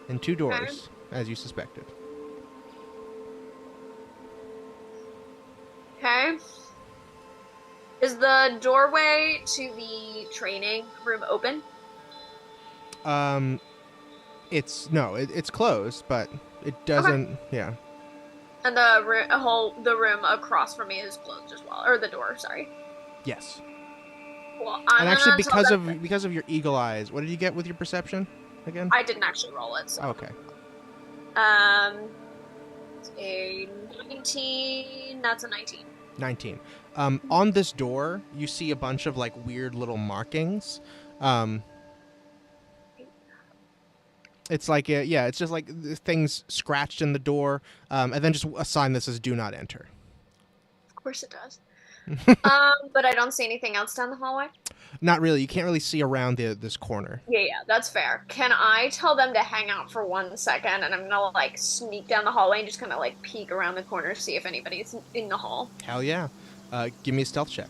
And 2 doors, as you suspected. Okay. Is the doorway to the training room open? It's closed, but it doesn't. Yeah. And the room across from me is closed as well, or the door. Sorry. Yes. Well, And actually, because of your eagle eyes, what did you get with your perception again? I didn't actually roll it. So. Okay. It's a 19. That's a 19. 19. On this door, you see a bunch of like weird little markings. It's like it's just like things scratched in the door, and then just a sign that says "Do not enter." Of course it does. But I don't see anything else down the hallway. Not really. You can't really see around this corner. Yeah, that's fair. Can I tell them to hang out for 1 second, and I'm gonna like sneak down the hallway and just kind of like peek around the corner, see if anybody's in the hall. Hell yeah! Give me a stealth check.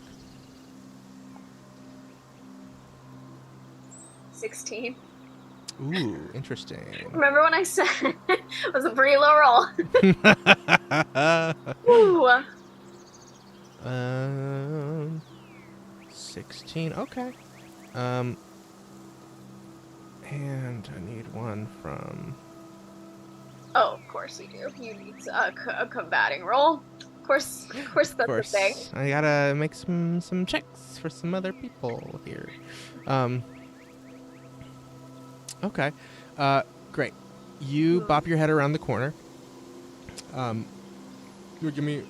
16. Ooh, interesting. Remember when I said it was a pretty low roll? Ooh. 16. Okay. And I need one from. Oh, of course you do. You need a combating roll. Of course, that's the thing. I gotta make some checks for some other people here. Okay. Great. You bop your head around the corner. You give me.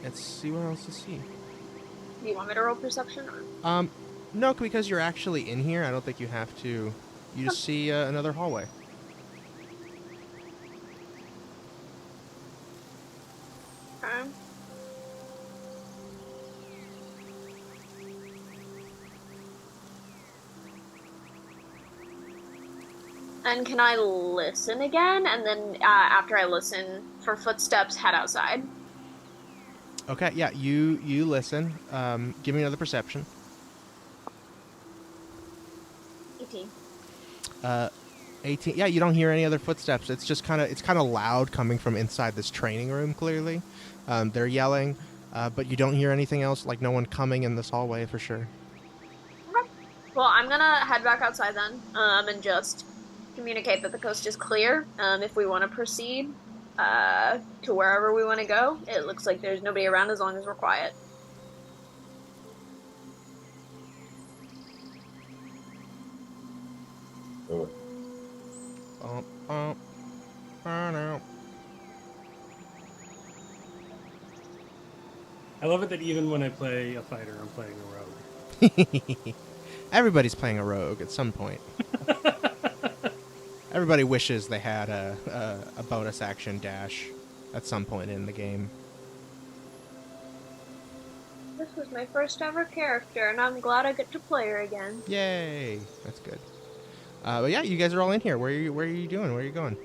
Let's see what else to see. Do you want me to roll perception? Or? No, because you're actually in here. I don't think you have to. You just see another hallway. Okay. And can I listen again? And then after I listen for footsteps, head outside. Okay, yeah, you listen. Give me another perception. 18. 18. Yeah, you don't hear any other footsteps. It's just kind of loud coming from inside this training room. Clearly, they're yelling, but you don't hear anything else. Like no one coming in this hallway for sure. Okay. Well, I'm gonna head back outside then, and just communicate that the coast is clear. If we want to proceed to wherever we want to go, it looks like there's nobody around as long as we're quiet. Oh. I love it that even when I play a fighter, I'm playing a rogue. Everybody's playing a rogue at some point. Everybody wishes they had a bonus action dash at some point in the game. This was my first ever character, and I'm glad I get to play her again. Yay! That's good. But yeah, you guys are all in here. Where are you doing? Where are you going?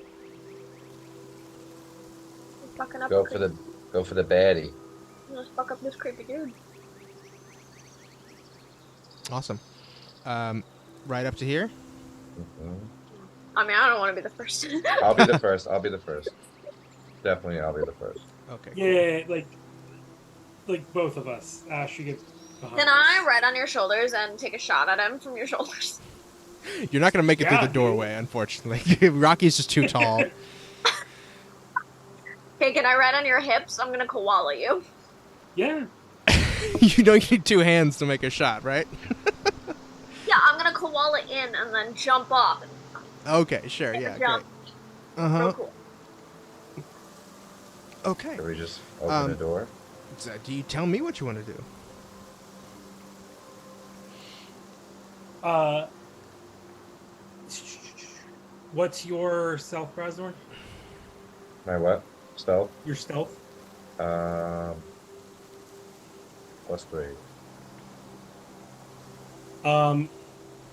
Let's fucking up Go for the baddie. Let's fuck up this creepy dude. Awesome. Right up to here. Mm-hmm. I mean, I don't want to be the first. I'll be the first. Definitely, I'll be the first. Okay. Yeah, like both of us. Ash, you get behind Can us. I ride on your shoulders and take a shot at him from your shoulders? You're not gonna make it through the doorway, unfortunately. Rocky's just too tall. Okay, can I ride on your hips? I'm gonna koala you. Yeah. You know you need 2 hands to make a shot, right? Yeah, I'm gonna koala in and then jump off. Okay, sure, yeah, great. Jump. Uh-huh. Real cool. Okay. Can we just open the door? So do you tell me what you want to do? What's your stealth, Brasnor? My what? Stealth? Your stealth? +3. All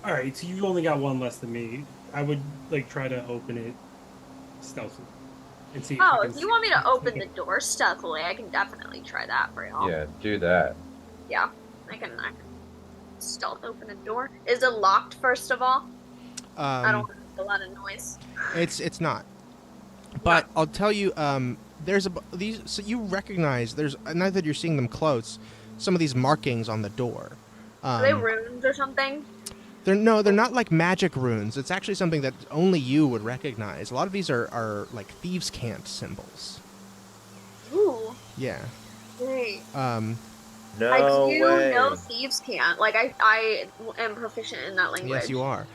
All right, so you only got one less than me. I would like try to open it stealthily and see if Oh, you if can. you want me to open the door stealthily, I can definitely try that for y'all. Yeah, do that. Yeah, I can stealth open a door. Is it locked, first of all? I don't want to make a lot of noise. It's not. But I'll tell you, there's these. So you recognize now that you're seeing them close, some of these markings on the door. Are they runes or something? They're not like magic runes. It's actually something that only you would recognize. A lot of these are like thieves' cant symbols. Ooh. Yeah. Great. No I do way. know thieves can't. Like I am proficient in that language. Yes, you are.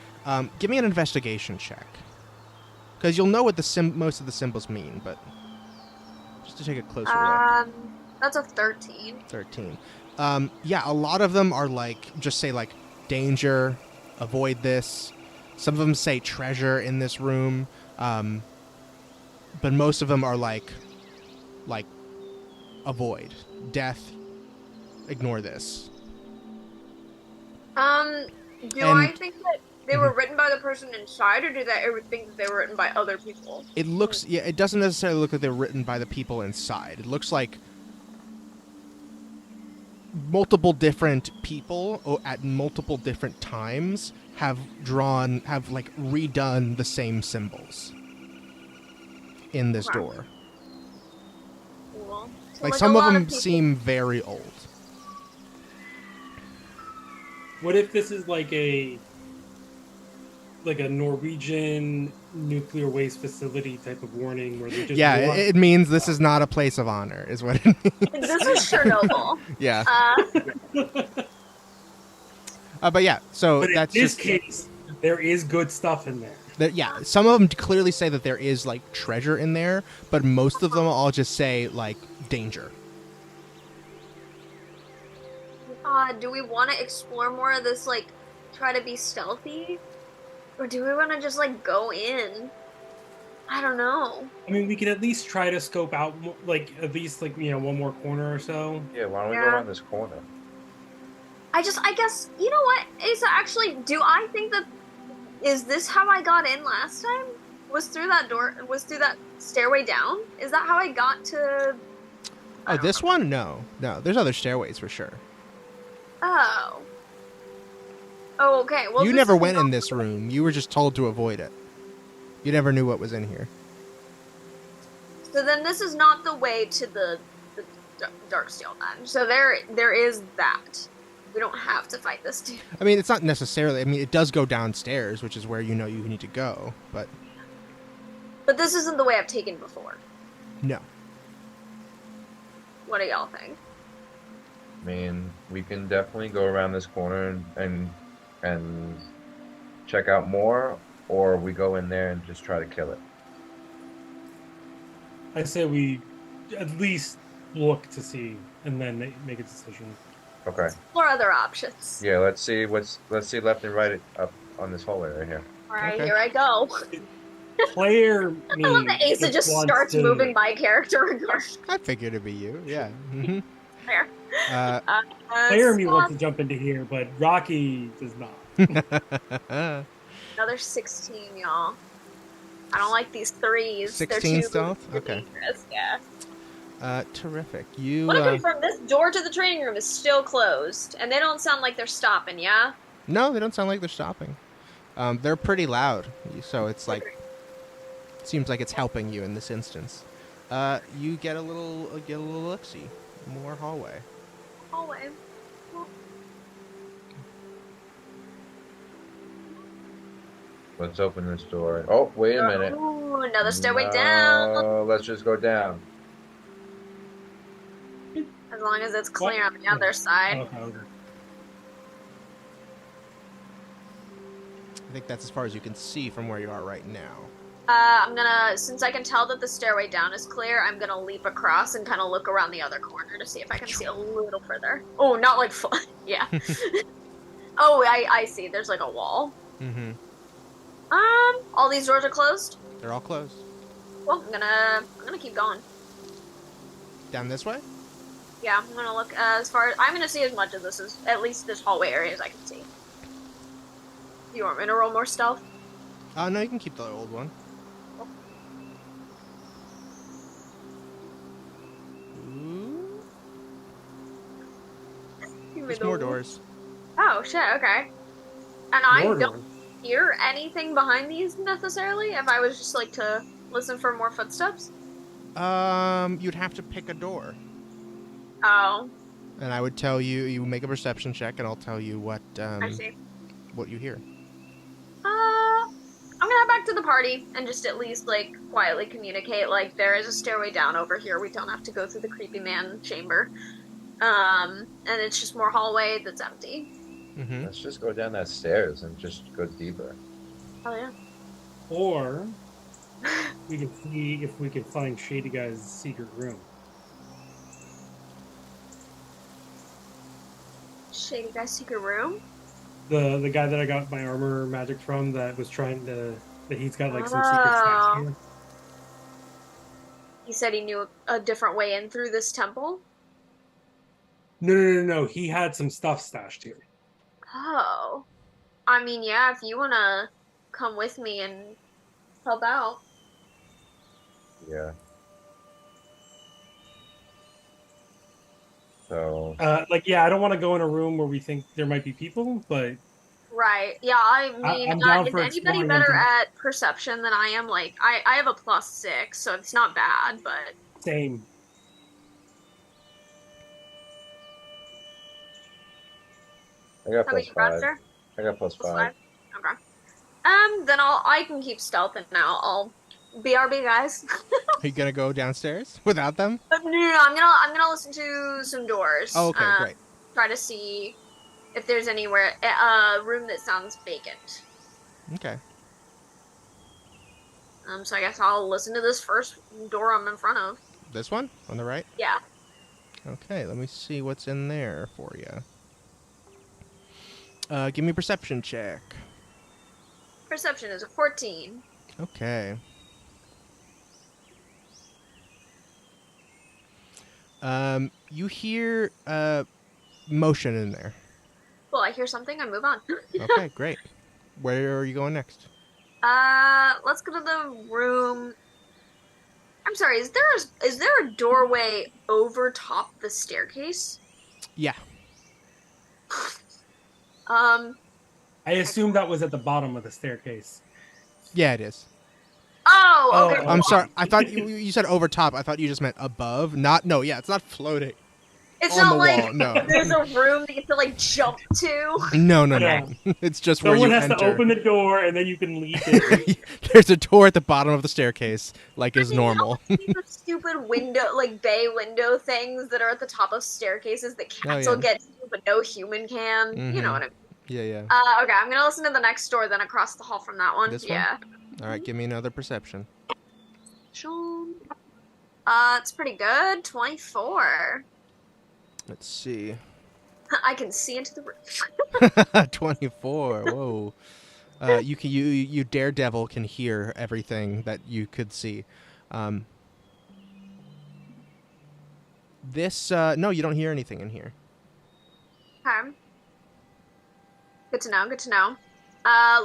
Give me an investigation check, because you'll know what most of the symbols mean, but just to take a closer look. That's a 13. 13. Yeah, a lot of them are just say danger, avoid this. Some of them say treasure in this room, but most of them are like avoid, death, ignore this. Do I think that they were written by the person inside, or do I think that they were written by other people? It looks, it doesn't necessarily look like they're written by the people inside. It looks like multiple different people at multiple different times have redone the same symbols in this door. Cool. So, Like some a of lot them people- seem very old. What if this is like a Norwegian nuclear waste facility type of warning where they just It means this is not a place of honor, is what it means. This is Chernobyl. Yeah. But yeah, so But in that's this just case, there is good stuff in there. yeah. Some of them clearly say that there is treasure in there, but most of them all just say danger. Do we want to explore more of this, try to be stealthy? Or do we want to just, go in? I don't know. I mean, we could at least try to scope out, at least, one more corner or so. Yeah, why don't we go around this corner? I guess, you know what, Asa, actually, do I think that, is this how I got in last time? Was through that stairway down? Is that how I got to... Oh, this one? No. There's other stairways for sure. Oh. Oh, okay. Well, You never went in this room. You were just told to avoid it. You never knew what was in here. So then this is not the way to the Darksteel then. So there is that. We don't have to fight this dude. I mean, it's not necessarily... I mean, it does go downstairs, which is where you need to go, but... But this isn't the way I've taken before. No. What do y'all think? I mean, we can definitely go around this corner and check out more, or we go in there and just try to kill it. I say we at least look to see and then make a decision. Okay. Explore other options. Yeah, let's see left and right up on this hallway right here. All right, Okay. here I go. Player I love that Asa just starts moving my character regardless. I figured it'd be you, yeah. Mm-hmm. There. Player me Stop. wants to jump into here, but Rocky does not. Another 16, y'all. I don't like these threes. 16 They're too stealth? Okay. dangerous. Yeah. Terrific. You, What if confirm this door to the training room is still closed, and they don't sound like they're stopping, yeah? No, they don't sound like they're stopping. They're pretty loud, so it's seems like it's helping you in this instance. You get a little look-see. More hallway. Hallway. Let's open this door. Oh, wait a minute. Ooh, another stairway down. No, let's just go down. As long as it's clear What? on the other side. Okay. I think that's as far as you can see from where you are right now. I'm gonna, since I can tell that the stairway down is clear, I'm gonna leap across and kind of look around the other corner to see if I can see a little further. Oh, not like full. Yeah. Oh, I see. There's a wall. Mm-hmm. All these doors are closed. They're all closed. Well, I'm gonna keep going. Down this way? Yeah, I'm gonna look I'm gonna see as much of this as, at least this hallway area as I can see. You want me to roll more stealth? No, you can keep the old one. Ooh. There's more doors. Oh shit, okay. And I More don't doors. hear anything behind these necessarily, if I was just like to listen for more footsteps. You'd have to pick a door. Oh, And I would tell you, you make a perception check, and I'll tell you what I see. what you hear. I'm gonna head back to the party and just at least like quietly communicate like there is a stairway down over here. We don't have to go through the creepy man chamber. And it's just more hallway that's empty. Mm-hmm. Let's just go down that stairs and just go deeper. Oh yeah. Or we can see if we can find Shady Guy's secret room. Shady guy's secret room? The guy that I got my armor magic from that was trying to that he's got like some secret stash here. He said he knew a different way in through this temple. No. He had some stuff stashed here. Oh. I mean, yeah, if you wanna come with me and help out. Yeah. So I don't want to go in a room where we think there might be people, but Right. Yeah, I mean, I'm down is for anybody exploring better them. at perception than I am? Like, I have a +6, so it's not bad, but same. I got how about plus you, 5. Raptor? I got plus 5. Okay. Then I can keep stealth and now I'll BRB guys. Are you gonna go downstairs without them? No, I'm gonna listen to some doors. Oh, okay, great. Try to see if there's anywhere room that sounds vacant. Okay. So I guess I'll listen to this first door I'm in front of. This one on the right. Yeah. Okay, let me see what's in there for you. Give me a perception check. Perception is a 14. Okay. You hear motion in there. Cool, I hear something, I move on. Okay, great. Where are you going next? Let's go to the room. I'm sorry, is there a doorway over top the staircase? Yeah. I assumed that was at the bottom of the staircase. Yeah, it is. Oh, okay. Oh, I'm sorry. I thought you said over top. I thought you just meant above. No, yeah, it's not floating. It's on not the like wall, no. there's a room that you have to like jump to. No. Yeah. It's just where Someone you has enter. to open the door and then you can leave it. There's a door at the bottom of the staircase, like is normal. The stupid window, like bay window things that are at the top of staircases that cats will get to, but no human can. Mhm. You know what I mean? Yeah. Okay, I'm gonna listen to the next door, then across the hall from that one. This one? Yeah. All right, give me another perception. Sean. It's pretty good. 24. Let's see. I can see into the roof. 24. Whoa. You daredevil can hear everything that you could see. No, you don't hear anything in here. Okay. Good to know. Good to know.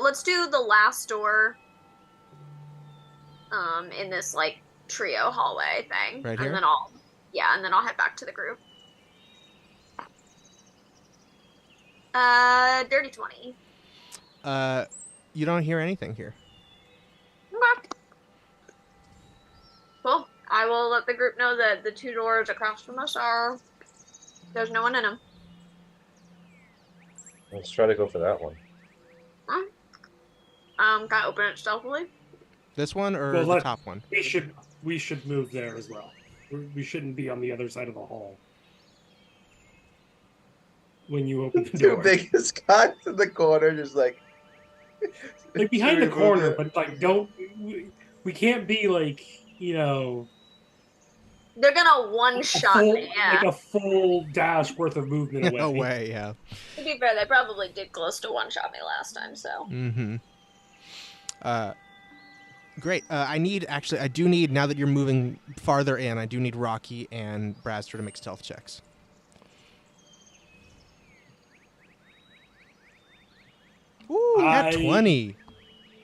Let's do the last door. In this like trio hallway thing, Right here? and then I'll head back to the group. Dirty 20. You don't hear anything here. Okay. Cool. I will let the group know that the two doors across from us there's no one in them. Let's try to go for that one. Can I open it stealthily? This one or Well, the top one? We should move there as well. We shouldn't be on the other side of the hall when you open the Two door. biggest guys in the corner, just like Behind the Should we corner, move it? but like don't. We can't be like They're gonna one-shot me, yeah. like a full dash worth of movement away. No way, yeah. To be fair, they probably did close to one-shot me last time, so. Mm-hmm. Great. I do need, now that you're moving farther in, I do need Rocky and Bradster to make stealth checks. Ooh, Nat 20.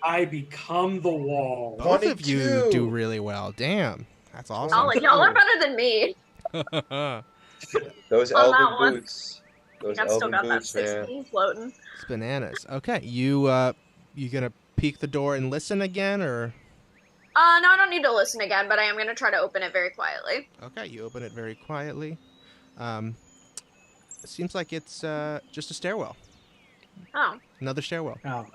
I become the wall. Both of you 22. do really well. Damn. That's awesome. Solid. Y'all are better than me Those on that elven one. boots. Those I've still elven got that boots, man. 16 floating. It's bananas. Okay, you gonna peek the door and listen again, or? No, I don't need to listen again, but I am gonna try to open it very quietly. Okay, you open it very quietly. It seems like it's just a stairwell. Oh. Another stairwell. Oh.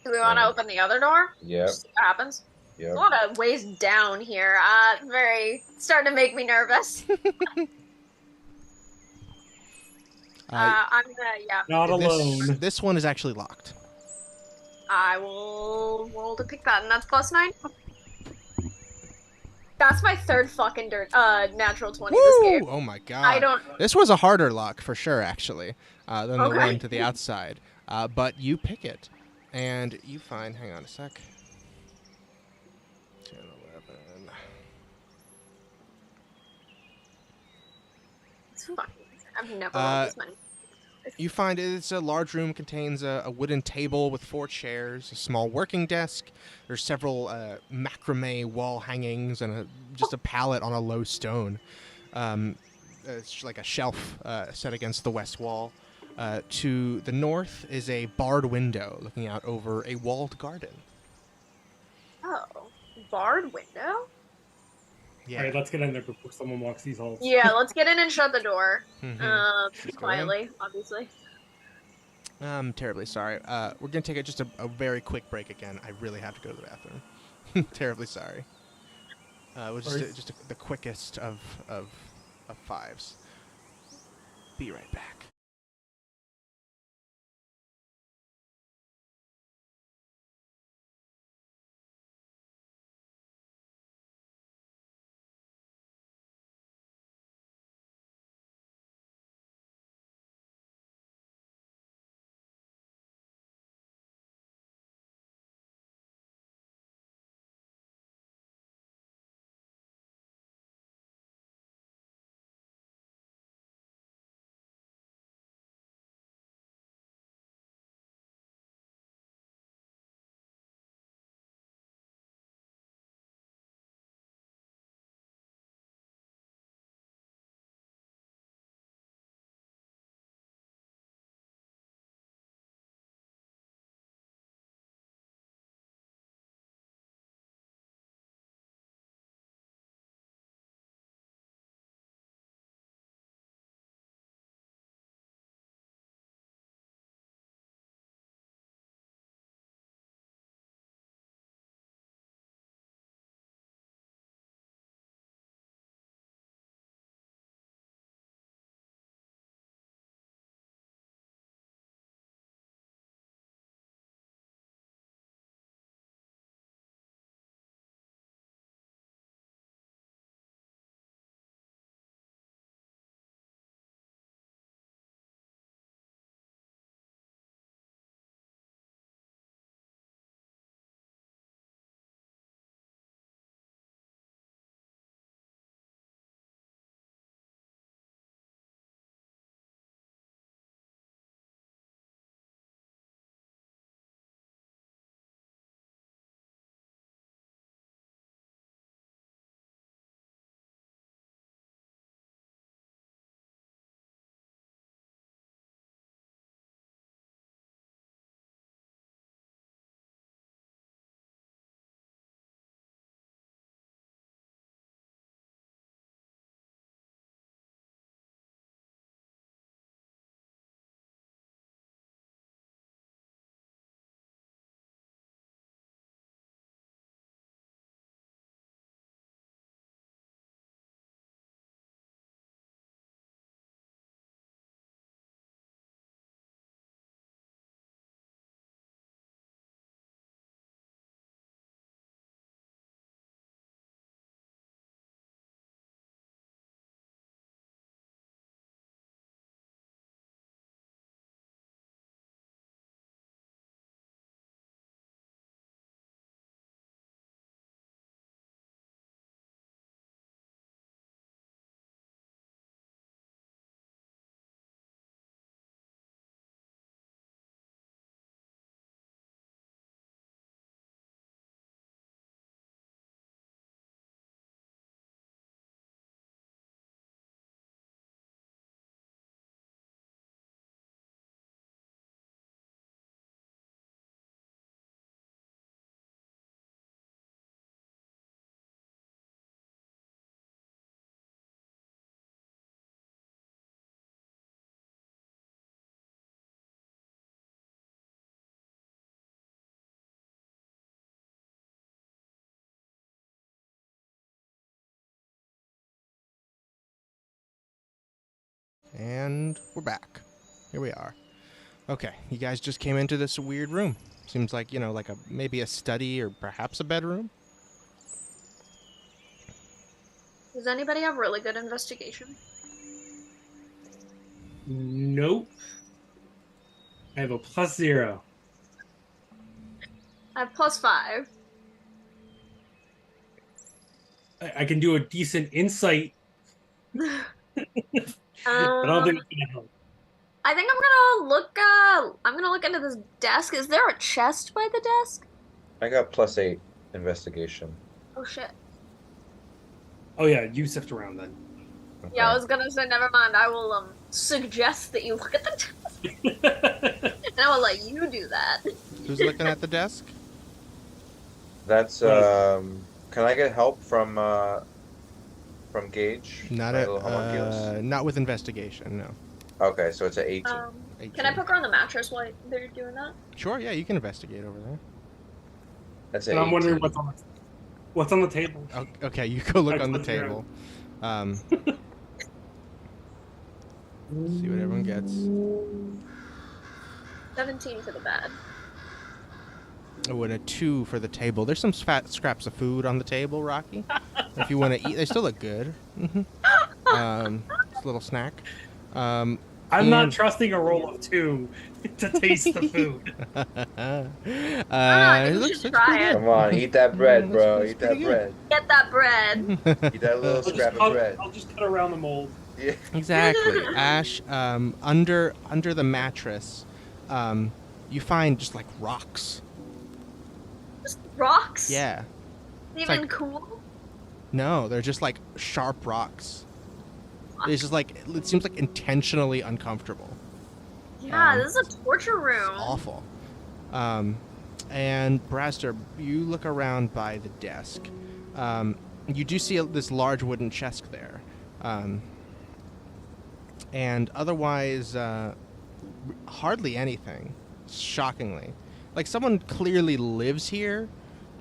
Do we want to open the other door? Yep. See what happens. Yep. A lot of ways down here. Starting to make me nervous. I'm gonna, yeah. Not alone. This one is actually locked. I will roll to pick that, and that's +9. That's my third fucking natural 20 this game. Oh my god. I don't. This was a harder lock for sure, actually, than the Okay. one to the outside. But you pick it, and you find. Hang on a sec. 10, 11. It's fucking. I've never rolled this many. You find it's a large room, contains a wooden table with 4 chairs, a small working desk. There's several macrame wall hangings and just a pallet on a low stone. It's like a shelf set against the west wall. To the north is a barred window looking out over a walled garden. Oh, barred window? Yeah. All right, let's get in there before someone walks these halls. Yeah, let's get in and shut the door. Mhm. Quietly, obviously. I'm terribly sorry. We're going to take just a very quick break again. I really have to go to the bathroom. Terribly sorry. It was just the quickest of fives. Be right back. And we're back. Here we are. Okay, you guys just came into this weird room. Seems like, like maybe a study or perhaps a bedroom. Does anybody have really good investigation? Nope. I have a +0. I have +5. I can do a decent insight, but I don't think it's gonna help. I think I'm gonna look into this desk. Is there a chest by the desk? I got +8 investigation. Oh shit. Oh yeah, you sift around then. Okay. Yeah, I was gonna say never mind. I will suggest that you look at the desk. And I will let you do that. Who's looking at the desk? That's can I get help from Gage? Not My at, little homunculus? not with investigation, no. Okay, so it's an 18. 18. Can I poke her on the mattress while they're doing that? Sure, yeah, you can investigate over there. That's an And I'm 18. wondering what's on the table. Oh, okay, you go look I on the click table. See what everyone gets. 17 for the bed. Oh, and a 2 for the table. There's some fat scraps of food on the table, Rocky. If you want to eat, they still look good. It's a little snack. I'm not trusting a roll of 2 to taste the food. I think you looks should pretty try it. good. Come on, eat that bread, bro. looks Eat that pretty bread. Get that bread. Eat that little scrap of bread. I'll just cut around the mold. Yeah. Exactly. Ash, under the mattress, you find just like rocks. Just rocks? Yeah. Even like- cool? No, they're just like sharp rocks. It's just like, it seems like intentionally uncomfortable. Yeah, this is a torture room. Awful. And Braster, you look around by the desk. You do see this large wooden chest there. And otherwise, hardly anything, shockingly. Like, someone clearly lives here.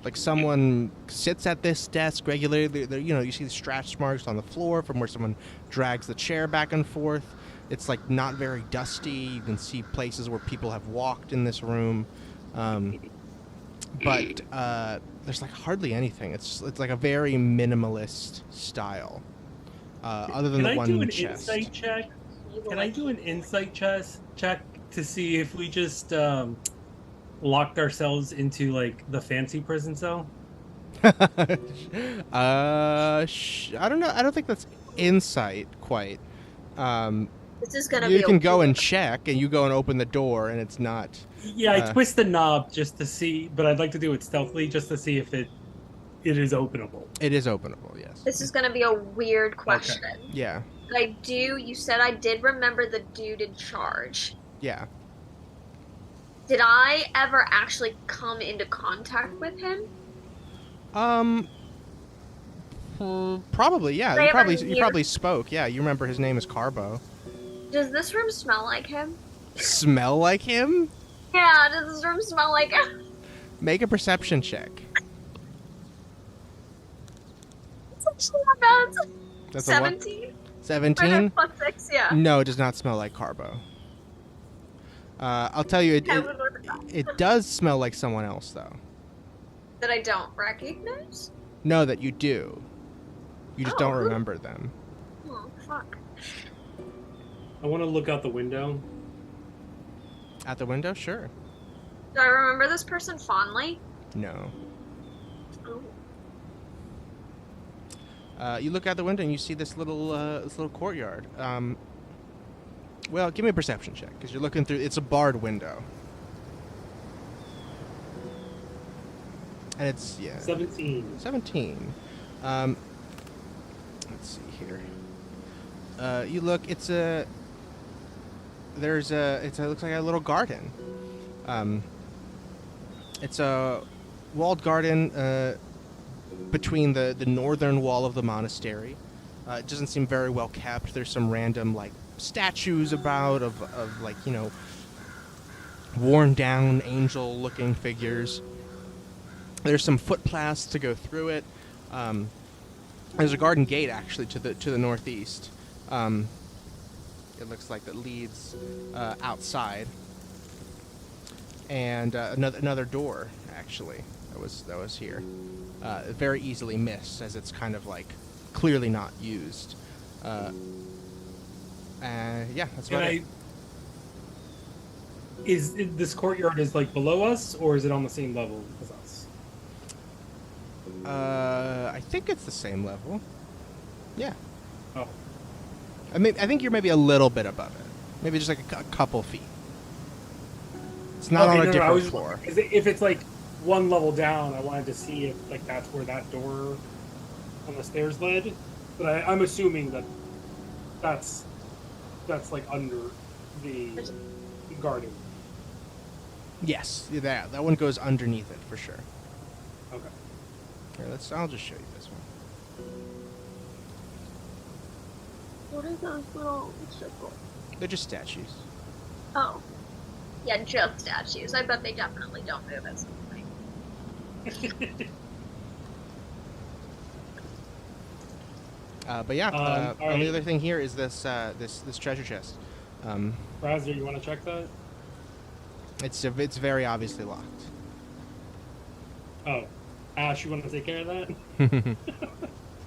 Like, someone sits at this desk regularly. You see the stretch marks on the floor from where someone drags the chair back and forth. It's, like, not very dusty. You can see places where people have walked in this room. But there's, like, hardly anything. It's like a very minimalist style. Other than the one Can I do an chest. insight check? Can I do an insight check to see if we just locked ourselves into like the fancy prison cell? I don't know. I don't think that's insight quite. This is gonna be You can a go and check, and you go and open the door, and it's not. Yeah, I twist the knob just to see, but I'd like to do it stealthily just to see if it is openable. It is openable, yes. This is gonna be a weird question. Yeah, You said I did remember the dude in charge. yeah. Did I ever actually come into contact with him? Probably, yeah. Did I You ever probably hear- spoke. Yeah, you remember his name is Carbo. Does this room smell like him? Smell like him? Yeah, does this room smell like him? Make a perception check. It's actually not bad. That's a what? 17? 17? +6, yeah. No, it does not smell like Carbo. I'll tell you, it does smell like someone else, though. That I don't recognize? No, that you do. You just Oh, don't who? remember them. Oh, fuck. I want to look out the window. At the window? Sure. Do I remember this person fondly? No. Oh. You look out the window and you see this little courtyard. Well, give me a perception check, because you're looking through. It's a barred window. And it's, 17. 17. Let's see here. You look. It looks like a little garden. It's a walled garden between the northern wall of the monastery. It doesn't seem very well kept. There's some random like statues about of like worn down angel looking figures. There's some footpaths to go through it. There's a garden gate actually to the northeast. it looks like, that leads outside. And another door, actually, that was here. Very easily missed, as it's kind of like clearly not used. Yeah, that's about it. Is this courtyard is like below us, or is it on the same level as us? I think it's the same level. Yeah. Oh. I think you're maybe a little bit above it. Maybe just like a couple feet. It's not on a different floor. If it's like one level down, I wanted to see if like that's where that door on the stairs led. But I'm assuming that's like under the garden. Yes, that one goes underneath it for sure. Okay. Here, I'll just show you this one. What are those little circles? They're just statues. Oh. Yeah, just statues. I bet they definitely don't move at some point. But yeah, all only right. other thing here is this this treasure chest. Razzer, you want to check that? It's very obviously locked. Oh, Ash, you want to take care of that?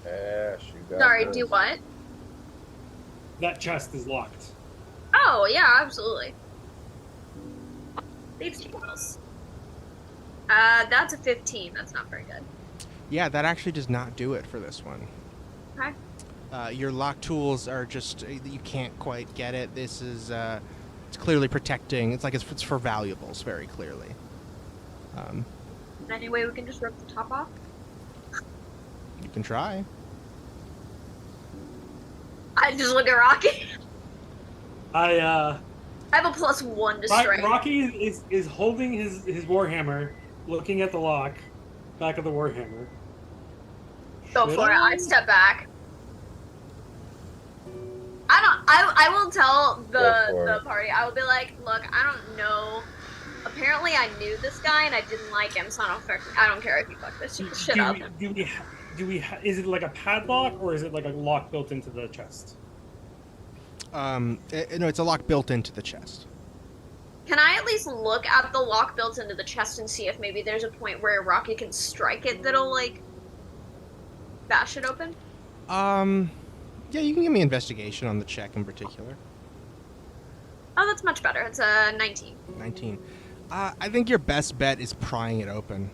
Ash, you got Sorry, this. do what? That chest is locked. Oh, yeah, absolutely. Thieves' tools. That's a 15. That's not very good. Yeah, that actually does not do it for this one. Okay. Your lock tools are just you can't quite get it. This is it's clearly protecting. It's like it's for valuables, very clearly. Any way we can just rip the top off? You can try. I just look at Rocky. I have a +1 to strength. Rocky is holding his warhammer, looking at the lock, back of the warhammer. Go for it. I step back. I will tell the party. I will be like, look, I don't know. Apparently, I knew this guy and I didn't like him, so I don't care if you fuck this shit up. Is it like a padlock or is it like a lock built into the chest? No, it's a lock built into the chest. Can I at least look at the lock built into the chest and see if maybe there's a point where Rocky can strike it that'll like bash it open? Yeah, you can give me investigation on the check in particular. Oh, that's much better. It's a 19. 19. I think your best bet is prying it open.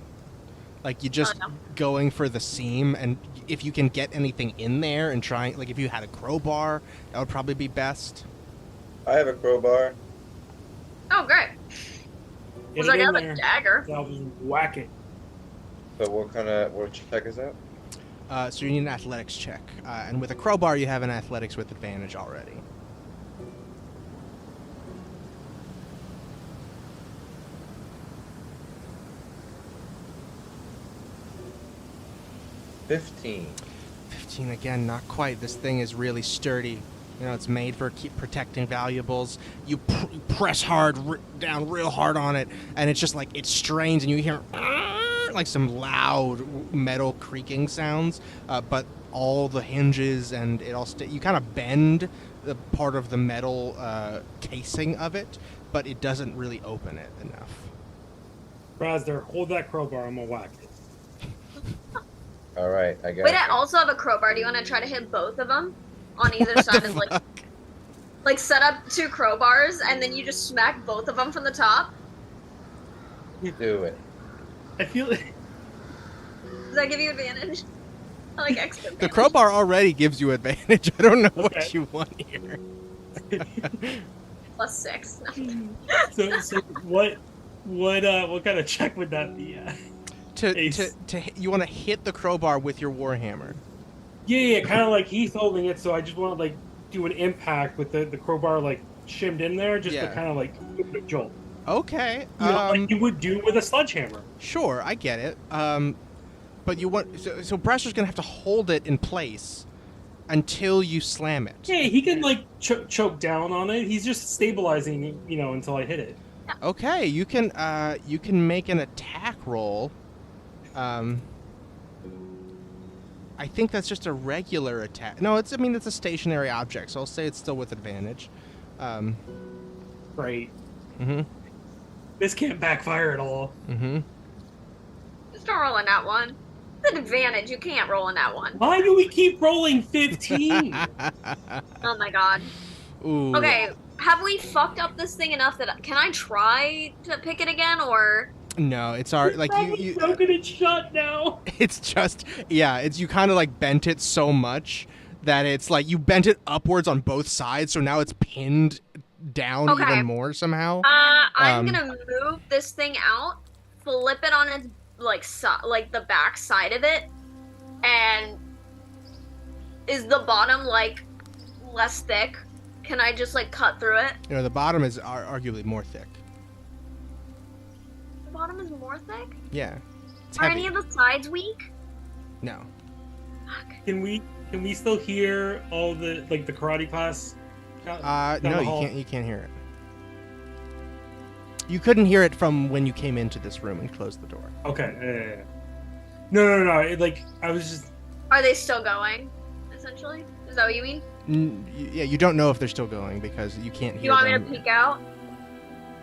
Like, you just going for the seam, and if you can get anything in there and trying, like, if you had a crowbar, that would probably be best. I have a crowbar. Oh, great. Was I got a dagger? I'll just whack it. So what check is that? So you need an athletics check. And with a crowbar, you have an athletics with advantage already. $15. 15 again, not quite. This thing is really sturdy. You know, it's made for keep protecting valuables. You press down real hard on it, and it's just like it strains, and you hear like some loud metal creaking sounds. But all the hinges and it all you kind of bend the part of the metal casing of it, but it doesn't really open it enough. Razzer, hold that crowbar. I'm gonna whack it. All right, I got Wait, I also have a crowbar. Do you want to try to hit both of them on either side and like set up 2 crowbars and then you just smack both of them from the top? Do it. I feel it. Does that give you advantage? I like extra advantage. The crowbar already gives you advantage. I don't know what you want here. +6. So what kind of check would that be? You want to hit the crowbar with your warhammer. Yeah, kind of like he's holding it, so I just want to like do an impact with the crowbar like shimmed in there, just to kind of like give it a jolt. Okay. Like you would do with a sledgehammer. Sure, I get it. But you want so Bresser's gonna have to hold it in place until you slam it. Yeah, he can like choke down on it. He's just stabilizing, until I hit it. Okay, you can make an attack roll. I think that's just a regular attack. No, it's a stationary object, so I'll say it's still with advantage. Right. Mm-hmm. This can't backfire at all. Mm-hmm. Just don't roll in that one. It's an advantage. You can't roll in that one. Why do we keep rolling 15? Oh my god. Ooh. Okay, have we fucked up this thing enough that can I try to pick it again, or? No, it's our like you. Broken it shut now. It's just it's you kind of like bent it so much that it's like you bent it upwards on both sides, so now it's pinned down even more somehow. I'm gonna move this thing out, flip it on its like the back side of it, and is the bottom like less thick? Can I just like cut through it? You know, the bottom is arguably more thick. The bottom is more thick? Yeah. It's Are heavy. any of the sides weak? No. Fuck. Can we still hear all the the karate class? No, you can't hear it. You couldn't hear it from when you came into this room and closed the door. Okay. No. I was just. Are they still going? Essentially, is that what you mean? You don't know if they're still going because you can't hear You want them. me to peek out?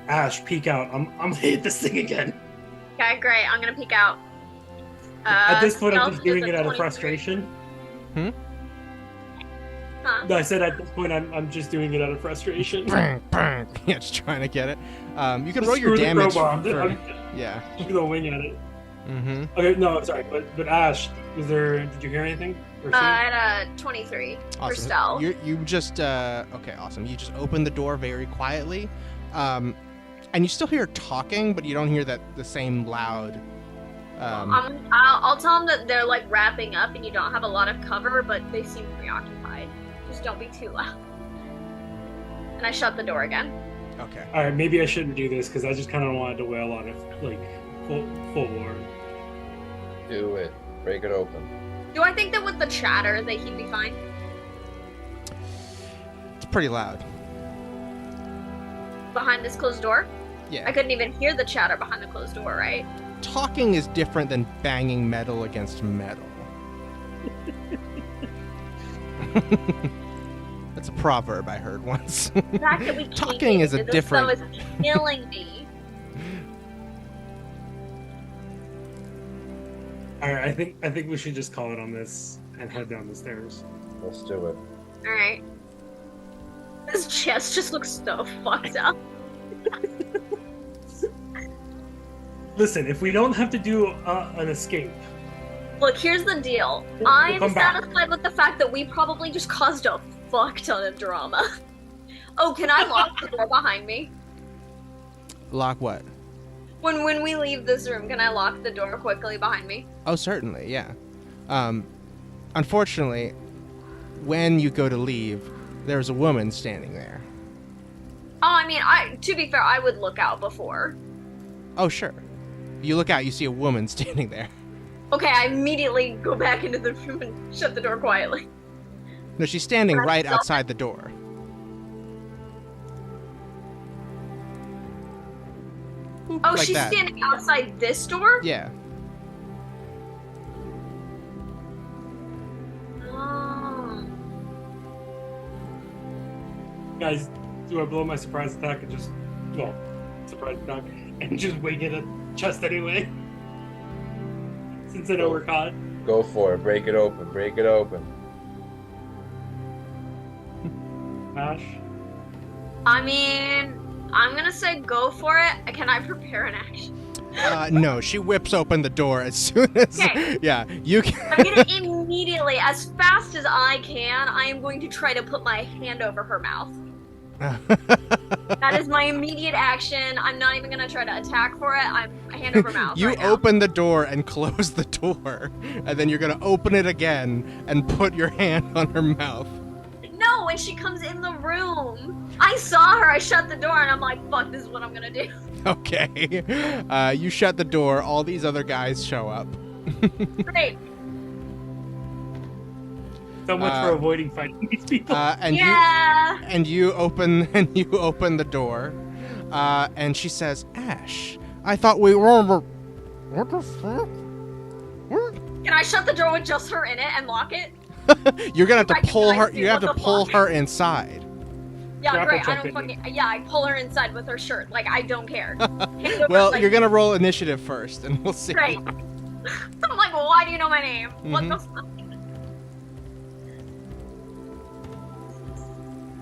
Ash, peek out. I'm gonna hit this thing again. Okay, great. I'm gonna peek out. At this point, I'm stealth just doing is it a out of 23. frustration. Huh? No, I said at this point, I'm just doing it out of frustration. Bang, bang. Yeah, just trying to get it. You can Just roll your screw the damage. crowbar. I'm Yeah. just gonna wing at it. Mm-hmm. Okay, no, sorry, but Ash, did you hear anything? Or see? I had a 23 for stealth. You just okay, awesome. You just open the door very quietly, and you still hear talking, but you don't hear the same loud. I'll tell them that they're like wrapping up and you don't have a lot of cover, but they seem preoccupied. Just don't be too loud. And I shut the door again. Okay. All right, maybe I shouldn't do this because I just kind of wanted to wail on it, like full bore. Do it. Break it open. Do I think that with the chatter that he'd be fine? It's pretty loud. Behind this closed door? Yeah. I couldn't even hear the chatter behind the closed door, right? Talking is different than banging metal against metal. That's a proverb I heard once. The fact that we can't Talking is a do this, different. though, is killing me. All right, I think we should just call it on this and head down the stairs. Let's do it. Alright. This chest just looks so fucked up. Listen, if we don't have to do an escape, Look, here's the deal. We'll I'm come back. satisfied with the fact that we probably just caused a fuck ton of drama. Oh, can I lock the door behind me? Lock what? When we leave this room, can I lock the door quickly behind me? Oh, certainly, yeah. Unfortunately, when you go to leave, there's a woman standing there. Oh, I mean, to be fair, I would look out before. Oh, sure. You look out, you see a woman standing there. Okay, I immediately go back into the room and shut the door quietly. No, she's standing Can I right stealth outside the door. Boop, Oh, like she's that. standing outside this door? Yeah. Oh. guys, do I blow my surprise attack and just surprise attack and just wing it at chest anyway? Since I know we're caught. Go for it. Break it open. Break it open. Ash. I mean, I'm gonna say go for it. Can I prepare an action? No, she whips open the door as soon as. Okay. Yeah, you can. I'm gonna immediately, as fast as I can, I am going to try to put my hand over her mouth. That is my immediate action. I'm not even gonna try to attack for it. I'm hand over mouth. You right now. open the door and close the door, and then you're gonna open it again and put your hand on her mouth. No, when she comes in the room, I saw her. I shut the door, and I'm like, "Fuck, this is what I'm gonna do." Okay. You shut the door. All these other guys show up. Great. So much for avoiding fighting these people. And Yeah. you open the door, and she says, "Ash, I thought we were." What the fuck? What? Can I shut the door with just her in it and lock it? You're gonna have to pull her. Recognize me, You have what to the pull fuck? her inside. Yeah, Grapple great. I check don't it. fucking. Yeah, I pull her inside with her shirt. Like, I don't care. Hand over, Well, like, you're gonna roll initiative first, and we'll see. Great. I'm like, well, why do you know my name? What the fuck?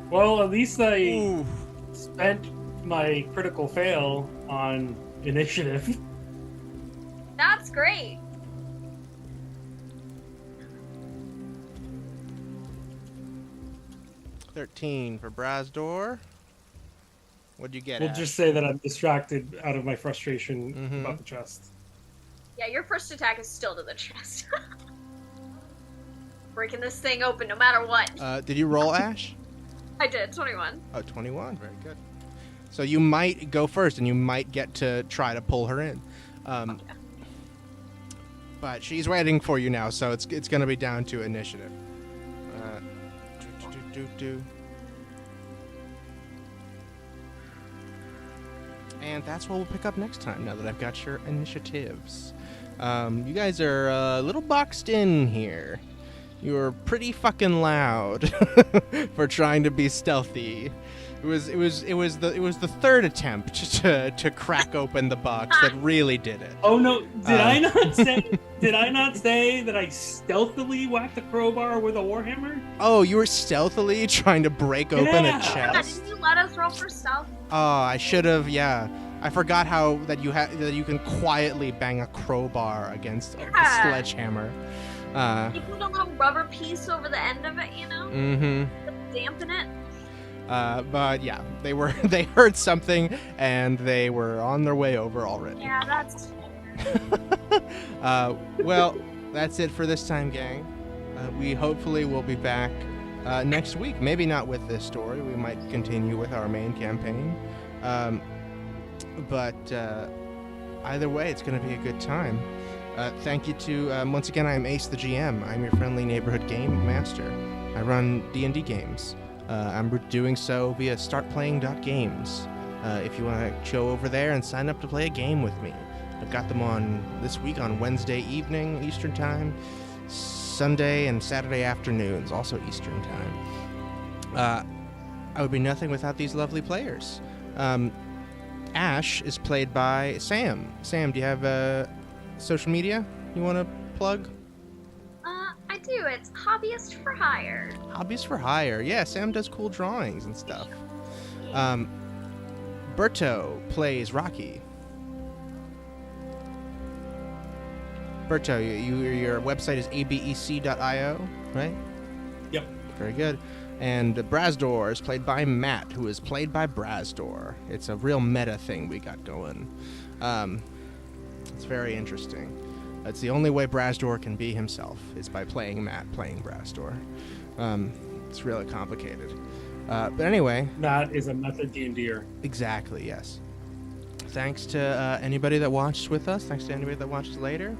Well, at least I Ooh. spent my critical fail on initiative. That's great. $13 for Brazdor. What'd you get? We'll Ash? just say that I'm distracted out of my frustration Mhm. about the chest. Yeah, your first attack is still to the chest. Breaking this thing open no matter what. Did you roll, Ash? I did, 21. Oh, 21. Very good. So you might go first, and you might get to try to pull her in. Yeah. But she's waiting for you now, so it's going to be down to initiative. Do. And that's what we'll pick up next time, now that I've got your initiatives. You guys are a little boxed in here. You're pretty fucking loud for trying to be stealthy. It was the third attempt to crack open the box that really did it. Oh no! Did I not say? Did I not say that I stealthily whacked the crowbar with a warhammer? Oh, you were stealthily trying to break open Yeah. a chest? Didn't you let us roll for stealth? Oh, I should have. Yeah, I forgot how that you can quietly bang a crowbar against a Yeah. sledgehammer. You put a little rubber piece over the end of it, you know? Mm-hmm. To dampen it. But yeah, they heard something and they were on their way over already. Yeah, that's... Well, that's it for this time, gang. We hopefully will be back next week. Maybe not with this story. We might continue with our main campaign. But either way, it's going to be a good time. Thank you to, once again, I'm Ace the GM. I'm your friendly neighborhood game master. I run D&D games. I'm doing so via startplaying.games. If you want to go over there and sign up to play a game with me. I've got them on this week on Wednesday evening, Eastern Time, Sunday and Saturday afternoons, also Eastern Time. I would be nothing without these lovely players. Ash is played by Sam. Sam, do you have social media you want to plug? I do. It's Hobbyist for Hire. Hobbies for Hire. Yeah, Sam does cool drawings and stuff. Berto plays Rocky. Berto, your website is abec.io, right? Yep. Very good. And Brazdor is played by Matt, who is played by Brazdor. It's a real meta thing we got going. It's very interesting. It's the only way Brazdor can be himself, is by playing Matt, playing Brazdor. It's really complicated. But anyway. Matt is a method D&Der. Exactly, yes. Thanks to anybody that watched with us. Thanks to anybody that watches later.